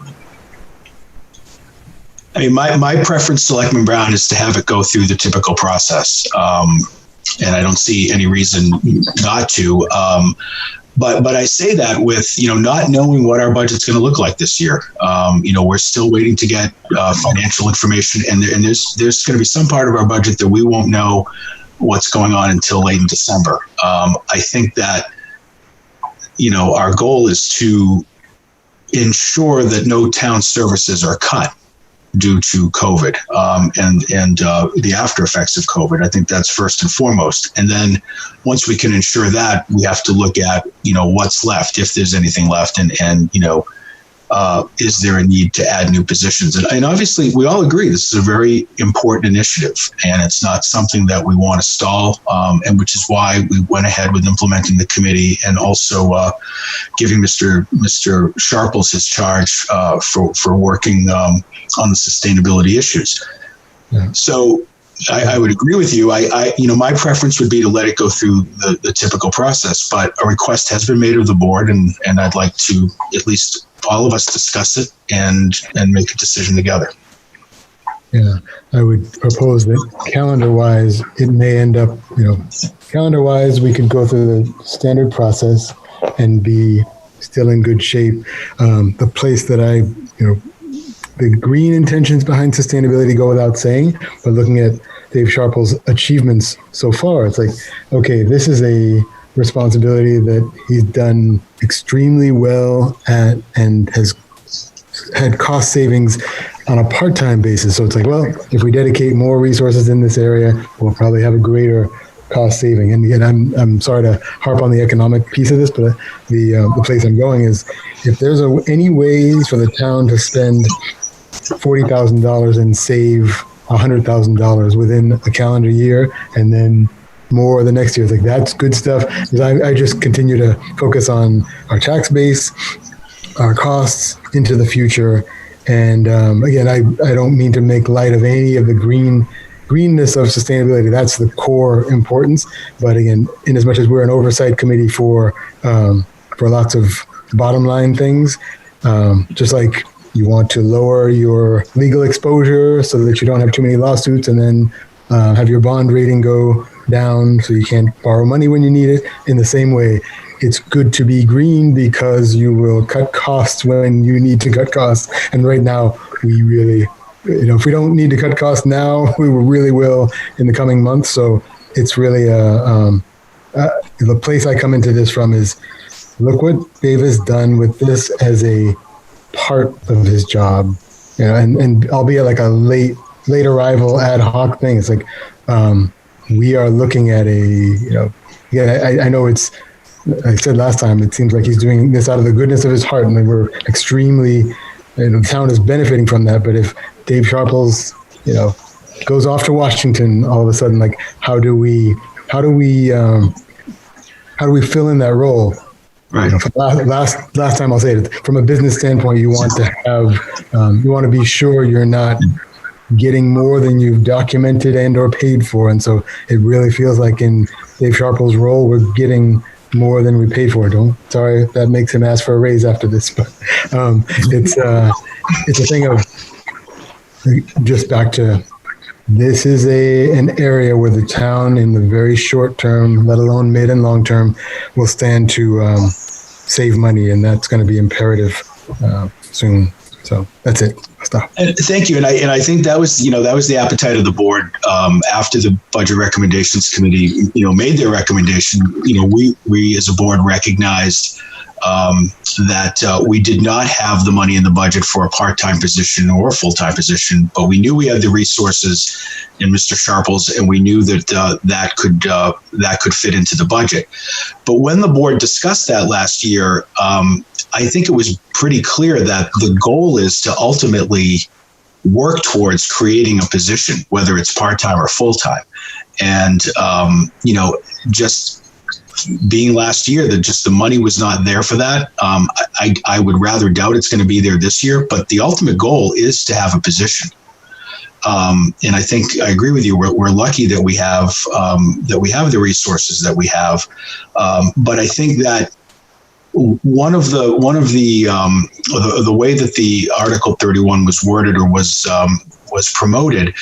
I mean, my preference, Selectman Brown, is to have it go through the typical process. And I don't see any reason not to. But I say that with, not knowing what our budget's going to look like this year. We're still waiting to get financial information, and there's going to be some part of our budget that we won't know what's going on until late in December. I think that, our goal is to ensure that no town services are cut due to COVID and the after effects of COVID. I think that's first and foremost. And then once we can ensure that, we have to look at, what's left, if there's anything left, and is there a need to add new positions? And obviously, we all agree this is a very important initiative, and it's not something that we want to stall, and which is why we went ahead with implementing the committee and also giving Mr. Sharples his charge for working on the sustainability issues. Yeah. So I would agree with you. My preference would be to let it go through the typical process, but a request has been made of the board, and I'd like to at least all of us discuss it and make a decision together. Yeah, I would propose that calendar-wise, it may end up, calendar-wise, we could go through the standard process and be still in good shape. The place that I, the green intentions behind sustainability go without saying, but looking at Dave Sharple's achievements so far, it's like, okay, this is a responsibility that he's done extremely well at and has had cost savings on a part-time basis. So it's like, well, if we dedicate more resources in this area, we'll probably have a greater cost saving. And again, I'm sorry to harp on the economic piece of this, but the place I'm going is, if there's any ways for the town to spend $40,000 and save $100,000 within a calendar year, and then more the next year, it's like, that's good stuff. Because I just continue to focus on our tax base, our costs into the future. And again, I don't mean to make light of any of the greenness of sustainability. That's the core importance. But again, in as much as we're an oversight committee for lots of bottom line things, just like you want to lower your legal exposure so that you don't have too many lawsuits, and then have your bond rating go down so you can't borrow money when you need it. In the same way, it's good to be green because you will cut costs when you need to cut costs. And right now, we really, if we don't need to cut costs now, we really will in the coming months. So it's really the place I come into this from is, look what Dave has done with this as a part of his job, and albeit like a late arrival ad hoc thing. It's like, we are looking at I know it's, I said last time, it seems like he's doing this out of the goodness of his heart, and we're extremely, the town is benefiting from that. But if Dave Sharples, goes off to Washington all of a sudden, like, how do we fill in that role? Right. Last time I'll say it, from a business standpoint, you want to have, you want to be sure you're not getting more than you've documented and or paid for. And so it really feels like in Dave Sharple's role, we're getting more than we paid for. Sorry if that makes him ask for a raise after this, but it's a thing of, just back to, this is an area where the town in the very short term, let alone mid and long term, will stand to save money, and that's going to be imperative soon. So that's it. I'll stop. And thank you. And I think that was the appetite of the board after the Budget Recommendations Committee made their recommendation. We as a board recognized that we did not have the money in the budget for a part-time position or a full-time position, but we knew we had the resources in Mr. Sharples, and we knew that that could fit into the budget. But when the board discussed that last year, I think it was pretty clear that the goal is to ultimately work towards creating a position, whether it's part-time or full-time. And, just being last year that just the money was not there for that. I would rather doubt it's going to be there this year, but the ultimate goal is to have a position. And I think I agree with you. We're lucky that we have the resources that we have. But I think that one of the way that the Article 31 was worded or was promoted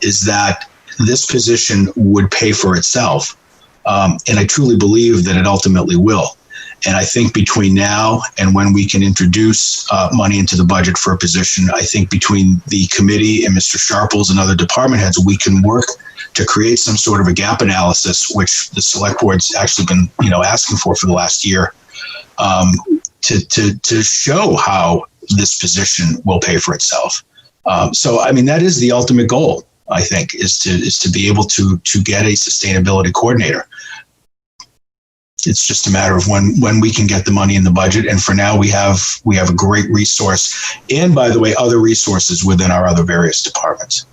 is that this position would pay for itself. And I truly believe that it ultimately will. And I think between now and when we can introduce money into the budget for a position, I think between the committee and Mr. Sharples and other department heads, we can work to create some sort of a gap analysis, which the select board's actually been, asking for the last year, to show how this position will pay for itself. So, I mean, that is the ultimate goal, I think, is to be able to get a sustainability coordinator. It's just a matter of when we can get the money in the budget. And for now, we have a great resource. And by the way, other resources within our other various departments.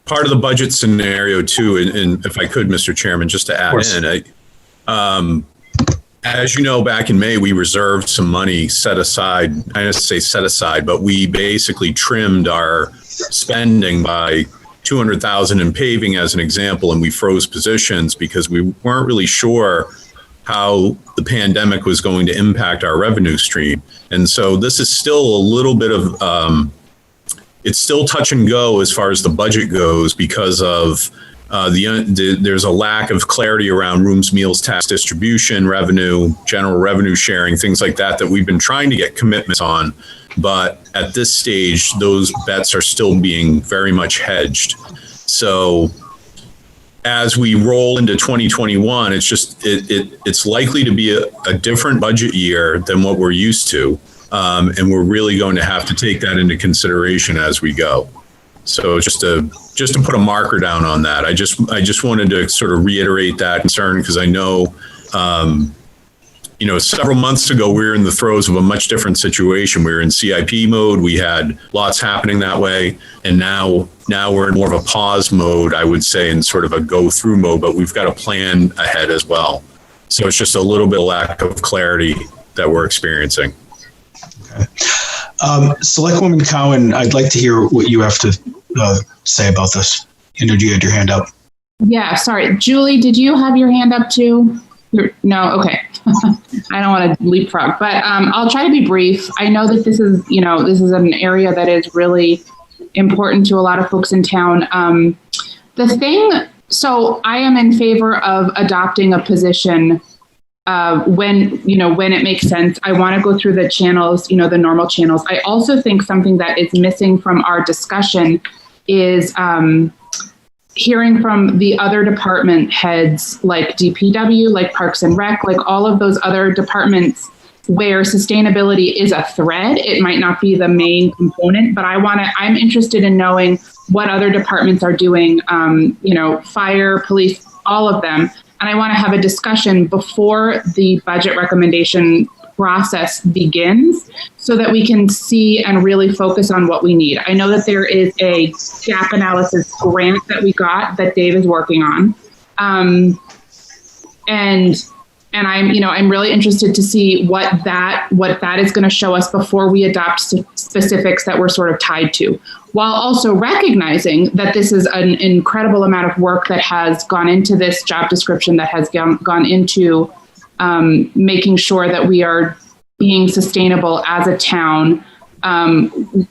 Part of the budget scenario too, and if I could, Mr. Chairman, just to add in, as you know, back in May, we reserved some money set aside. I didn't say set aside, but we basically trimmed our spending by $200,000 in paving as an example, and we froze positions because we weren't really sure how the pandemic was going to impact our revenue stream. And so this is still a little bit of, it's still touch and go as far as the budget goes because of There's a lack of clarity around rooms, meals, tax distribution, revenue, general revenue sharing, things like that we've been trying to get commitments on. But at this stage, those bets are still being very much hedged. So as we roll into 2021, it's likely to be a different budget year than what we're used to. And we're really going to have to take that into consideration as we go. So just to put a marker down on that, I just wanted to sort of reiterate that concern, because I know, several months ago, we were in the throes of a much different situation. We were in CIP mode. We had lots happening that way. And now we're in more of a pause mode, I would say, and sort of a go through mode, but we've got a plan ahead as well. So it's just a little bit of lack of clarity that we're experiencing. Okay. Selectwoman Cowan, I'd like to hear what you have to say about this. You had your hand up. Yeah, sorry. Julie, did you have your hand up too? No, okay. I don't want to leapfrog, but I'll try to be brief. I know that this is an area that is really important to a lot of folks in town. So I am in favor of adopting a position when it makes sense. I want to go through the channels, the normal channels. I also think something that is missing from our discussion is hearing from the other department heads, like DPW, like Parks and Rec, like all of those other departments where sustainability is a thread. It might not be the main component, but I'm interested in knowing what other departments are doing, fire, police, all of them. And I want to have a discussion before the budget recommendation process begins so that we can see and really focus on what we need. I know that there is a gap analysis grant that we got that Dave is working on. And I'm really interested to see what that is going to show us before we adopt specifics that we're sort of tied to, while also recognizing that this is an incredible amount of work that has gone into this job description, that has gone into making sure that we are being sustainable as a town, and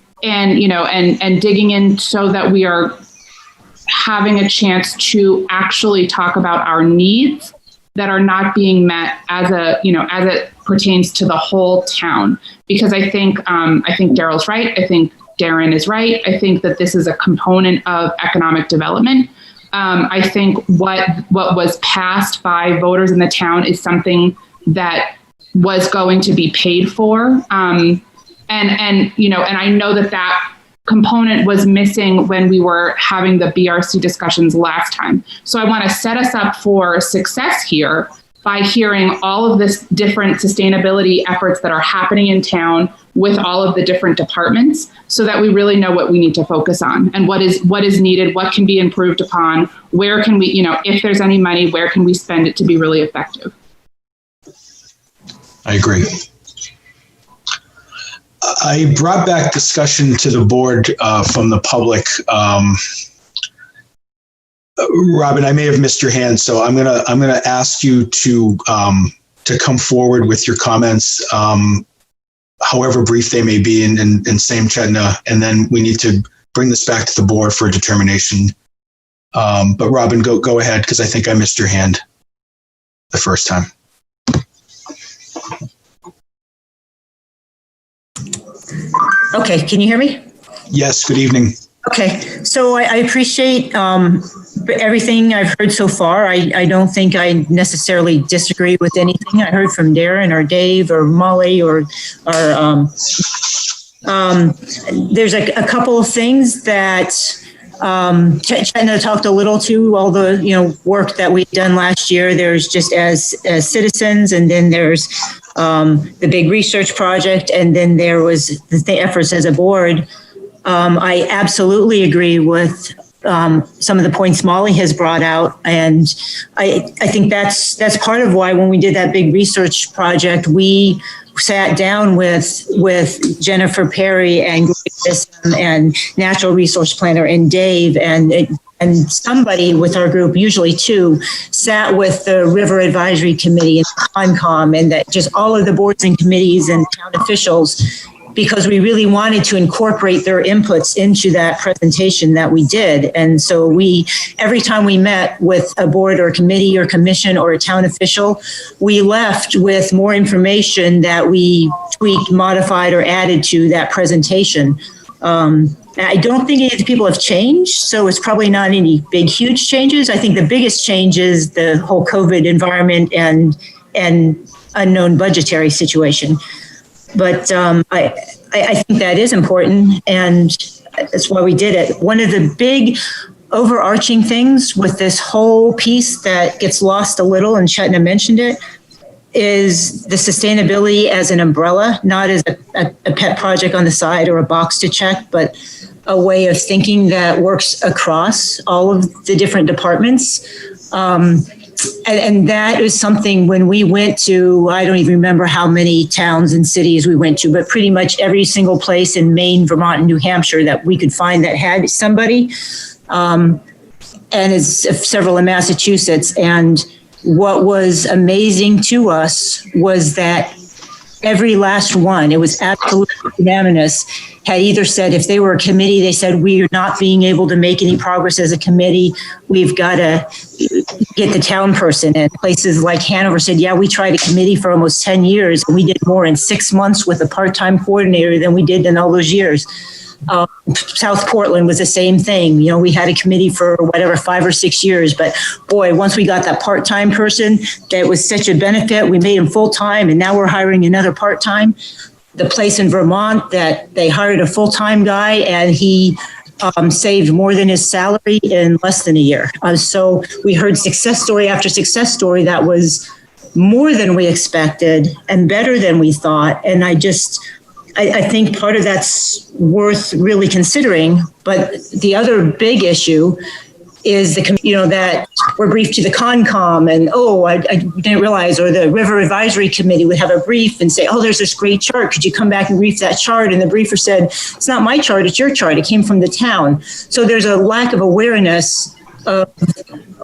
digging in so that we are having a chance to actually talk about our needs that are not being met as it pertains to the whole town. Because I think Daryl's right. I think Darren is right. I think that this is a component of economic development. I think what was passed by voters in the town is something that was going to be paid for. And I know that component was missing when we were having the BRC discussions last time. So I want to set us up for success here by hearing all of this different sustainability efforts that are happening in town with all of the different departments, so that we really know what we need to focus on and what is needed, what can be improved upon, where can we, if there's any money, where can we spend it to be really effective. I agree. I brought back discussion to the board from the public. Robin, I may have missed your hand, so I'm gonna ask you to come forward with your comments, however brief they may be, and same Chetna, and then we need to bring this back to the board for a determination. But Robin, go ahead, because I think I missed your hand the first time. Okay, can you hear me? Yes, good evening. Okay, so I appreciate everything I've heard so far. I don't think I necessarily disagree with anything I heard from Darren or Dave or Molly or there's a couple of things that Chetna talked a little to, all the work that we've done last year. There's just as citizens, and then there's the big research project, and then there was the efforts as a board. I absolutely agree with some of the points Molly has brought out, and I think that's part of why when we did that big research project, we sat down with Jennifer Perry and and Natural Resource Planner and Dave and somebody with our group, usually two, sat with the River Advisory Committee and Concom, and that just all of the boards and committees and town officials, because we really wanted to incorporate their inputs into that presentation that we did. And so every time we met with a board or a committee or commission or a town official, we left with more information that we tweaked, modified, or added to that presentation. I don't think any of the people have changed, so it's probably not any big, huge changes. I think the biggest change is the whole COVID environment and unknown budgetary situation. But I think that is important, and that's why we did it. One of the big overarching things with this whole piece that gets lost a little, and Chetna mentioned it, is the sustainability as an umbrella, not as a pet project on the side or a box to check, but a way of thinking that works across all of the different departments. And that is something when we went to, I don't even remember how many towns and cities we went to, but pretty much every single place in Maine, Vermont, and New Hampshire that we could find that had somebody, and it's several in Massachusetts. And what was amazing to us was that every last one, it was absolutely unanimous, had either said, if they were a committee, they said, we are not being able to make any progress as a committee. We've got to get the town person. And places like Hanover said, yeah, we tried a committee for almost 10 years. And we did more in 6 months with a part-time coordinator than we did in all those years. South Portland was the same thing. You know, we had a committee for whatever, 5 or 6 years, but boy, once we got that part-time person, that was such a benefit. We made him full-time, and now we're hiring another part-time. The place in Vermont that they hired a full-time guy, and he saved more than his salary in less than a year. So we heard success story after success story that was more than we expected and better than we thought. And I think part of that's worth really considering. But the other big issue is that we're briefed to the Concom, and I didn't realize, or the River Advisory Committee would have a brief and say, there's this great chart. Could you come back and brief that chart? And the briefer said, it's not my chart, it's your chart. It came from the town. So there's a lack of awareness of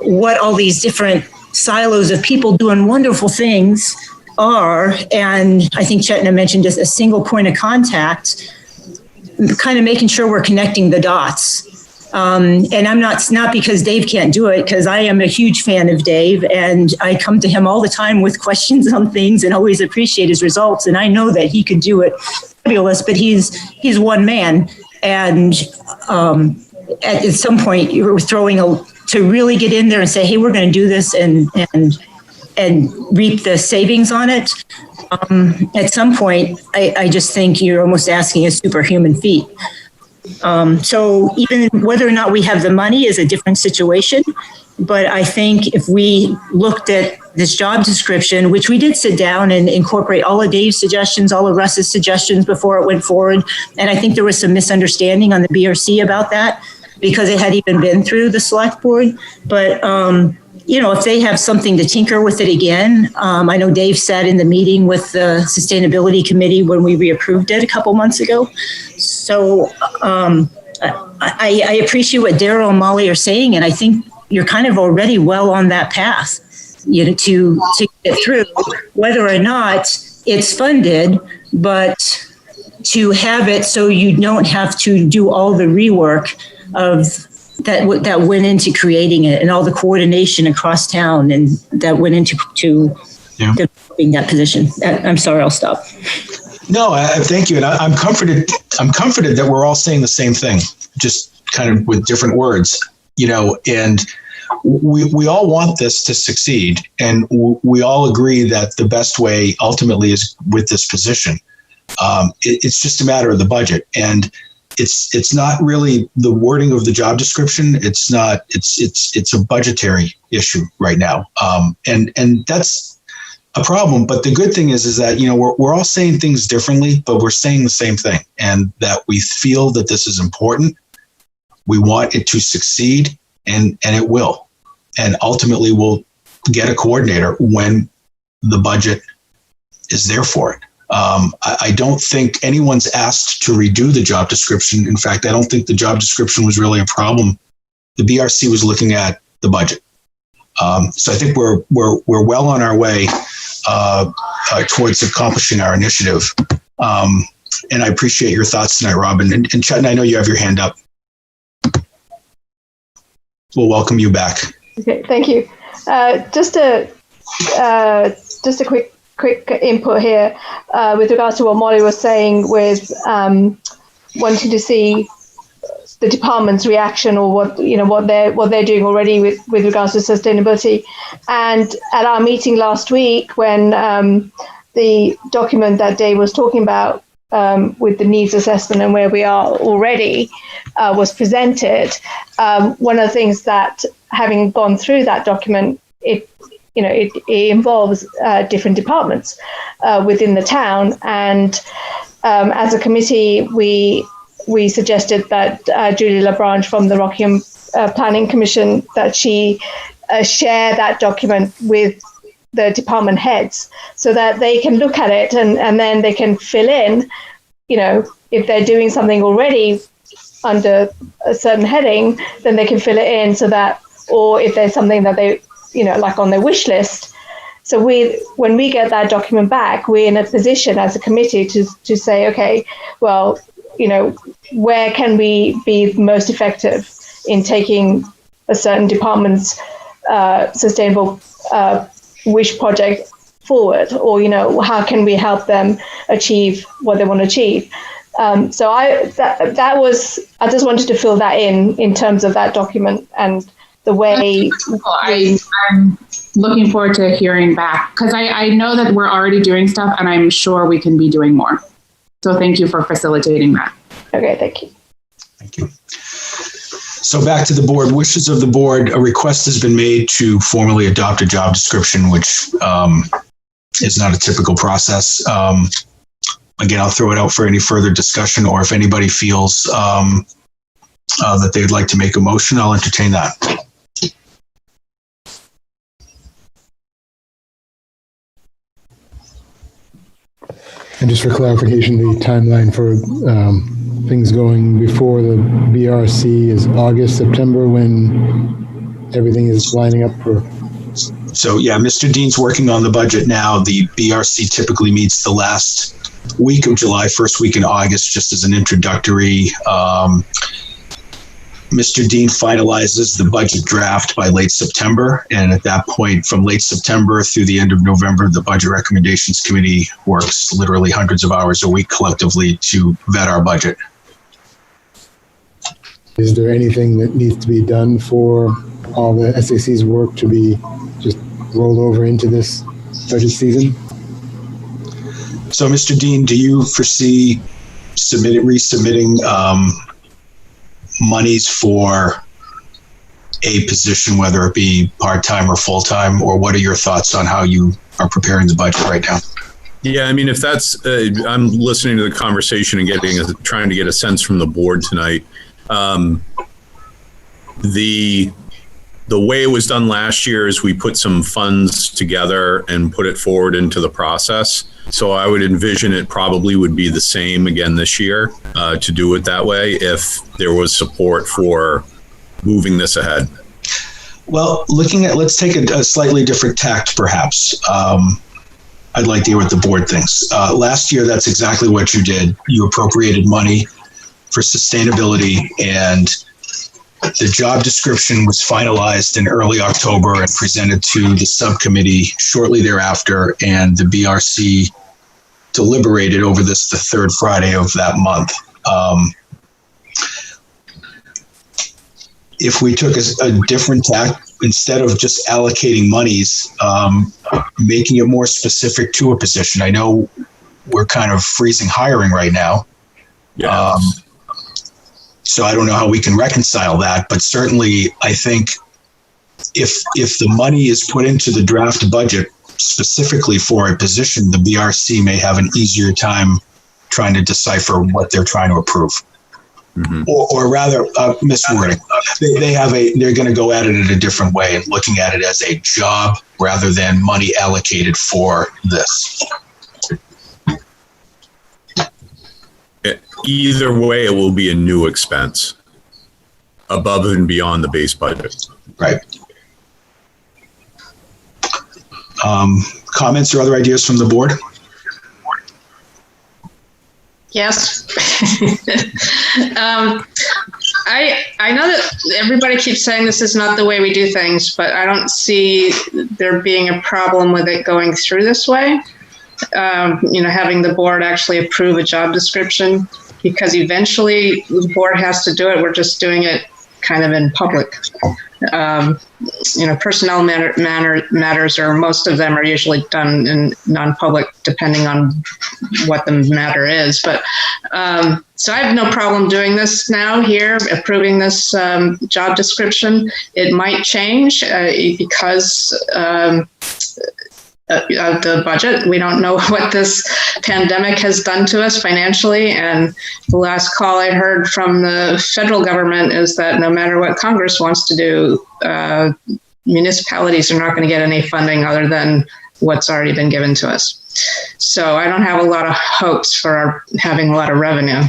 what all these different silos of people doing wonderful things are. And I think Chetna mentioned just a single point of contact, kind of making sure we're connecting the dots. And I'm not because Dave can't do it, because I am a huge fan of Dave, and I come to him all the time with questions on things and always appreciate his results. And I know that he could do it fabulous, but he's one man. And at some point you're to really get in there and say, hey, we're going to do this and reap the savings on it. At some point, I just think you're almost asking a superhuman feat. So even whether or not we have the money is a different situation. But I think if we looked at this job description, which we did sit down and incorporate all of Dave's suggestions, all of Russ's suggestions before it went forward. And I think there was some misunderstanding on the BRC about that because it had even been through the select board. But if they have something to tinker with it again, I know Dave sat in the meeting with the Sustainability Committee when we reapproved it a couple months ago. So I appreciate what Daryl and Molly are saying, and I think you're kind of already well on that path, to get through, whether or not it's funded, but to have it so you don't have to do all the rework of that went into creating it and all the coordination across town and that went into developing that position. I'm sorry, I'll stop. No, thank you. And I'm comforted that we're all saying the same thing, just kind of with different words, and we all want this to succeed. And we all agree that the best way ultimately is with this position. It's just a matter of the budget. And it's not really the wording of the job description. It's a budgetary issue right now. And that's a problem. But the good thing is that, we're all saying things differently, but we're saying the same thing, and that we feel that this is important. We want it to succeed, and it will. And ultimately we'll get a coordinator when the budget is there for it. I don't think anyone's asked to redo the job description. In fact, I don't think the job description was really a problem. The BRC was looking at the budget. So I think we're well on our way towards accomplishing our initiative. And I appreciate your thoughts tonight, Robin. And Chetna, I know you have your hand up. We'll welcome you back. Okay, thank you. Just a quick input here with regards to what Molly was saying with wanting to see the department's reaction or what they're doing already with regards to sustainability. And at our meeting last week, when the document that Dave was talking about with the needs assessment and where we are already was presented, one of the things that, having gone through that document, it involves different departments within the town, and as a committee, we suggested that Julie LaBranche from the Rockingham Planning Commission, that she share that document with the department heads so that they can look at it and then they can fill in, if they're doing something already under a certain heading, then they can fill it in so that, or if there's something that they, like on their wish list. So when we get that document back, we're in a position as a committee to say, okay, well, where can we be most effective in taking a certain department's sustainable wish project forward, or how can we help them achieve what they want to achieve? So I just wanted to fill that in terms of that document and the way. I'm looking forward to hearing back, because I know that we're already doing stuff, and I'm sure we can be doing more. So thank you for facilitating that. Okay, thank you. Thank you. So back to the board, wishes of the board. A request has been made to formally adopt a job description, which is not a typical process. Again, I'll throw it out for any further discussion, or if anybody feels that they'd like to make a motion, I'll entertain that. And just for clarification, the timeline for things going before the BRC is August, September, when everything is lining up for. So yeah, Mr. Dean's working on the budget now. The BRC typically meets the last week of July, first week in August, just as an introductory. Mr. Dean finalizes the budget draft by late September. And at that point, from late September through the end of November, the Budget Recommendations Committee works literally hundreds of hours a week collectively to vet our budget. Is there anything that needs to be done for all the SAC's work to be just rolled over into this budget season? So, Mr. Dean, do you foresee resubmitting monies for a position, whether it be part-time or full-time, or what are your thoughts on how you are preparing the budget right now? Yeah, I mean, if that's, I'm listening to the conversation and trying to get a sense from the board tonight. The way it was done last year is we put some funds together and put it forward into the process. So I would envision it probably would be the same again this year to do it that way if there was support for moving this ahead. Well, let's take a slightly different tact, perhaps. I'd like to hear what the board thinks. Last year, that's exactly what you did. You appropriated money for sustainability, and the job description was finalized in early October and presented to the subcommittee shortly thereafter, and the BRC deliberated over this the third Friday of that month. If we took a different tack, instead of just allocating monies, making it more specific to a position. I know we're kind of freezing hiring right now. Yeah. So I don't know how we can reconcile that, but certainly I think if the money is put into the draft budget specifically for a position, the BRC may have an easier time trying to decipher what they're trying to approve. Mm-hmm. Or rather, miswording. They're going to go at it in a different way and looking at it as a job rather than money allocated for this. Either way, it will be a new expense above and beyond the base budget. Right. Comments or other ideas from the board? Yes. I know that everybody keeps saying this is not the way we do things, but I don't see there being a problem with it going through this way. Having the board actually approve a job description, because eventually the board has to do it. We're just doing it kind of in public. Personnel matters, or most of them are usually done in non-public, depending on what the matter is. But so I have no problem doing this now here, approving this job description. It might change because of the budget. We don't know what this pandemic has done to us financially. And the last call I heard from the federal government is that no matter what Congress wants to do, municipalities are not going to get any funding other than what's already been given to us. So I don't have a lot of hopes for having a lot of revenue.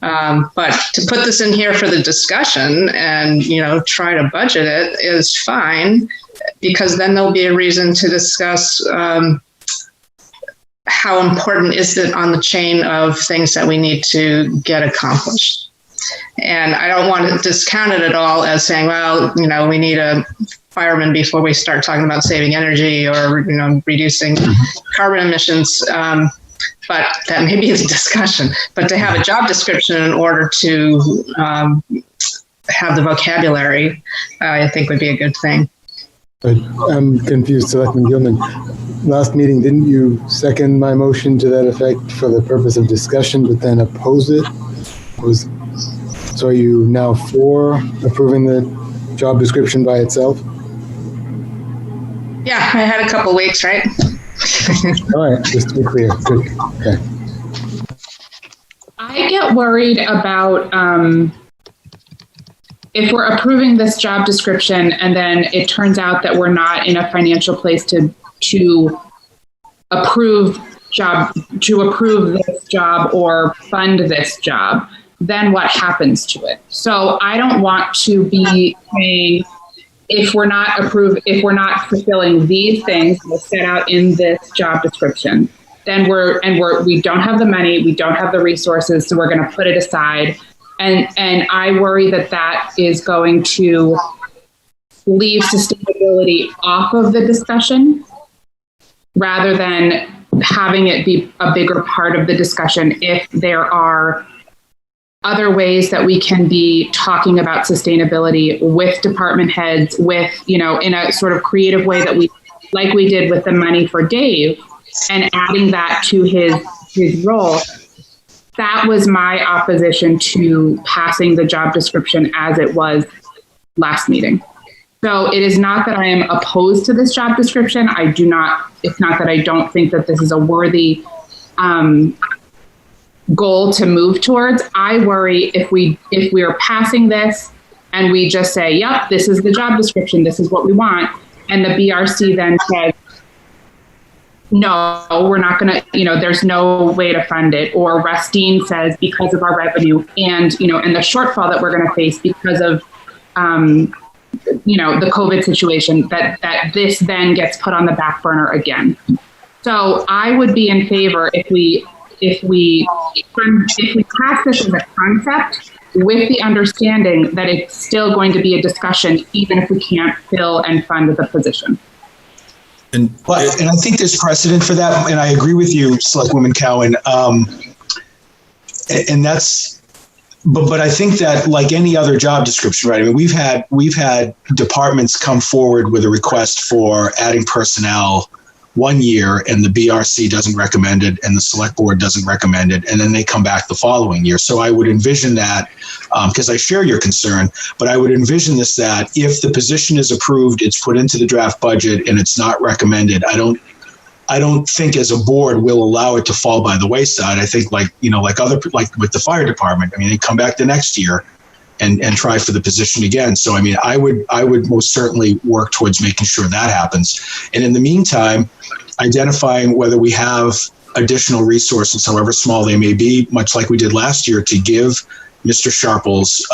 But to put this in here for the discussion and, try to budget it is fine, because then there'll be a reason to discuss how important is it on the chain of things that we need to get accomplished. And I don't want to discount it at all as saying, well, we need a fireman before we start talking about saving energy or, reducing carbon emissions. But that may be a discussion. But to have a job description in order to have the vocabulary, I think would be a good thing. But I'm confused, Selectman Gilman. Last meeting, didn't you second my motion to that effect for the purpose of discussion, but then oppose it? So are you now for approving the job description by itself? Yeah, I had a couple weeks, right? All right, just to be clear. Good. Okay. I get worried about if we're approving this job description and then it turns out that we're not in a financial place to approve this job or fund this job, then what happens to it? So I don't want to be saying, if we're not fulfilling these things that are set out in this job description, then we don't have the money, we don't have the resources, so we're going to put it aside. And I worry that is going to leave sustainability off of the discussion rather than having it be a bigger part of the discussion if there are other ways that we can be talking about sustainability with department heads, with, in a sort of creative way that we did with the money for Dave, and adding that to his role. That was my opposition to passing the job description as it was last meeting. So it is not that I am opposed to this job description. It's not that I don't think that this is a worthy goal to move towards. I worry if we are passing this and we just say, yep, this is the job description, this is what we want, and the BRC then says, no, we're not going to, there's no way to fund it. Or Rustine says, because of our revenue and the shortfall that we're going to face because of, the COVID situation, that this then gets put on the back burner again. So I would be in favor if we pass this as a concept with the understanding that it's still going to be a discussion, even if we can't fill and fund the position. And I think there's precedent for that, and I agree with you, Selectwoman Cowan. And that's, but I think that, like any other job description, right? I mean, we've had departments come forward with a request for adding personnel 1 year, and the BRC doesn't recommend it, and the select board doesn't recommend it, and then they come back the following year. So I would envision that, because I share your concern, but I would envision this, that if the position is approved, it's put into the draft budget, and it's not recommended, I don't think as a board we'll allow it to fall by the wayside. I think like with the fire department, I mean, they come back the next year and try for the position again. So, I mean, I would most certainly work towards making sure that happens. And in the meantime, identifying whether we have additional resources, however small they may be, much like we did last year, to give Mr. Sharples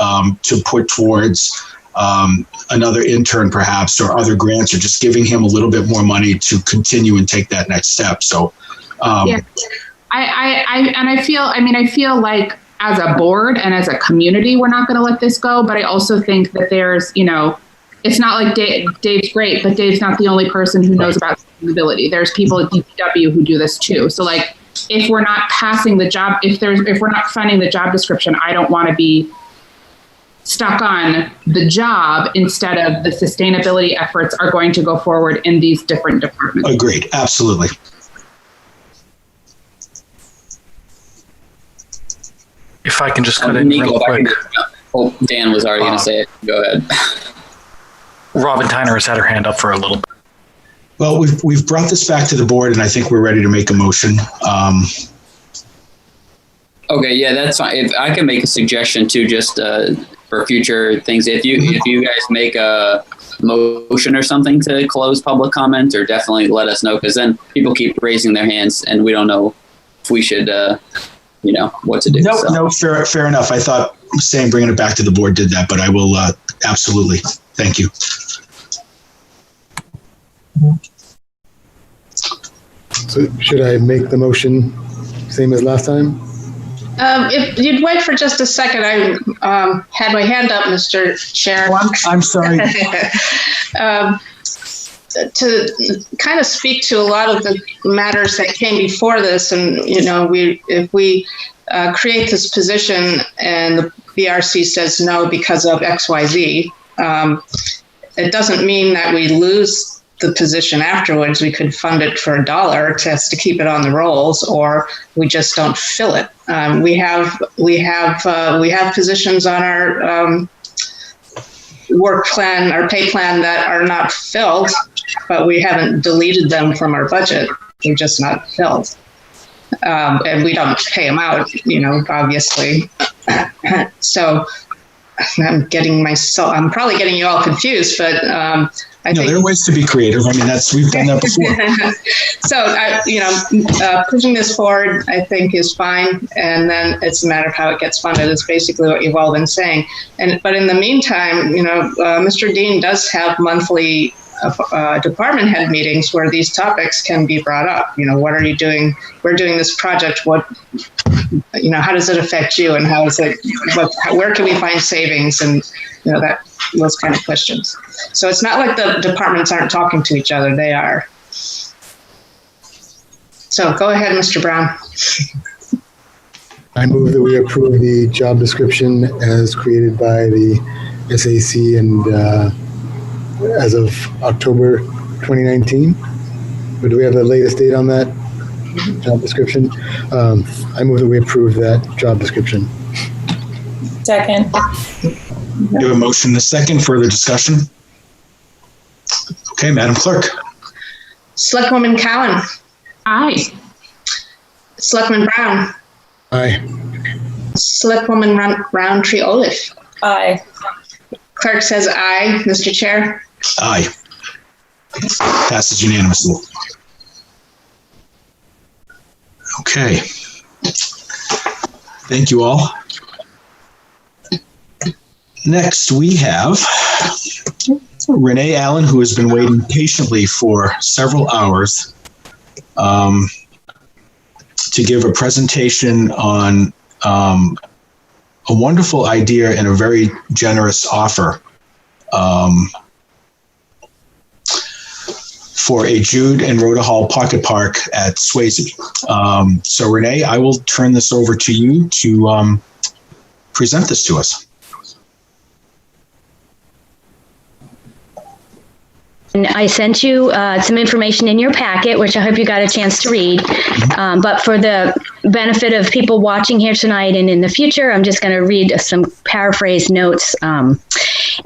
to put towards another intern perhaps, or other grants, or just giving him a little bit more money to continue and take that next step. So, I feel like as a board and as a community, we're not going to let this go. But I also think that there's, it's not like Dave's great, but Dave's not the only person who knows about sustainability. There's people at DPW who do this too. So like, if we're not passing the job, if we're not funding the job description, I don't want to be stuck on the job instead of the sustainability efforts are going to go forward in these different departments. Agreed. Absolutely. If I can just cut in real quick. Dan was already going to say it. Go ahead. Robin Tyner has had her hand up for a little bit. Well, we've brought this back to the board, and I think we're ready to make a motion. Okay, yeah, that's fine. If I can make a suggestion too, just for future things, if you guys make a motion or something to close public comment, or definitely let us know, because then people keep raising their hands, and we don't know if we should. What to do. No, fair enough. I thought saying bringing it back to the board did that, but I will absolutely. Thank you. So should I make the motion same as last time? If you'd wait for just a second, I had my hand up, Mr. Chair. Oh, I'm sorry. To kind of speak to a lot of the matters that came before this, and if we create this position and the BRC says no because of XYZ, it doesn't mean that we lose the position afterwards. We could fund it for $1 just to keep it on the rolls, or we just don't fill it. We have positions on our work plan, our pay plan, that are not filled, but we haven't deleted them from our budget. They're just not filled. And we don't pay them out, obviously. So I'm probably getting you all confused, but I think there are ways to be creative. I mean, we've done that before. So, pushing this forward, I think, is fine. And then it's a matter of how it gets funded. It's basically what you've all been saying. But in the meantime, Mr. Dean does have monthly department head meetings where these topics can be brought up. What are you doing? We're doing this project. What, how does it affect you? And where can we find savings? And, those kind of questions. So it's not like the departments aren't talking to each other. They are. So go ahead, Mr. Brown. I move that we approve the job description as created by the SAC and as of October 2019. But do we have the latest date on that job description? I move that we approve that job description. Second. You have a motion and a second. Further discussion? Okay, Madam Clerk. Selectwoman Cowan. Aye. Selectman Brown. Aye. Selectwoman Roundtree Olaf. Aye. Clerk says aye. Mr. Chair. Aye. Passes unanimously. Okay. Thank you all. Next, we have Renee Allen, who has been waiting patiently for several hours to give a presentation on a wonderful idea and a very generous offer for a Jude and Rhoda Hall Pocket Park at Swayze. So Renee, I will turn this over to you to present this to us. And I sent you some information in your packet, which I hope you got a chance to read. But for the benefit of people watching here tonight and in the future, I'm just going to read some paraphrased notes. And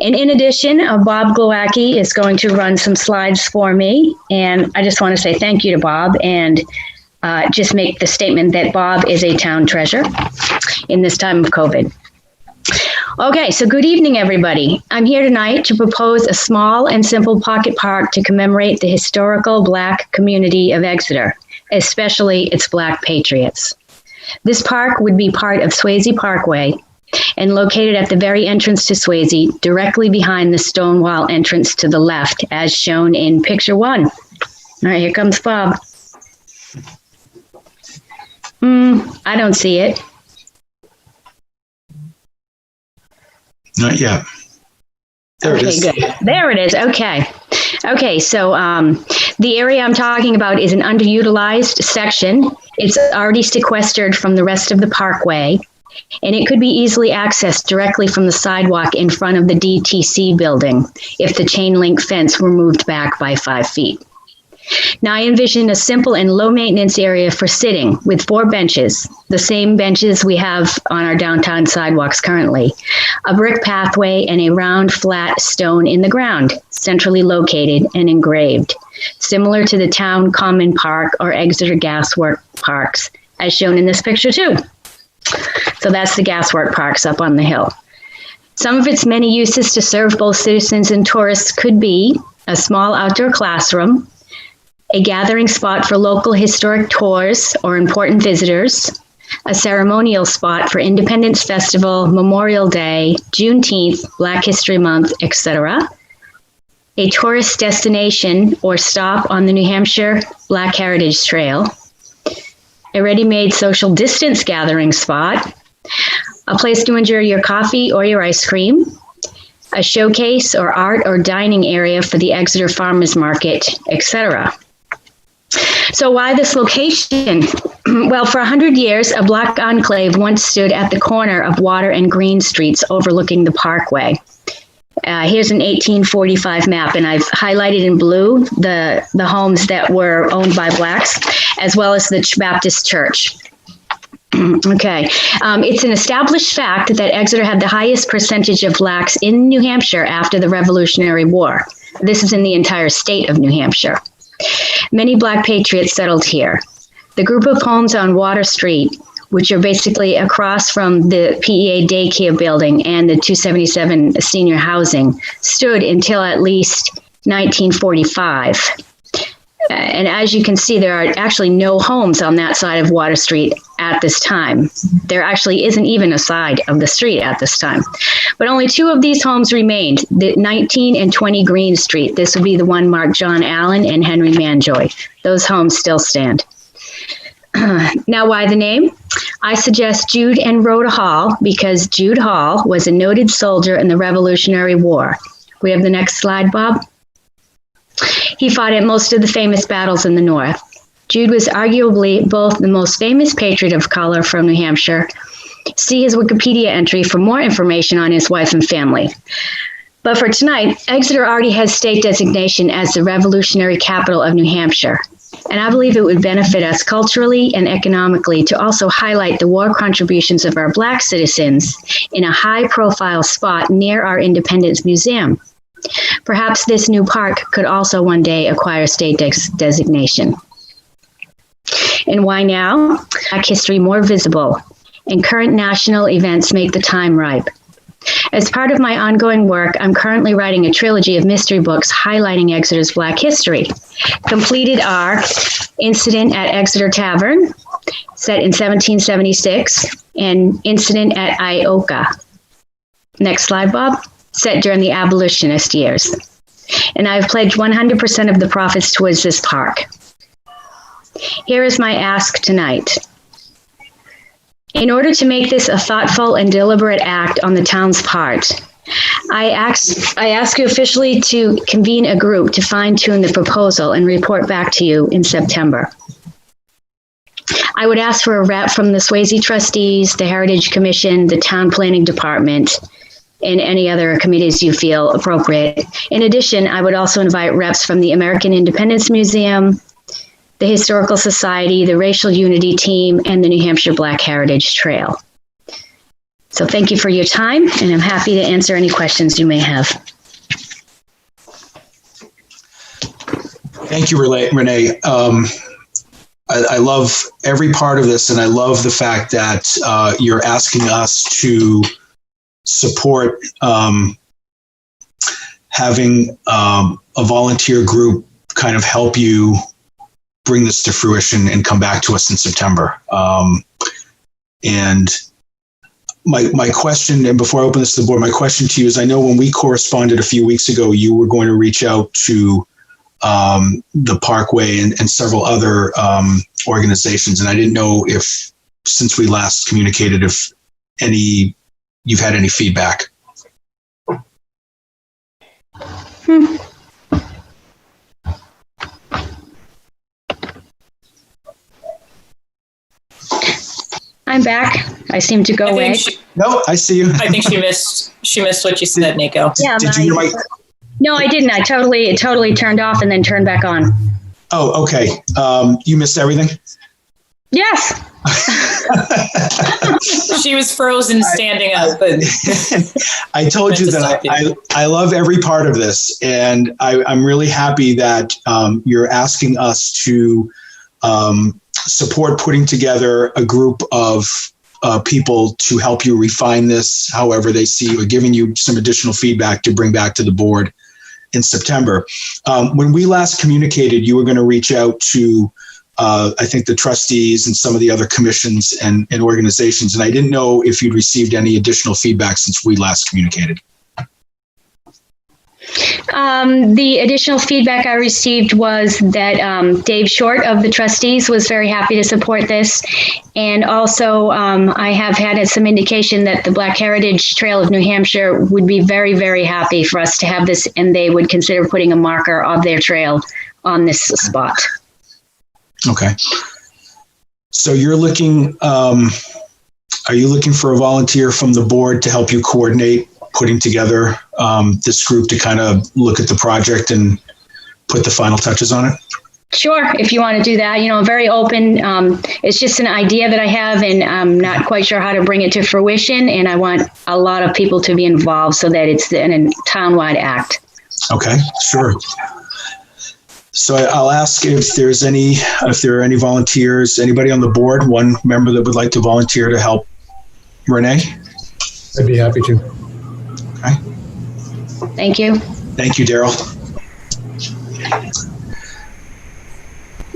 in addition, Bob Glowacki is going to run some slides for me. And I just want to say thank you to Bob and just make the statement that Bob is a town treasure in this time of COVID. Okay, so good evening, everybody. I'm here tonight to propose a small and simple pocket park to commemorate the historical Black community of Exeter, especially its Black patriots. This park would be part of Swayze Parkway and located at the very entrance to Swayze, directly behind the stone wall entrance to the left, as shown in picture 1. All right, here comes Bob. I don't see it. Not yet. There it is. Okay, good. There it is. Okay. Okay, so the area I'm talking about is an underutilized section. It's already sequestered from the rest of the parkway, and it could be easily accessed directly from the sidewalk in front of the DTC building if the chain link fence were moved back by 5 feet. Now, I envision a simple and low-maintenance area for sitting with 4 benches, the same benches we have on our downtown sidewalks currently, a brick pathway, and a round, flat stone in the ground, centrally located and engraved, similar to the Town Common Park or Exeter Gaswork Parks, as shown in this picture too. So that's the Gaswork Parks up on the hill. Some of its many uses to serve both citizens and tourists could be a small outdoor classroom, a gathering spot for local historic tours or important visitors, a ceremonial spot for Independence Festival, Memorial Day, Juneteenth, Black History Month, etc., a tourist destination or stop on the New Hampshire Black Heritage Trail, a ready-made social distance gathering spot, a place to enjoy your coffee or your ice cream, a showcase or art or dining area for the Exeter Farmers Market, etc. So why this location? Well, for 100 years, a Black enclave once stood at the corner of Water and Green Streets overlooking the Parkway. Here's an 1845 map, and I've highlighted in blue the homes that were owned by Blacks, as well as the Baptist Church. Okay. It's an established fact that Exeter had the highest percentage of Blacks in New Hampshire after the Revolutionary War. This is in the entire state of New Hampshire. Many Black patriots settled here. The group of homes on Water Street, which are basically across from the PEA daycare building and the 277 senior housing, stood until at least 1945. And as you can see, there are actually no homes on that side of Water Street at this time. There actually isn't even a side of the street at this time. But only 2 of these homes remained, the 19 and 20 Green Street. This would be the one marked John Allen and Henry Manjoy. Those homes still stand. Now, why the name? I suggest Jude and Rhoda Hall because Jude Hall was a noted soldier in the Revolutionary War. We have the next slide, Bob. He fought at most of the famous battles in the North. Jude was arguably both the most famous patriot of color from New Hampshire. See his Wikipedia entry for more information on his wife and family. But for tonight, Exeter already has state designation as the revolutionary capital of New Hampshire. And I believe it would benefit us culturally and economically to also highlight the war contributions of our Black citizens in a high-profile spot near our Independence Museum. Perhaps this new park could also one day acquire state designation. And why now? Black history more visible, and current national events make the time ripe. As part of my ongoing work, I'm currently writing a trilogy of mystery books highlighting Exeter's Black history. Completed are Incident at Exeter Tavern, set in 1776, and Incident at Ioka. Next slide, Bob. Set during the abolitionist years. And I've pledged 100% of the profits towards this park. Here is my ask tonight. In order to make this a thoughtful and deliberate act on the town's part, I ask you officially to convene a group to fine-tune the proposal and report back to you in September. I would ask for a rep from the Swayze trustees, the Heritage Commission, the Town Planning Department, and any other committees you feel appropriate. In addition, I would also invite reps from the American Independence Museum, the Historical Society, the Racial Unity Team, and the New Hampshire Black Heritage Trail. So thank you for your time, and I'm happy to answer any questions you may have. Thank you, Renee. I love every part of this, and I love the fact that you're asking us to support having a volunteer group kind of help you bring this to fruition and come back to us in September. And my question, and before I open this to the board, my question to you is, I know when we corresponded a few weeks ago, you were going to reach out to the Parkway and several other organizations, and I didn't know if since we last communicated, if you've had any feedback. I'm back. I seem to go away. No, I see you. I think she missed what you said, Nico. Yeah, Did you hear my? No, I didn't. I totally turned off and then turned back on. Oh, okay. You missed everything? Yes. She was frozen standing up. But I told you that I love every part of this, and I'm really happy that you're asking us to support putting together a group of people to help you refine this however they see, or giving you some additional feedback to bring back to the board in September. When we last communicated, you were going to reach out to I think the trustees and some of the other commissions and organizations, and I didn't know if you'd received any additional feedback since we last communicated. The additional feedback I received was that Dave Short of the trustees was very happy to support this. And also I have had some indication that the Black Heritage Trail of New Hampshire would be very, very happy for us to have this, and they would consider putting a marker of their trail on this spot. Okay. So you're looking, are you looking for a volunteer from the board to help you coordinate putting together this group to kind of look at the project and put the final touches on it? Sure, if you want to do that. I'm very open. It's just an idea that I have, and I'm not quite sure how to bring it to fruition, and I want a lot of people to be involved so that it's a townwide act. Okay, sure. So I'll ask if there are any volunteers, anybody on the board, one member that would like to volunteer to help Renee? I'd be happy to. Okay. Thank you. Thank you, Daryl.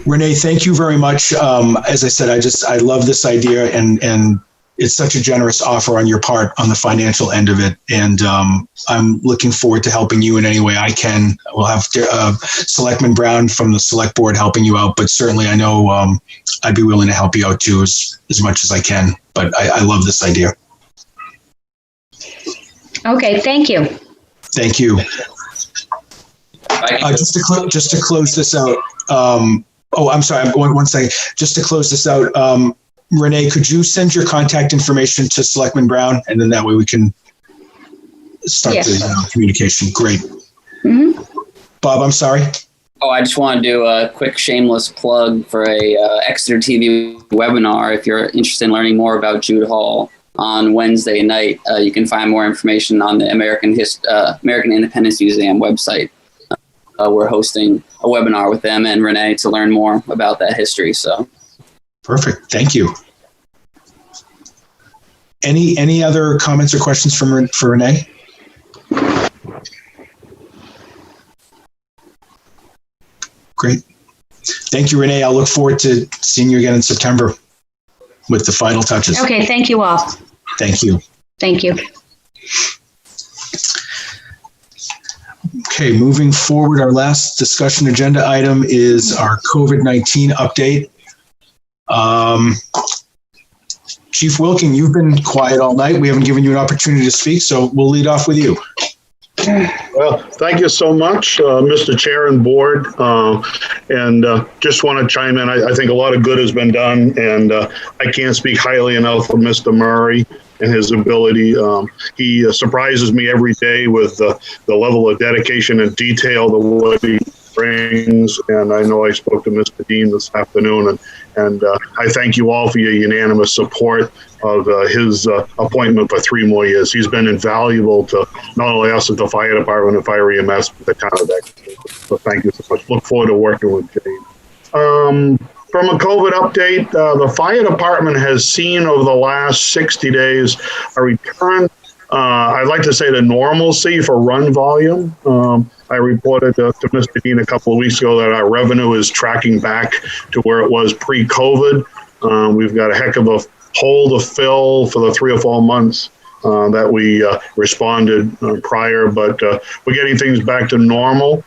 Renee, thank you very much. As I said, I love this idea, and it's such a generous offer on your part on the financial end of it. And I'm looking forward to helping you in any way I can. We'll have Selectman Brown from the Select Board helping you out, but certainly I know I'd be willing to help you out too as much as I can. But I love this idea. Okay, thank you. Thank you. Just to close this out. I'm sorry. One second. Just to close this out. Renee, could you send your contact information to Selectman Brown, and then that way we can start the communication. Great. Mm-hmm. Bob, I'm sorry. Oh, I just want to do a quick shameless plug for a Exeter TV webinar. If you're interested in learning more about Jude Hall on Wednesday night, you can find more information on the American Independence Museum website. We're hosting a webinar with them and Renee to learn more about that history. So. Perfect. Thank you. Any other comments or questions for Renee? Great. Thank you, Renee. I'll look forward to seeing you again in September with the final touches. Okay. Thank you all. Thank you. Thank you. Okay. Moving forward, our last discussion agenda item is our COVID-19 update. Chief Wilking, you've been quiet all night. We haven't given you an opportunity to speak, so we'll lead off with you. Well, thank you so much, Mr. Chair and Board. And just want to chime in. I think a lot of good has been done, and I can't speak highly enough of Mr. Murray and his ability. He surprises me every day with the level of dedication and detail that what he brings. And I know I spoke to Mr. Dean this afternoon, and I thank you all for your unanimous support of his appointment for 3 more years. He's been invaluable to not only us at the fire department and fire EMS, but the town of Exeter. So thank you so much. Look forward to working with James. From a COVID update, the fire department has seen over the last 60 days a return, I'd like to say, to normalcy for run volume. I reported to Mr. Dean a couple of weeks ago that our revenue is tracking back to where it was pre-COVID. We've got a heck of a hole to fill for the 3 or 4 months that we responded prior, but we're getting things back to normal.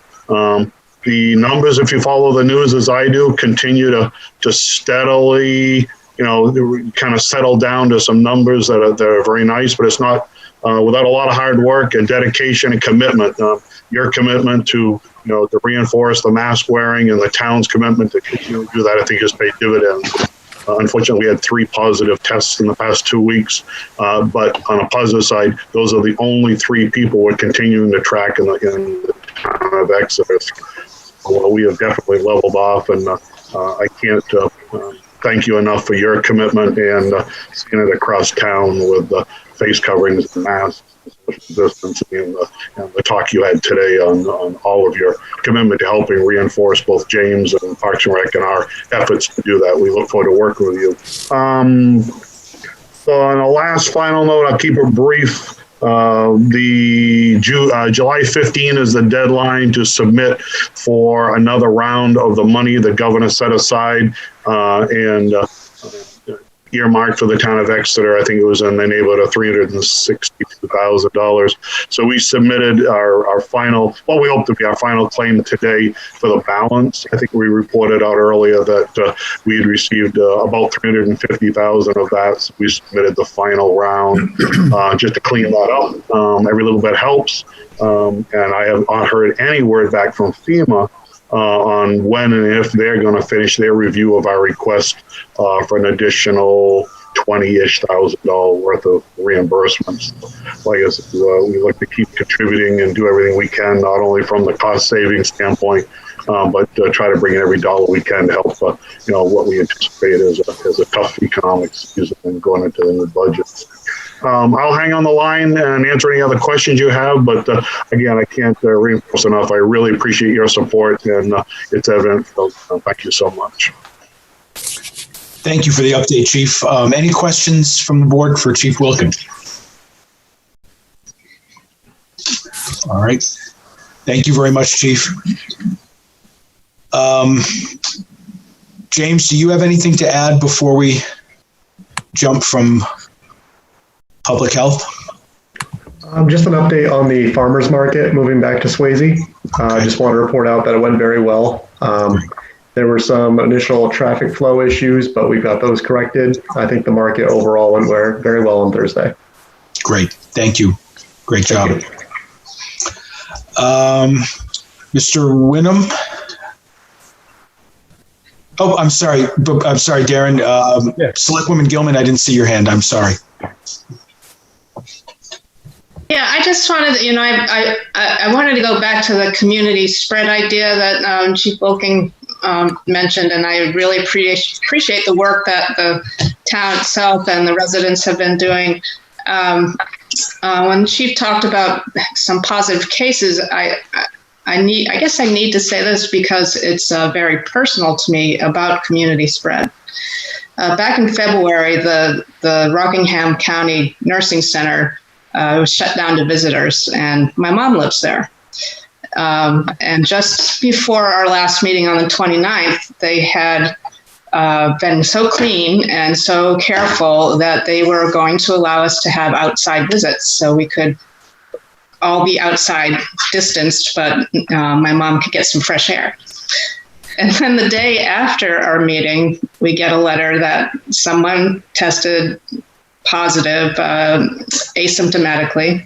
The numbers, if you follow the news as I do, continue to steadily kind of settled down to some numbers that are very nice, but it's not without a lot of hard work and dedication and commitment. Your commitment to reinforce the mask wearing and the town's commitment to continue to do that, I think, has paid dividends. Unfortunately, we had 3 positive tests in the past 2 weeks, but on a positive side, those are the only 3 people we're continuing to track in the town of Exeter. Well, we have definitely leveled off, and I can't thank you enough for your commitment and seeing it across town with the face coverings and masks, social distancing, and the talk you had today on all of your commitment to helping reinforce both James and Parks and Rec and our efforts to do that. We look forward to working with you. So on a last final note, I'll keep it brief. The July 15 is the deadline to submit for another round of the money the governor set aside and earmarked for the town of Exeter. I think it was in the neighborhood of $362,000. So we submitted our final, what we hope to be our final claim today for the balance. I think we reported out earlier that we had received about $350,000 of that. So we submitted the final round just to clean that up. Every little bit helps. And I have not heard any word back from FEMA on when and if they're going to finish their review of our request for an additional $20,000 worth of reimbursements. Like I said, we like to keep contributing and do everything we can, not only from the cost savings standpoint, but try to bring in every dollar we can to help, what we anticipate as a tough economic season and going into the new budget. I'll hang on the line and answer any other questions you have, but again, I can't reinforce enough. I really appreciate your support, and it's evident. So thank you so much. Thank you for the update, Chief. Any questions from the board for Chief Wilkin? All right. Thank you very much, Chief. James, do you have anything to add before we jump from public health? Just an update on the farmers market moving back to Swayze. I just want to report out that it went very well. There were some initial traffic flow issues, but we got those corrected. I think the market overall went very well on Thursday. Great. Thank you. Great job. Mr. Wynnum? Oh, I'm sorry. Darren. Selectwoman Gilman, I didn't see your hand. I'm sorry. Yeah, I just wanted, I wanted to go back to the community spread idea that Chief Wilkin mentioned, and I really appreciate the work that the town itself and the residents have been doing. When Chief talked about some positive cases, I guess I need to say this because it's very personal to me about community spread. Back in February, the Rockingham County Nursing Center was shut down to visitors, and my mom lives there. And just before our last meeting on the 29th, they had been so clean and so careful that they were going to allow us to have outside visits, so we could all be outside distanced, but my mom could get some fresh air. And then the day after our meeting, we get a letter that someone tested positive asymptomatically,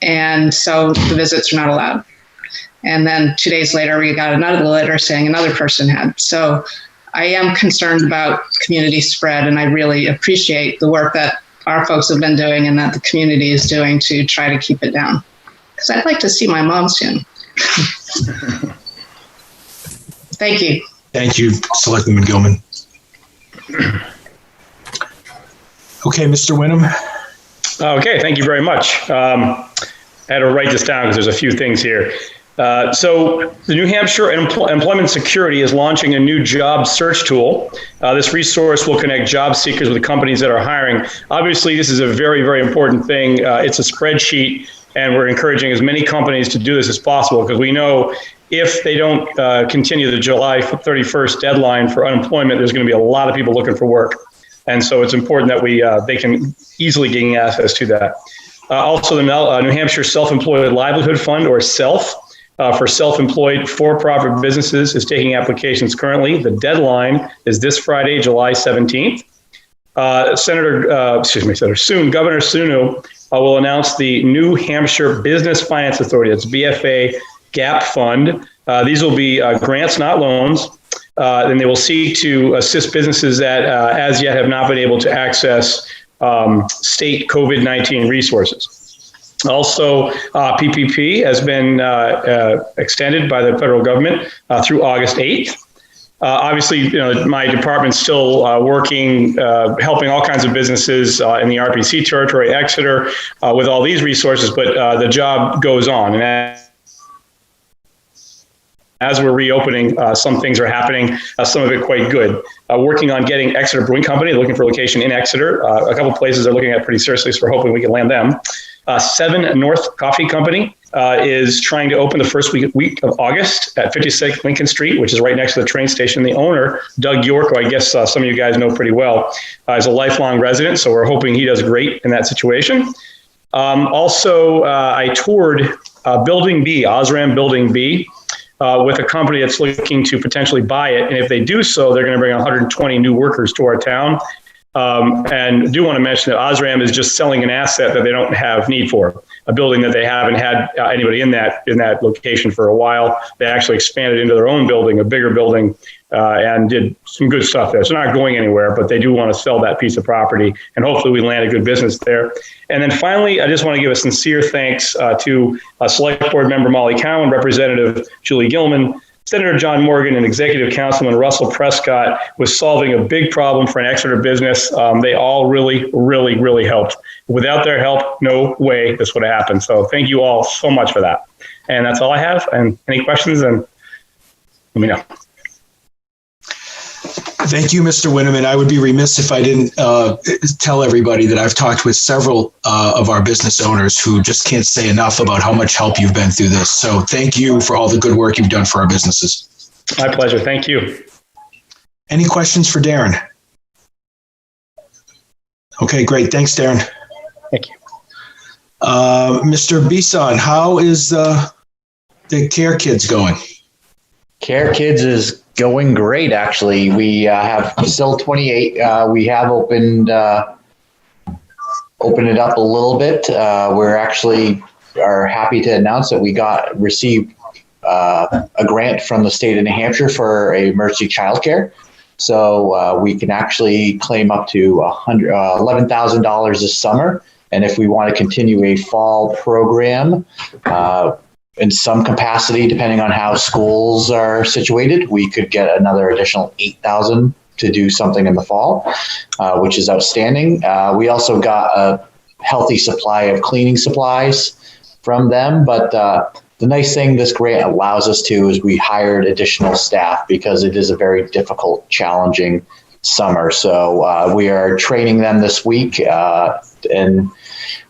and so the visits are not allowed. And then 2 days later, we got another letter saying another person had. So I am concerned about community spread, and I really appreciate the work that our folks have been doing and that the community is doing to try to keep it down. Because I'd like to see my mom soon. Thank you. Thank you, Selectwoman Gilman. Okay, Mr. Wynnum. Okay, thank you very much. I had to write this down because there's a few things here. So the New Hampshire Employment Security is launching a new job search tool. This resource will connect job seekers with the companies that are hiring. Obviously, this is a very, very important thing. It's a spreadsheet, and we're encouraging as many companies to do this as possible, because we know if they don't continue the July 31st deadline for unemployment, there's going to be a lot of people looking for work. And so it's important that they can easily gain access to that. Also, the New Hampshire Self-Employed Livelihood Fund, or SELF, for self-employed for-profit businesses is taking applications currently. The deadline is this Friday, July 17th. Senator Governor Sununu will announce the New Hampshire Business Finance Authority. That's BFA GAP Fund. These will be grants, not loans. And they will seek to assist businesses that as yet have not been able to access state COVID-19 resources. Also, PPP has been extended by the federal government through August 8th. Obviously, my department's still working, helping all kinds of businesses in the RPC territory, Exeter, with all these resources, but the job goes on. And as we're reopening, some things are happening, some of it quite good. Working on getting Exeter Brewing Company, looking for a location in Exeter. A couple places are looking at pretty seriously, so we're hoping we can land them. 7 North Coffee Company is trying to open the first week of August at 56 Lincoln Street, which is right next to the train station. The owner, Doug York, who I guess some of you guys know pretty well, is a lifelong resident, so we're hoping he does great in that situation. Also, I toured Building B, Osram Building B, with a company that's looking to potentially buy it. And if they do so, they're going to bring 120 new workers to our town. And do want to mention that Osram is just selling an asset that they don't have need for, a building that they haven't had anybody in that location for a while. They actually expanded into their own building, a bigger building, and did some good stuff there. So not going anywhere, but they do want to sell that piece of property, and hopefully we land a good business there. And then finally, I just want to give a sincere thanks to Select Board Member Molly Cowan, Representative Julie Gilman, Senator John Morgan, and Executive Councilman Russell Prescott with solving a big problem for an Exeter business. They all really helped. Without their help, no way this would have happened. So thank you all so much for that. And that's all I have. And any questions, then let me know. Thank you, Mr. Winneman. I would be remiss if I didn't tell everybody that I've talked with several of our business owners who just can't say enough about how much help you've been through this. So thank you for all the good work you've done for our businesses. My pleasure. Thank you. Any questions for Darren? Okay, great. Thanks, Darren. Thank you. Mr. Bison, how is the Care Kids going? Care Kids is going great, actually. We have still 28. We have opened it up a little bit. We're actually are happy to announce that we received a grant from the state of New Hampshire for emergency childcare. So we can actually claim up to $11,000 this summer. And if we want to continue a fall program, in some capacity, depending on how schools are situated, we could get another additional $8,000 to do something in the fall, which is outstanding. We also got a healthy supply of cleaning supplies from them. But the nice thing this grant allows us to is we hired additional staff because it is a very difficult, challenging summer. So we are training them this week, and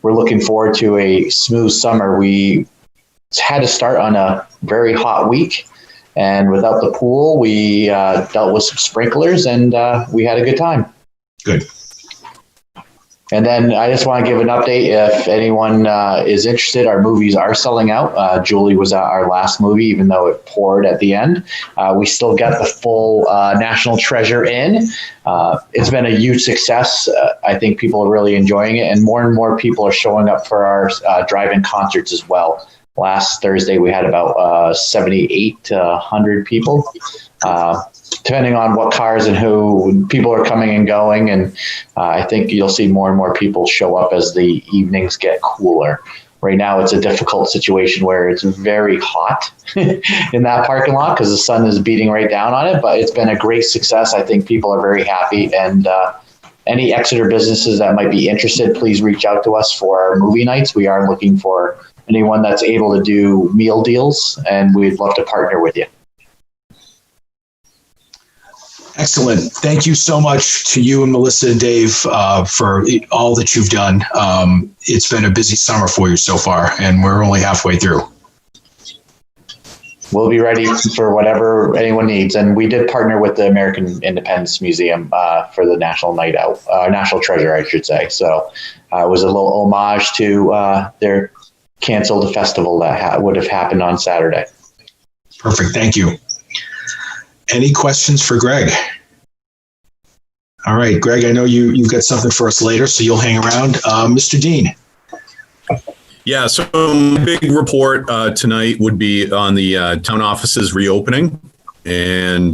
we're looking forward to a smooth summer. We had to start on a very hot week, and without the pool, we dealt with some sprinklers, and we had a good time. Good. And then I just want to give an update. If anyone is interested, our movies are selling out. Julie was at our last movie, even though it poured at the end. We still got the full National Treasure in. It's been a huge success. I think people are really enjoying it, and more people are showing up for our drive-in concerts as well. Last Thursday, we had about 78 to 100 people, depending on what cars and who people are coming and going. And I think you'll see more and more people show up as the evenings get cooler. Right now, it's a difficult situation where it's very hot in that parking lot because the sun is beating right down on it. But it's been a great success. I think people are very happy. And any Exeter businesses that might be interested, please reach out to us for our movie nights. We are looking for anyone that's able to do meal deals, and we'd love to partner with you. Excellent. Thank you so much to you and Melissa and Dave for all that you've done. It's been a busy summer for you so far, and we're only halfway through. We'll be ready for whatever anyone needs. And we did partner with the American Independence Museum for the National Night Out, National Treasure, I should say. So it was a little homage to their canceled festival that would have happened on Saturday. Perfect. Thank you. Any questions for Greg? All right, Greg, I know you've got something for us later, so you'll hang around. Mr. Dean. Yeah, so my big report tonight would be on the town offices reopening. And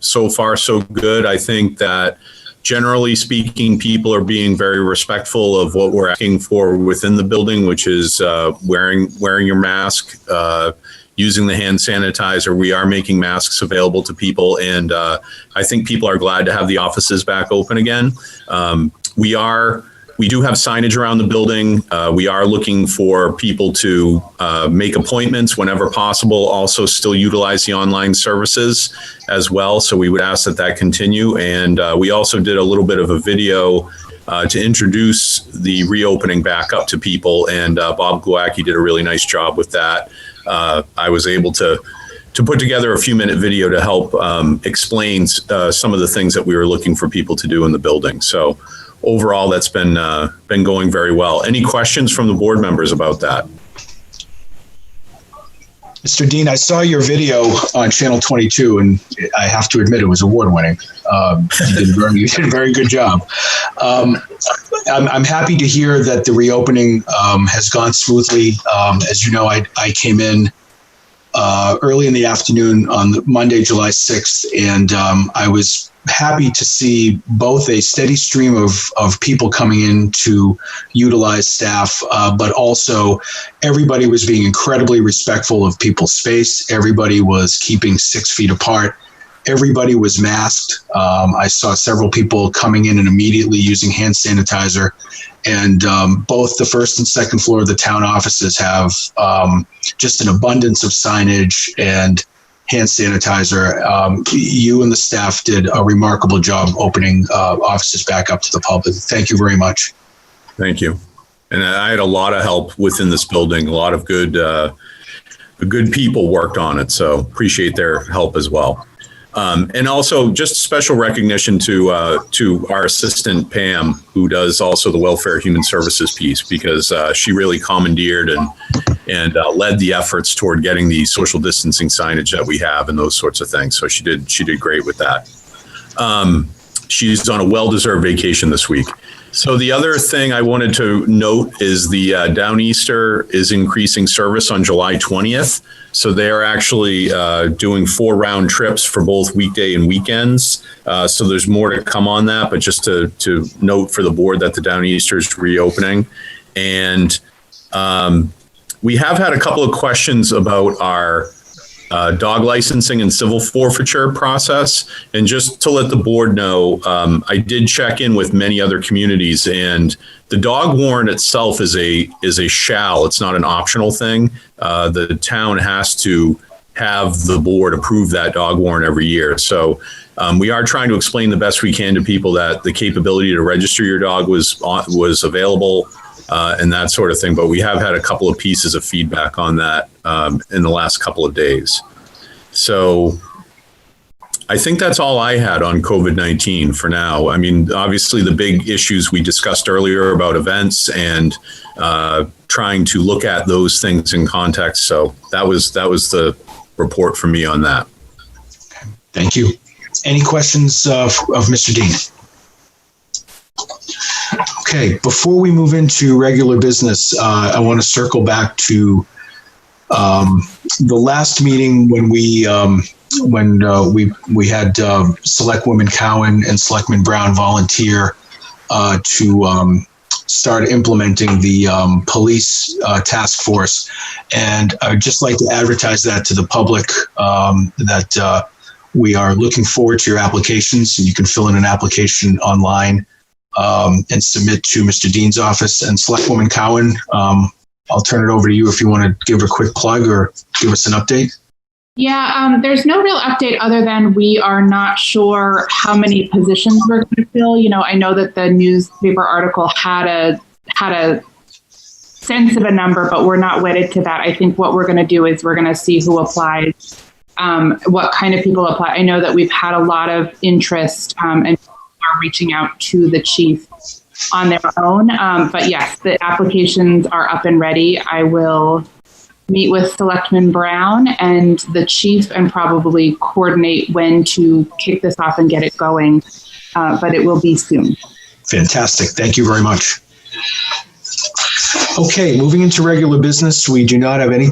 so far, so good. I think that generally speaking, people are being very respectful of what we're asking for within the building, which is wearing your mask, using the hand sanitizer. We are making masks available to people, and I think people are glad to have the offices back open again. We do have signage around the building. We are looking for people to make appointments whenever possible, also still utilize the online services as well. So we would ask that continue. And we also did a little bit of a video to introduce the reopening back up to people. And Bob Glowacki did a really nice job with that. I was able to put together a few-minute video to help explain some of the things that we were looking for people to do in the building. So overall, that's been going very well. Any questions from the board members about that? Mr. Dean, I saw your video on Channel 22, and I have to admit it was award-winning. You did a very good job. I'm happy to hear that the reopening has gone smoothly. As you know, I came in early in the afternoon on Monday, July 6th, and I was happy to see both a steady stream of people coming in to utilize staff, but also everybody was being incredibly respectful of people's space. Everybody was keeping 6 feet apart. Everybody was masked. I saw several people coming in and immediately using hand sanitizer. And both the first and second floor of the town offices have just an abundance of signage and hand sanitizer. You and the staff did a remarkable job opening offices back up to the public. Thank you very much. Thank you. And I had a lot of help within this building. A lot of good people worked on it. So appreciate their help as well. And also just special recognition to our assistant, Pam, who does also the welfare human services piece, because she really commandeered and led the efforts toward getting the social distancing signage that we have and those sorts of things. So she did great with that. She's on a well-deserved vacation this week. So the other thing I wanted to note is the Downeaster is increasing service on July 20th. So they are actually doing 4 round trips for both weekday and weekends. So there's more to come on that, but just to note for the board that the Downeaster is reopening. And we have had a couple of questions about our dog licensing and civil forfeiture process. And just to let the board know, I did check in with many other communities, and the dog warrant itself is a shall. It's not an optional thing. The town has to have the board approve that dog warrant every year. So we are trying to explain the best we can to people that the capability to register your dog was available and that sort of thing. But we have had a couple of pieces of feedback on that in the last couple of days. So I think that's all I had on COVID-19 for now. I mean, obviously the big issues we discussed earlier about events and trying to look at those things in context. So that was the report from me on that. Thank you. Any questions of Mr. Dean? Okay, before we move into regular business, I want to circle back to the last meeting when we had Selectwoman Cowan and Selectman Brown volunteer to start implementing the police task force. And I would just like to advertise that to the public that we are looking forward to your applications, and you can fill in an application online and submit to Mr. Dean's office. And Selectwoman Cowan, I'll turn it over to you if you want to give a quick plug or give us an update. Yeah, there's no real update other than we are not sure how many positions we're going to fill. You know, I know that the newspaper article had a sense of a number, but we're not wedded to that. I think what we're going to do is we're going to see who applies, what kind of people apply. I know that we've had a lot of interest and people are reaching out to the chief on their own. But yes, the applications are up and ready. I will meet with Selectman Brown and the chief and probably coordinate when to kick this off and get it going. but it will be soon. Fantastic. Thank you very much. Okay, moving into regular business, we do not have any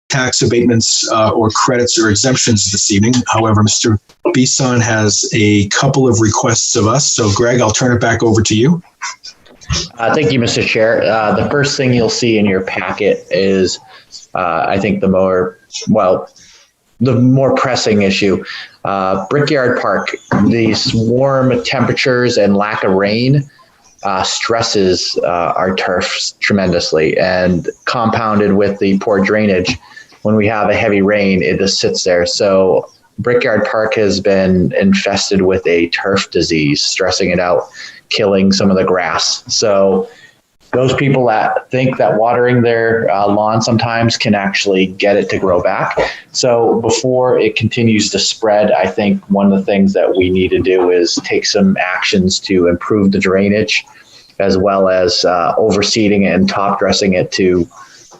tax abatements or credits or exemptions this evening. However, Mr. Bisson has a couple of requests of us. So, Greg, I'll turn it back over to you. Thank you, Mr. Chair. The first thing you'll see in your packet is, I think, the more pressing issue. Brickyard Park, these warm temperatures and lack of rain stresses our turf tremendously, and compounded with the poor drainage, when we have a heavy rain, it just sits there. So Brickyard Park has been infested with a turf disease, stressing it out, killing some of the grass. So those people that think that watering their lawn sometimes can actually get it to grow back. So before it continues to spread, I think one of the things that we need to do is take some actions to improve the drainage, as well as overseeding it and top dressing it to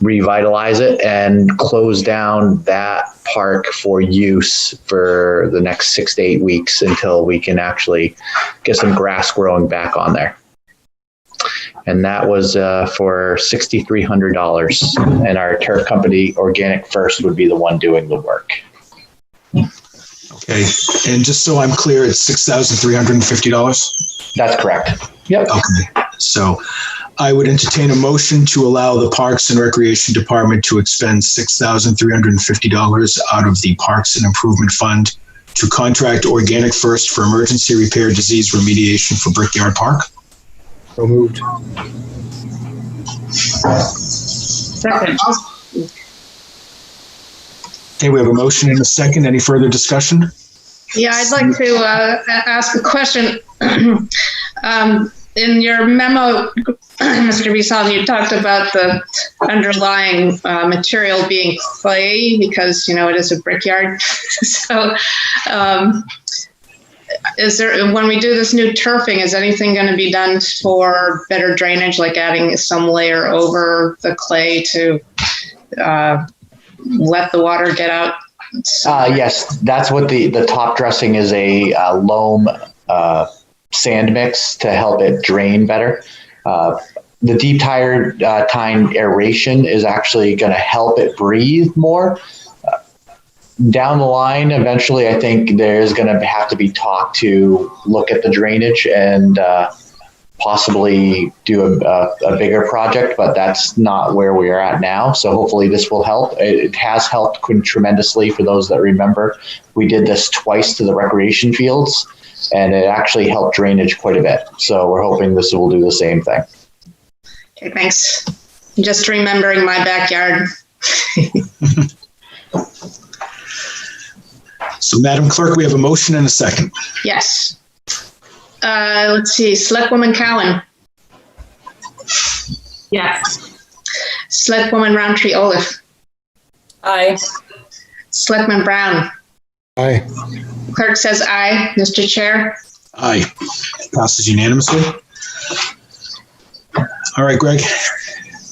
revitalize it and close down that park for use for the next 6 to 8 weeks until we can actually get some grass growing back on there. And that was for $6,300. And our turf company, Organic First, would be the one doing the work. Okay. And just so I'm clear, it's $6,350? That's correct. Yep. Okay. So I would entertain a motion to allow the Parks and Recreation Department to expend $6,350 out of the Parks and Improvement Fund to contract Organic First for emergency repair disease remediation for Brickyard Park. So moved. Second. Okay, we have a motion and a second. Any further discussion? Yeah, I'd like to ask a question. In your memo, Mr. Bisson, you talked about the underlying material being clay because, it is a brickyard. So when we do this new turfing, is anything going to be done for better drainage, like adding some layer over the clay to let the water get out? Yes, that's what the top dressing is, a loam sand mix to help it drain better. The deep tine aeration is actually going to help it breathe more. Down the line, eventually, I think there's going to have to be talk to look at the drainage and possibly do a bigger project, but that's not where we are at now. So hopefully this will help. It has helped tremendously. For those that remember, we did this twice to the recreation fields, and it actually helped drainage quite a bit. So we're hoping this will do the same thing. Okay, thanks. Just remembering my backyard. So, Madam Clerk, we have a motion and a second. Yes. Let's see. Selectwoman Cowan. Yes. Selectwoman Roundtree Olaf. Aye. Selectman Brown. Aye. Clerk says aye. Mr. Chair. Aye. Passes unanimously. All right, Greg.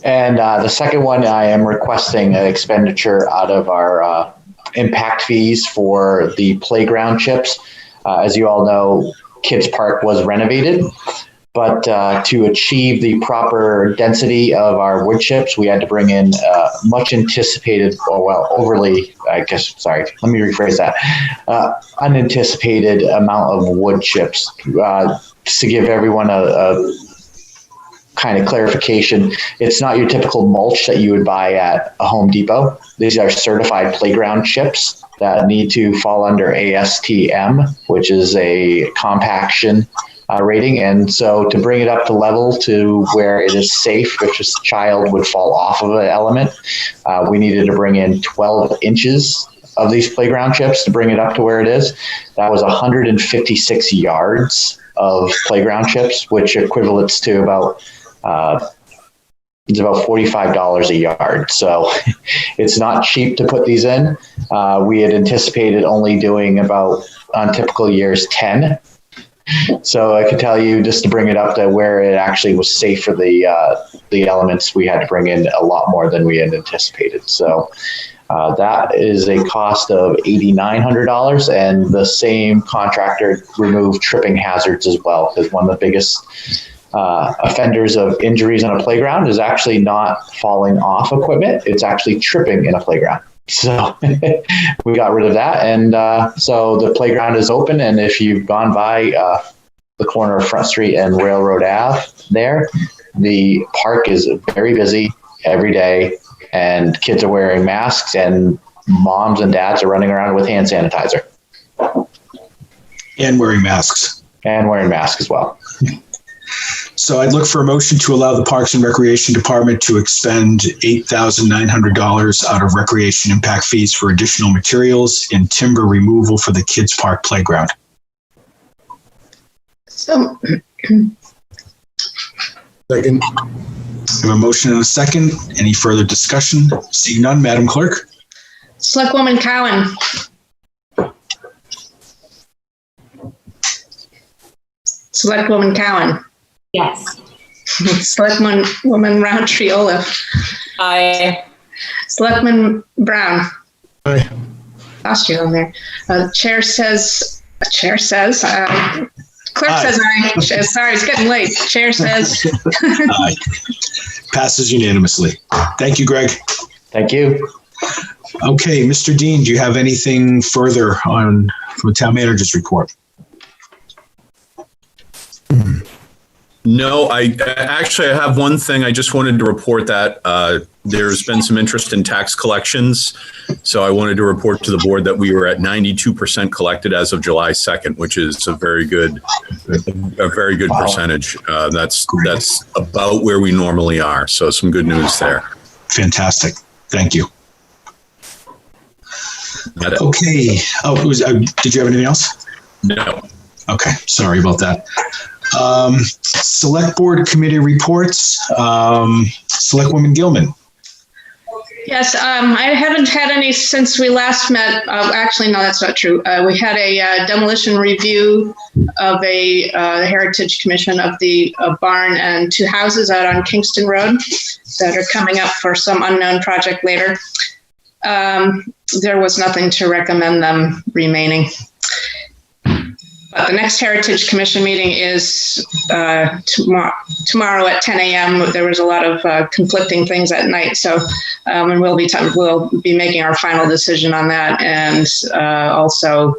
And the second one, I am requesting an expenditure out of our impact fees for the playground chips. As you all know, Kids Park was renovated, but to achieve the proper density of our wood chips, we had to bring in much anticipated, overly, let me rephrase that, unanticipated amount of wood chips. Just to give everyone a kind of clarification, it's not your typical mulch that you would buy at a Home Depot. These are certified playground chips that need to fall under ASTM, which is a compaction rating. And so to bring it up to level to where it is safe if a child would fall off of an element, we needed to bring in 12 inches of these playground chips to bring it up to where it is. That was 156 yards of playground chips, which equates to about it's about $45 a yard. So it's not cheap to put these in. We had anticipated only doing about, on typical years, 10. So I could tell you, just to bring it up to where it actually was safe for the elements, we had to bring in a lot more than we had anticipated. So That is a cost of $8,900, and the same contractor removed tripping hazards as well, because one of the biggest offenders of injuries on a playground is actually not falling off equipment, it's actually tripping in a playground. So we got rid of that, and so the playground is open, and if you've gone by the corner of Front Street and Railroad Ave there, the park is very busy every day, and kids are wearing masks, and moms and dads are running around with hand sanitizer. And wearing masks. And wearing masks as well. So I'd look for a motion to allow the Parks and Recreation Department to expend $8,900 out of recreation impact fees for additional materials and timber removal for the kids' park playground. So, second. We have a motion and a second. Any further discussion? Seeing none, Madam Clerk. Selectwoman Cowan. Selectwoman Cowan. Yes. Selectwoman Roundtree Olaf. Aye. Selectman Brown. Aye. Lost you on there. Chair says. Clerk says aye. Sorry, it's getting late. Chair says. Aye. Passes unanimously. Thank you, Greg. Thank you. Okay, Mr. Dean, do you have anything further from the town manager's report? No, I have one thing. I just wanted to report that there's been some interest in tax collections. So I wanted to report to the board that we were at 92% collected as of July 2nd, which is a very good wow. Percentage. That's about where we normally are. So some good news there. Fantastic. Thank you. Okay. Did you have anything else? No. Okay. Sorry about that. Select Board Committee reports. Selectwoman Gilman. Yes, I haven't had any since we last met. Actually, no, that's not true. We had a demolition review of the Heritage Commission of the barn and 2 houses out on Kingston Road that are coming up for some unknown project later. There was nothing to recommend them remaining. The next Heritage Commission meeting is tomorrow at 10 a.m. There was a lot of conflicting things at night, so and we'll be making our final decision on that, and also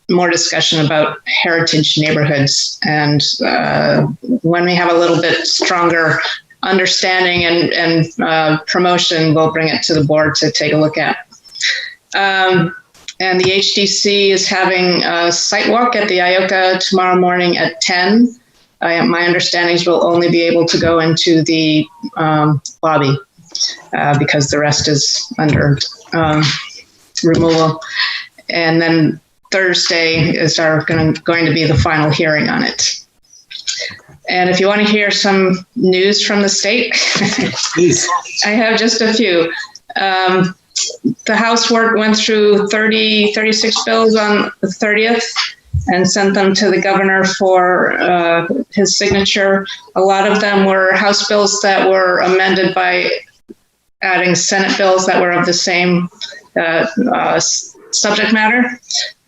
more discussion about heritage neighborhoods. And when we have a little bit stronger understanding and promotion, we'll bring it to the board to take a look at. And the HDC is having a site walk at the IOCA tomorrow morning at 10. My understanding is we'll only be able to go into the lobby because the rest is under removal. And then Thursday is going to be the final hearing on it. And if you want to hear some news from the state, please. I have just a few. The House went through 36 bills on the 30th and sent them to the governor for his signature. A lot of them were House bills that were amended by adding Senate bills that were of the same subject matter.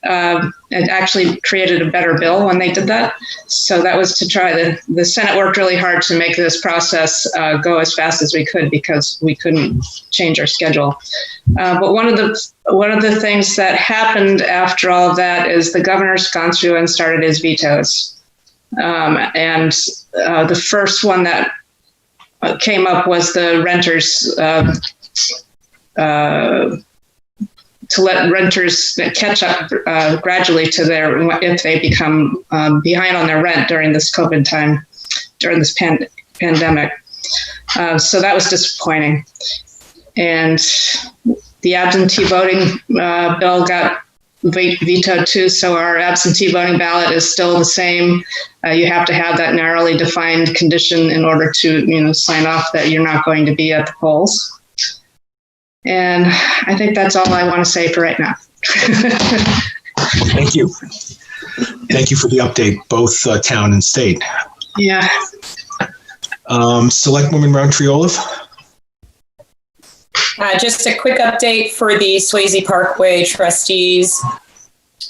It actually created a better bill when they did that. So that was to try the Senate worked really hard to make this process go as fast as we could because we couldn't change our schedule. But one of the things that happened after all of that is the governor's gone through and started his vetoes. And the first one that came up was the renters to let renters catch up gradually to if they become behind on their rent during this COVID time, during this pandemic. So that was disappointing. And the absentee voting bill got vetoed too. So our absentee voting ballot is still the same. You have to have that narrowly defined condition in order to, sign off that you're not going to be at the polls. And I think that's all I want to say for right now. Thank you. Thank you for the update, both town and state. Just a quick update for the Swayze Parkway trustees.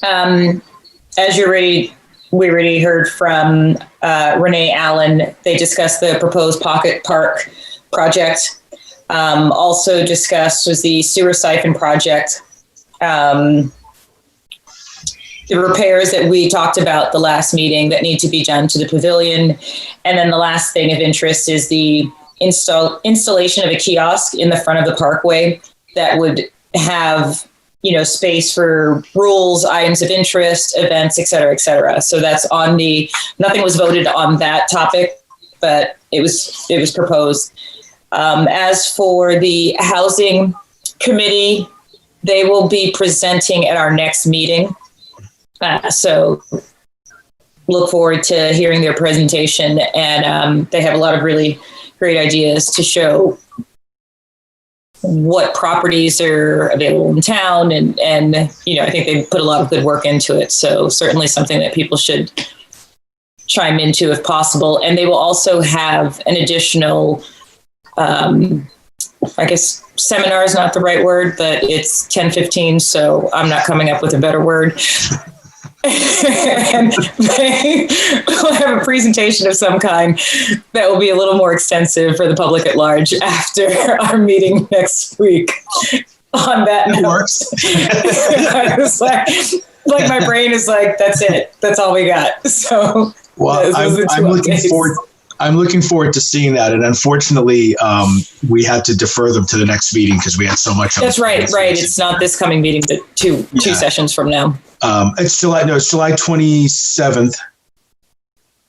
As we already heard from Renee Allen, they discussed the proposed Pocket Park project. Also discussed was the sewer siphon project. The repairs that we talked about the last meeting that need to be done to the pavilion. And then the last thing of interest is the installation of a kiosk in the front of the parkway that would have, space for rules, items of interest, events, et cetera, et cetera. So that's nothing was voted on that topic, but it was proposed. As for the housing committee, they will be presenting at our next meeting. So look forward to hearing their presentation, and they have a lot of really great ideas to show what properties are available in town. And I think they put a lot of good work into it. So certainly something that people should chime into if possible. And they will also have an additional, I guess seminar is not the right word, but it's 10:15. So I'm not coming up with a better word. And they will have a presentation of some kind that will be a little more extensive for the public at large after our meeting next week. On that note, I was like my brain is like, that's it. That's all we got. So I'm looking forward to seeing that. And unfortunately, we had to defer them to the next meeting because we had so much. That's right. It's not this coming meeting, but two sessions from now. It's July 27th.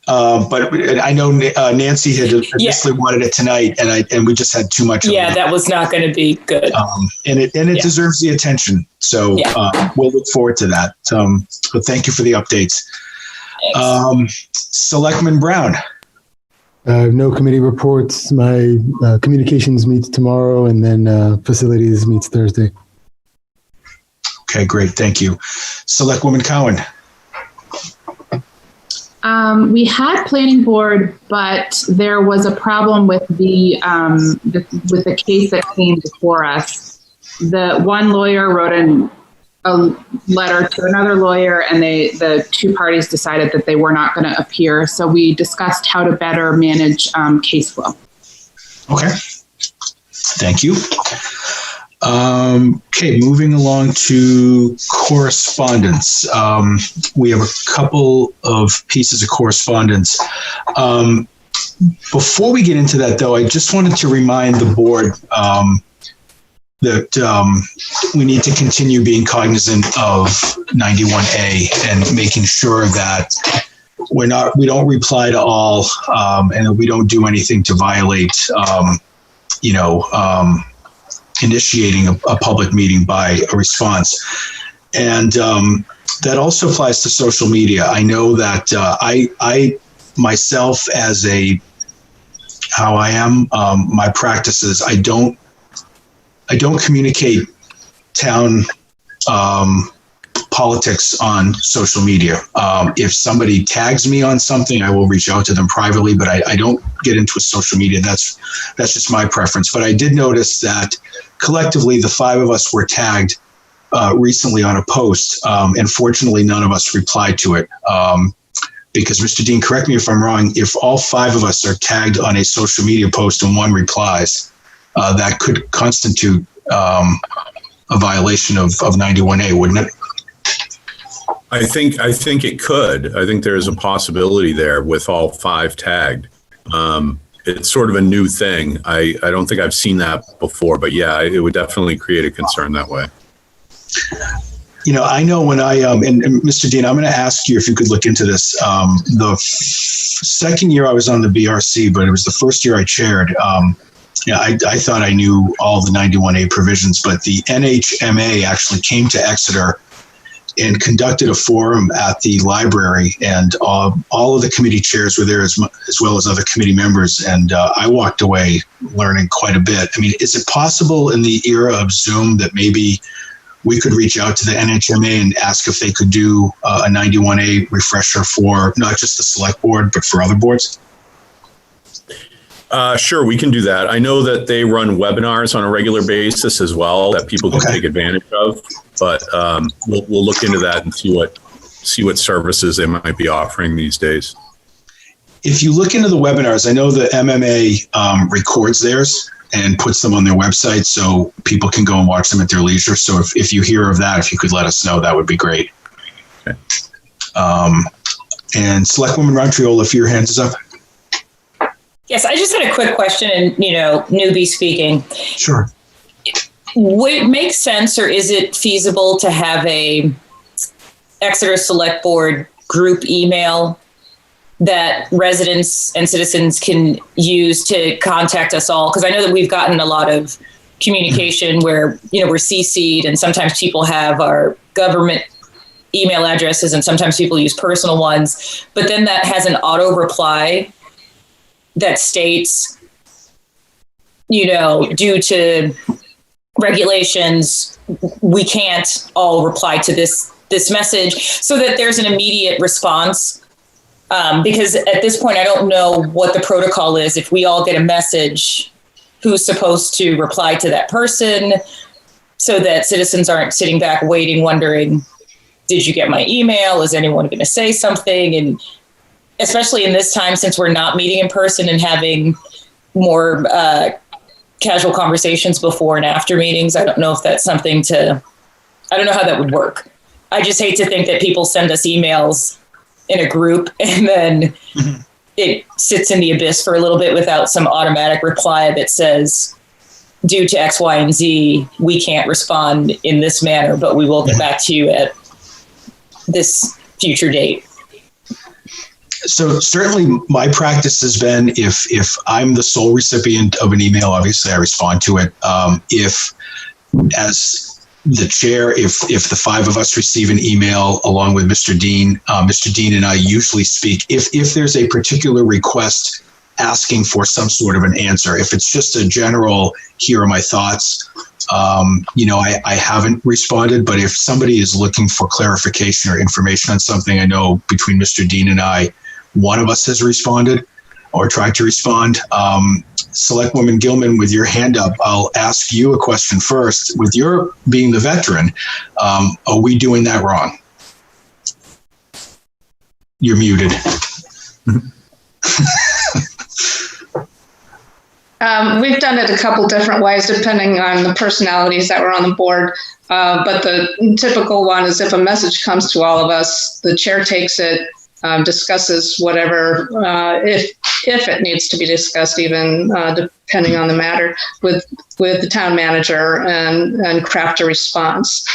But I know Nancy had initially wanted it tonight, and we just had too much. Yeah, that was not going to be good. And it deserves the attention. So we'll look forward to that. But thank you for the updates. Selectman Brown. No committee reports. My communications meets tomorrow, and then facilities meets Thursday. Okay, great. Thank you. Selectwoman Cowan. We had planning board, but there was a problem with the case that came before us. The one lawyer wrote a letter to another lawyer, and the two parties decided that they were not going to appear. So we discussed how to better manage case flow. Okay. Thank you. Okay, moving along to correspondence. We have a couple of pieces of correspondence. Before we get into that, though, I just wanted to remind the board that we need to continue being cognizant of 91A and making sure that we don't reply to all, and that we don't do anything to violate, initiating a public meeting by a response. And that also applies to social media. I know that I myself, as how I am, my practices, I don't communicate town politics on social media. If somebody tags me on something, I will reach out to them privately, but I don't get into social media. That's just my preference. But I did notice that collectively, the five of us were tagged recently on a post, and fortunately, none of us replied to it. Because, Mr. Dean, correct me if I'm wrong, if all five of us are tagged on a social media post and one replies, that could constitute a violation of 91A, wouldn't it? I think it could. I think there's a possibility there with all five tagged. It's sort of a new thing. I don't think I've seen that before, but yeah, it would definitely create a concern that way. I know when and Mr. Dean, I'm going to ask you if you could look into this. The second year I was on the BRC, but it was the first year I chaired. I thought I knew all the 91A provisions, but the NHMA actually came to Exeter and conducted a forum at the library, and all of the committee chairs were there as well as other committee members, and I walked away learning quite a bit. I mean, is it possible in the era of Zoom that maybe we could reach out to the NHMA and ask if they could do a 91A refresher for not just the select board, but for other boards? Sure, we can do that. I know that they run webinars on a regular basis as well that people can take advantage of, but we'll look into that and see what services they might be offering these days. If you look into the webinars, I know the MMA records theirs and puts them on their website so people can go and watch them at their leisure. So if you hear of that, if you could let us know, that would be great. Okay. And Selectwoman Rontriola, if your hand is up. Yes, I just had a quick question, and newbie speaking. Sure. Would it make sense, or is it feasible to have a Exeter Select Board group email that residents and citizens can use to contact us all? Because I know that we've gotten a lot of communication where we're CC'd, and sometimes people have our government email addresses, and sometimes people use personal ones. But then that has an auto reply that states, due to regulations, we can't all reply to this message, so that there's an immediate response. Because at this point, I don't know what the protocol is. If we all get a message, who's supposed to reply to that person, so that citizens aren't sitting back waiting, wondering, did you get my email? Is anyone going to say something? And especially in this time, since we're not meeting in person and having more casual conversations before and after meetings, I don't know if that's something I don't know how that would work. I just hate to think that people send us emails in a group and then it sits in the abyss for a little bit without some automatic reply that says, due to X, Y, and Z, we can't respond in this manner, but we will get back to you at this future date. So certainly my practice has been, if I'm the sole recipient of an email, obviously I respond to it. If as the chair, if the five of us receive an email along with Mr. Dean and I usually speak. If there's a particular request asking for some sort of an answer, if it's just a general, here are my thoughts, I haven't responded. But if somebody is looking for clarification or information on something, I know between Mr. Dean and I, one of us has responded or tried to respond. Selectwoman Gilman, with your hand up, I'll ask you a question first. With your being the veteran, are we doing that wrong? You're muted. We've done it a couple different ways depending on the personalities that were on the board. But the typical one is if a message comes to all of us, the chair takes it, discusses whatever, if it needs to be discussed, even depending on the matter, with the town manager and craft a response.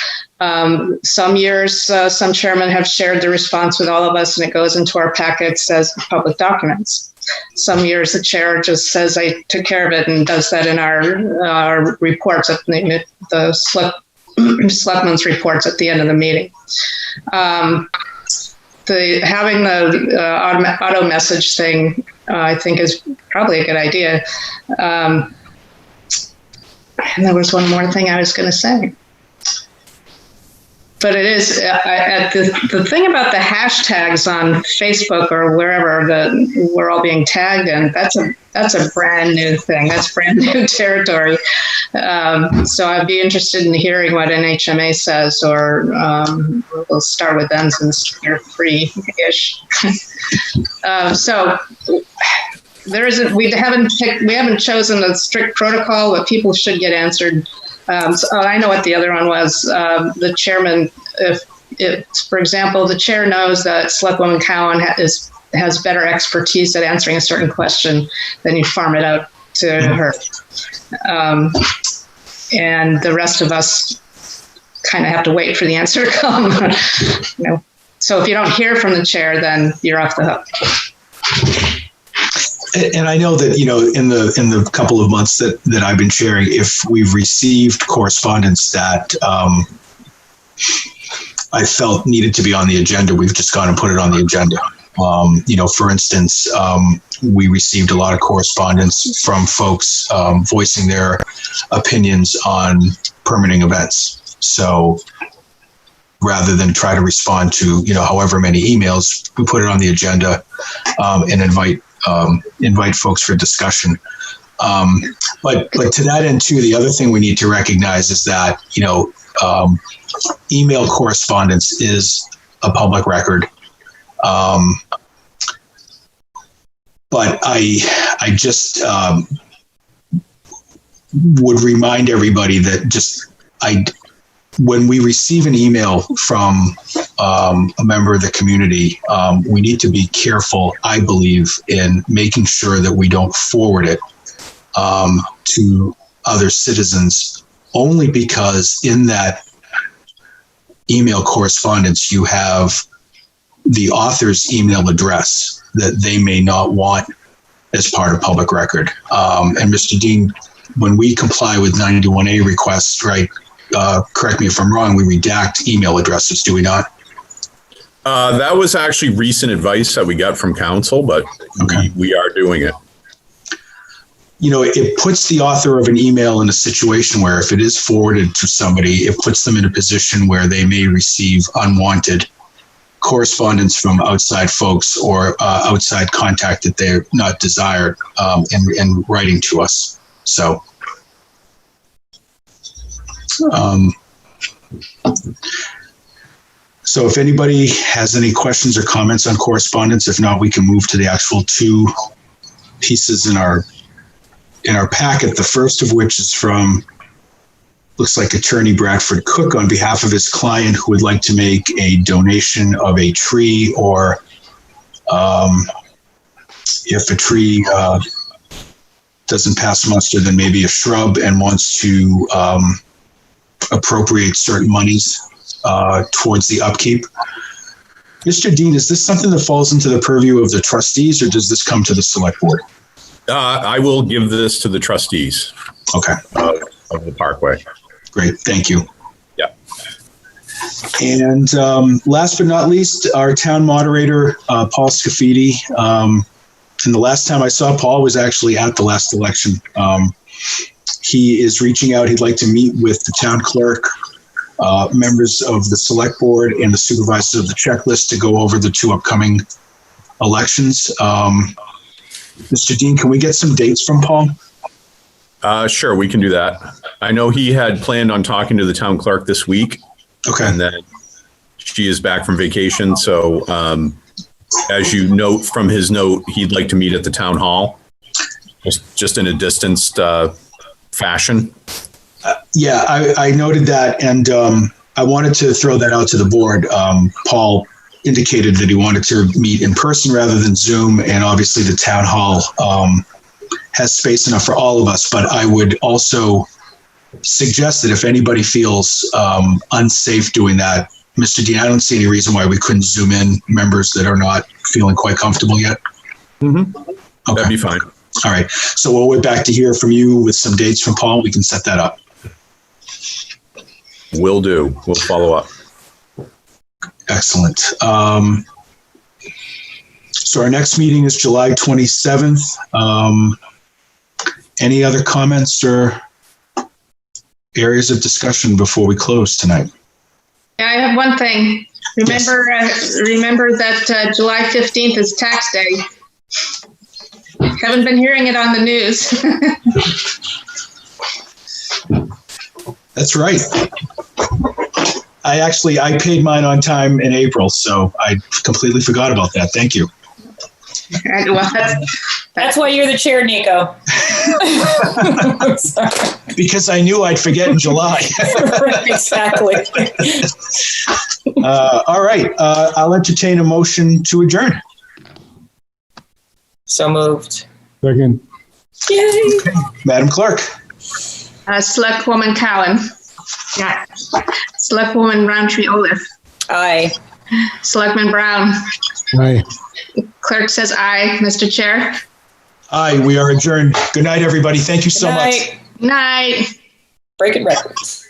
Some years, some chairmen have shared the response with all of us, and it goes into our packets as public documents. Some years, the chair just says, I took care of it, and does that in our reports, at the selectmen's reports at the end of the meeting. Having the auto message thing, I think, is probably a good idea. And there was one more thing I was going to say. But it is the thing about the hashtags on Facebook or wherever that we're all being tagged in. That's a brand new thing. That's brand new territory. So I'd be interested in hearing what NHMA says, or we'll start with them since you're free-ish. So there isn't. We haven't chosen a strict protocol, but people should get answered. So I know what the other one was. The chairman, if, for example, the chair knows that Selectwoman Cowan has better expertise at answering a certain question, then you farm it out to her. And the rest of us kind of have to wait for the answer to come. So if you don't hear from the chair, then you're off the hook. And I know that, in the couple of months that I've been sharing, if we've received correspondence that I felt needed to be on the agenda, we've just gone and put it on the agenda. For instance, we received a lot of correspondence from folks voicing their opinions on permitting events. So rather than try to respond to, however many emails, we put it on the agenda and invite invite folks for discussion. But to that end too, the other thing we need to recognize is that, email correspondence is a public record. But I just would remind everybody that when we receive an email from a member of the community, we need to be careful, I believe, in making sure that we don't forward it to other citizens, only because in that email correspondence, you have the author's email address that they may not want as part of public record. And Mr. Dean, when we comply with 91A requests, right, correct me if I'm wrong, we redact email addresses, do we not? That was actually recent advice that we got from council, but we are doing it. It puts the author of an email in a situation where if it is forwarded to somebody, it puts them in a position where they may receive unwanted correspondence from outside folks or outside contact that they're not desired in writing to us. So, so if anybody has any questions or comments on correspondence, if not, we can move to the actual two pieces in our packet. The first of which is from, looks like Attorney Bradford Cook on behalf of his client who would like to make a donation of a tree, or if a tree doesn't pass muster, then maybe a shrub, and wants to appropriate certain monies towards the upkeep. Mr. Dean, is this something that falls into the purview of the trustees, or does this come to the select board? I will give this to the trustees. Okay. Of the Parkway. Great, thank you. Yeah. And last but not least, our town moderator, Paul Scafidi. And the last time I saw Paul was actually at the last election. He is reaching out. He'd like to meet with the town clerk, members of the select board, and the supervisors of the checklist to go over the two upcoming elections. Mr. Dean, can we get some dates from Paul? Sure, we can do that. I know he had planned on talking to the town clerk this week. Okay. And then she is back from vacation. So as you note from his note, he'd like to meet at the town hall, just in a distanced fashion. Yeah, I noted that, and I wanted to throw that out to the board. Paul indicated that he wanted to meet in person rather than Zoom, and obviously the town hall has space enough for all of us, but I would also suggest that if anybody feels unsafe doing that, Mr. Dean, I don't see any reason why we couldn't Zoom in members that are not feeling quite comfortable yet. Mm-hmm. Okay. That'd be fine. All right, so we'll wait back to hear from you with some dates from Paul. We can set that up. Will do. We'll follow up. Excellent. So our next meeting is July 27th. Any other comments or areas of discussion before we close tonight? Yeah, I have one thing. Remember, remember that July 15th is tax day. Haven't been hearing it on the news. That's right. I paid mine on time in April, so I completely forgot about that. Thank you. Well, that's why you're the chair, Nico. Because I knew I'd forget in July. Exactly. All right. I'll entertain a motion to adjourn. So moved. Second. Yay. Madam Clerk. Selectwoman Cowan. Yeah. Selectwoman Roundtree-Olaf. Aye. Selectman Brown. Aye. Clerk says aye, Mr. Chair. Aye, we are adjourned. Good night, everybody. Thank you so much. Night. Breaking records.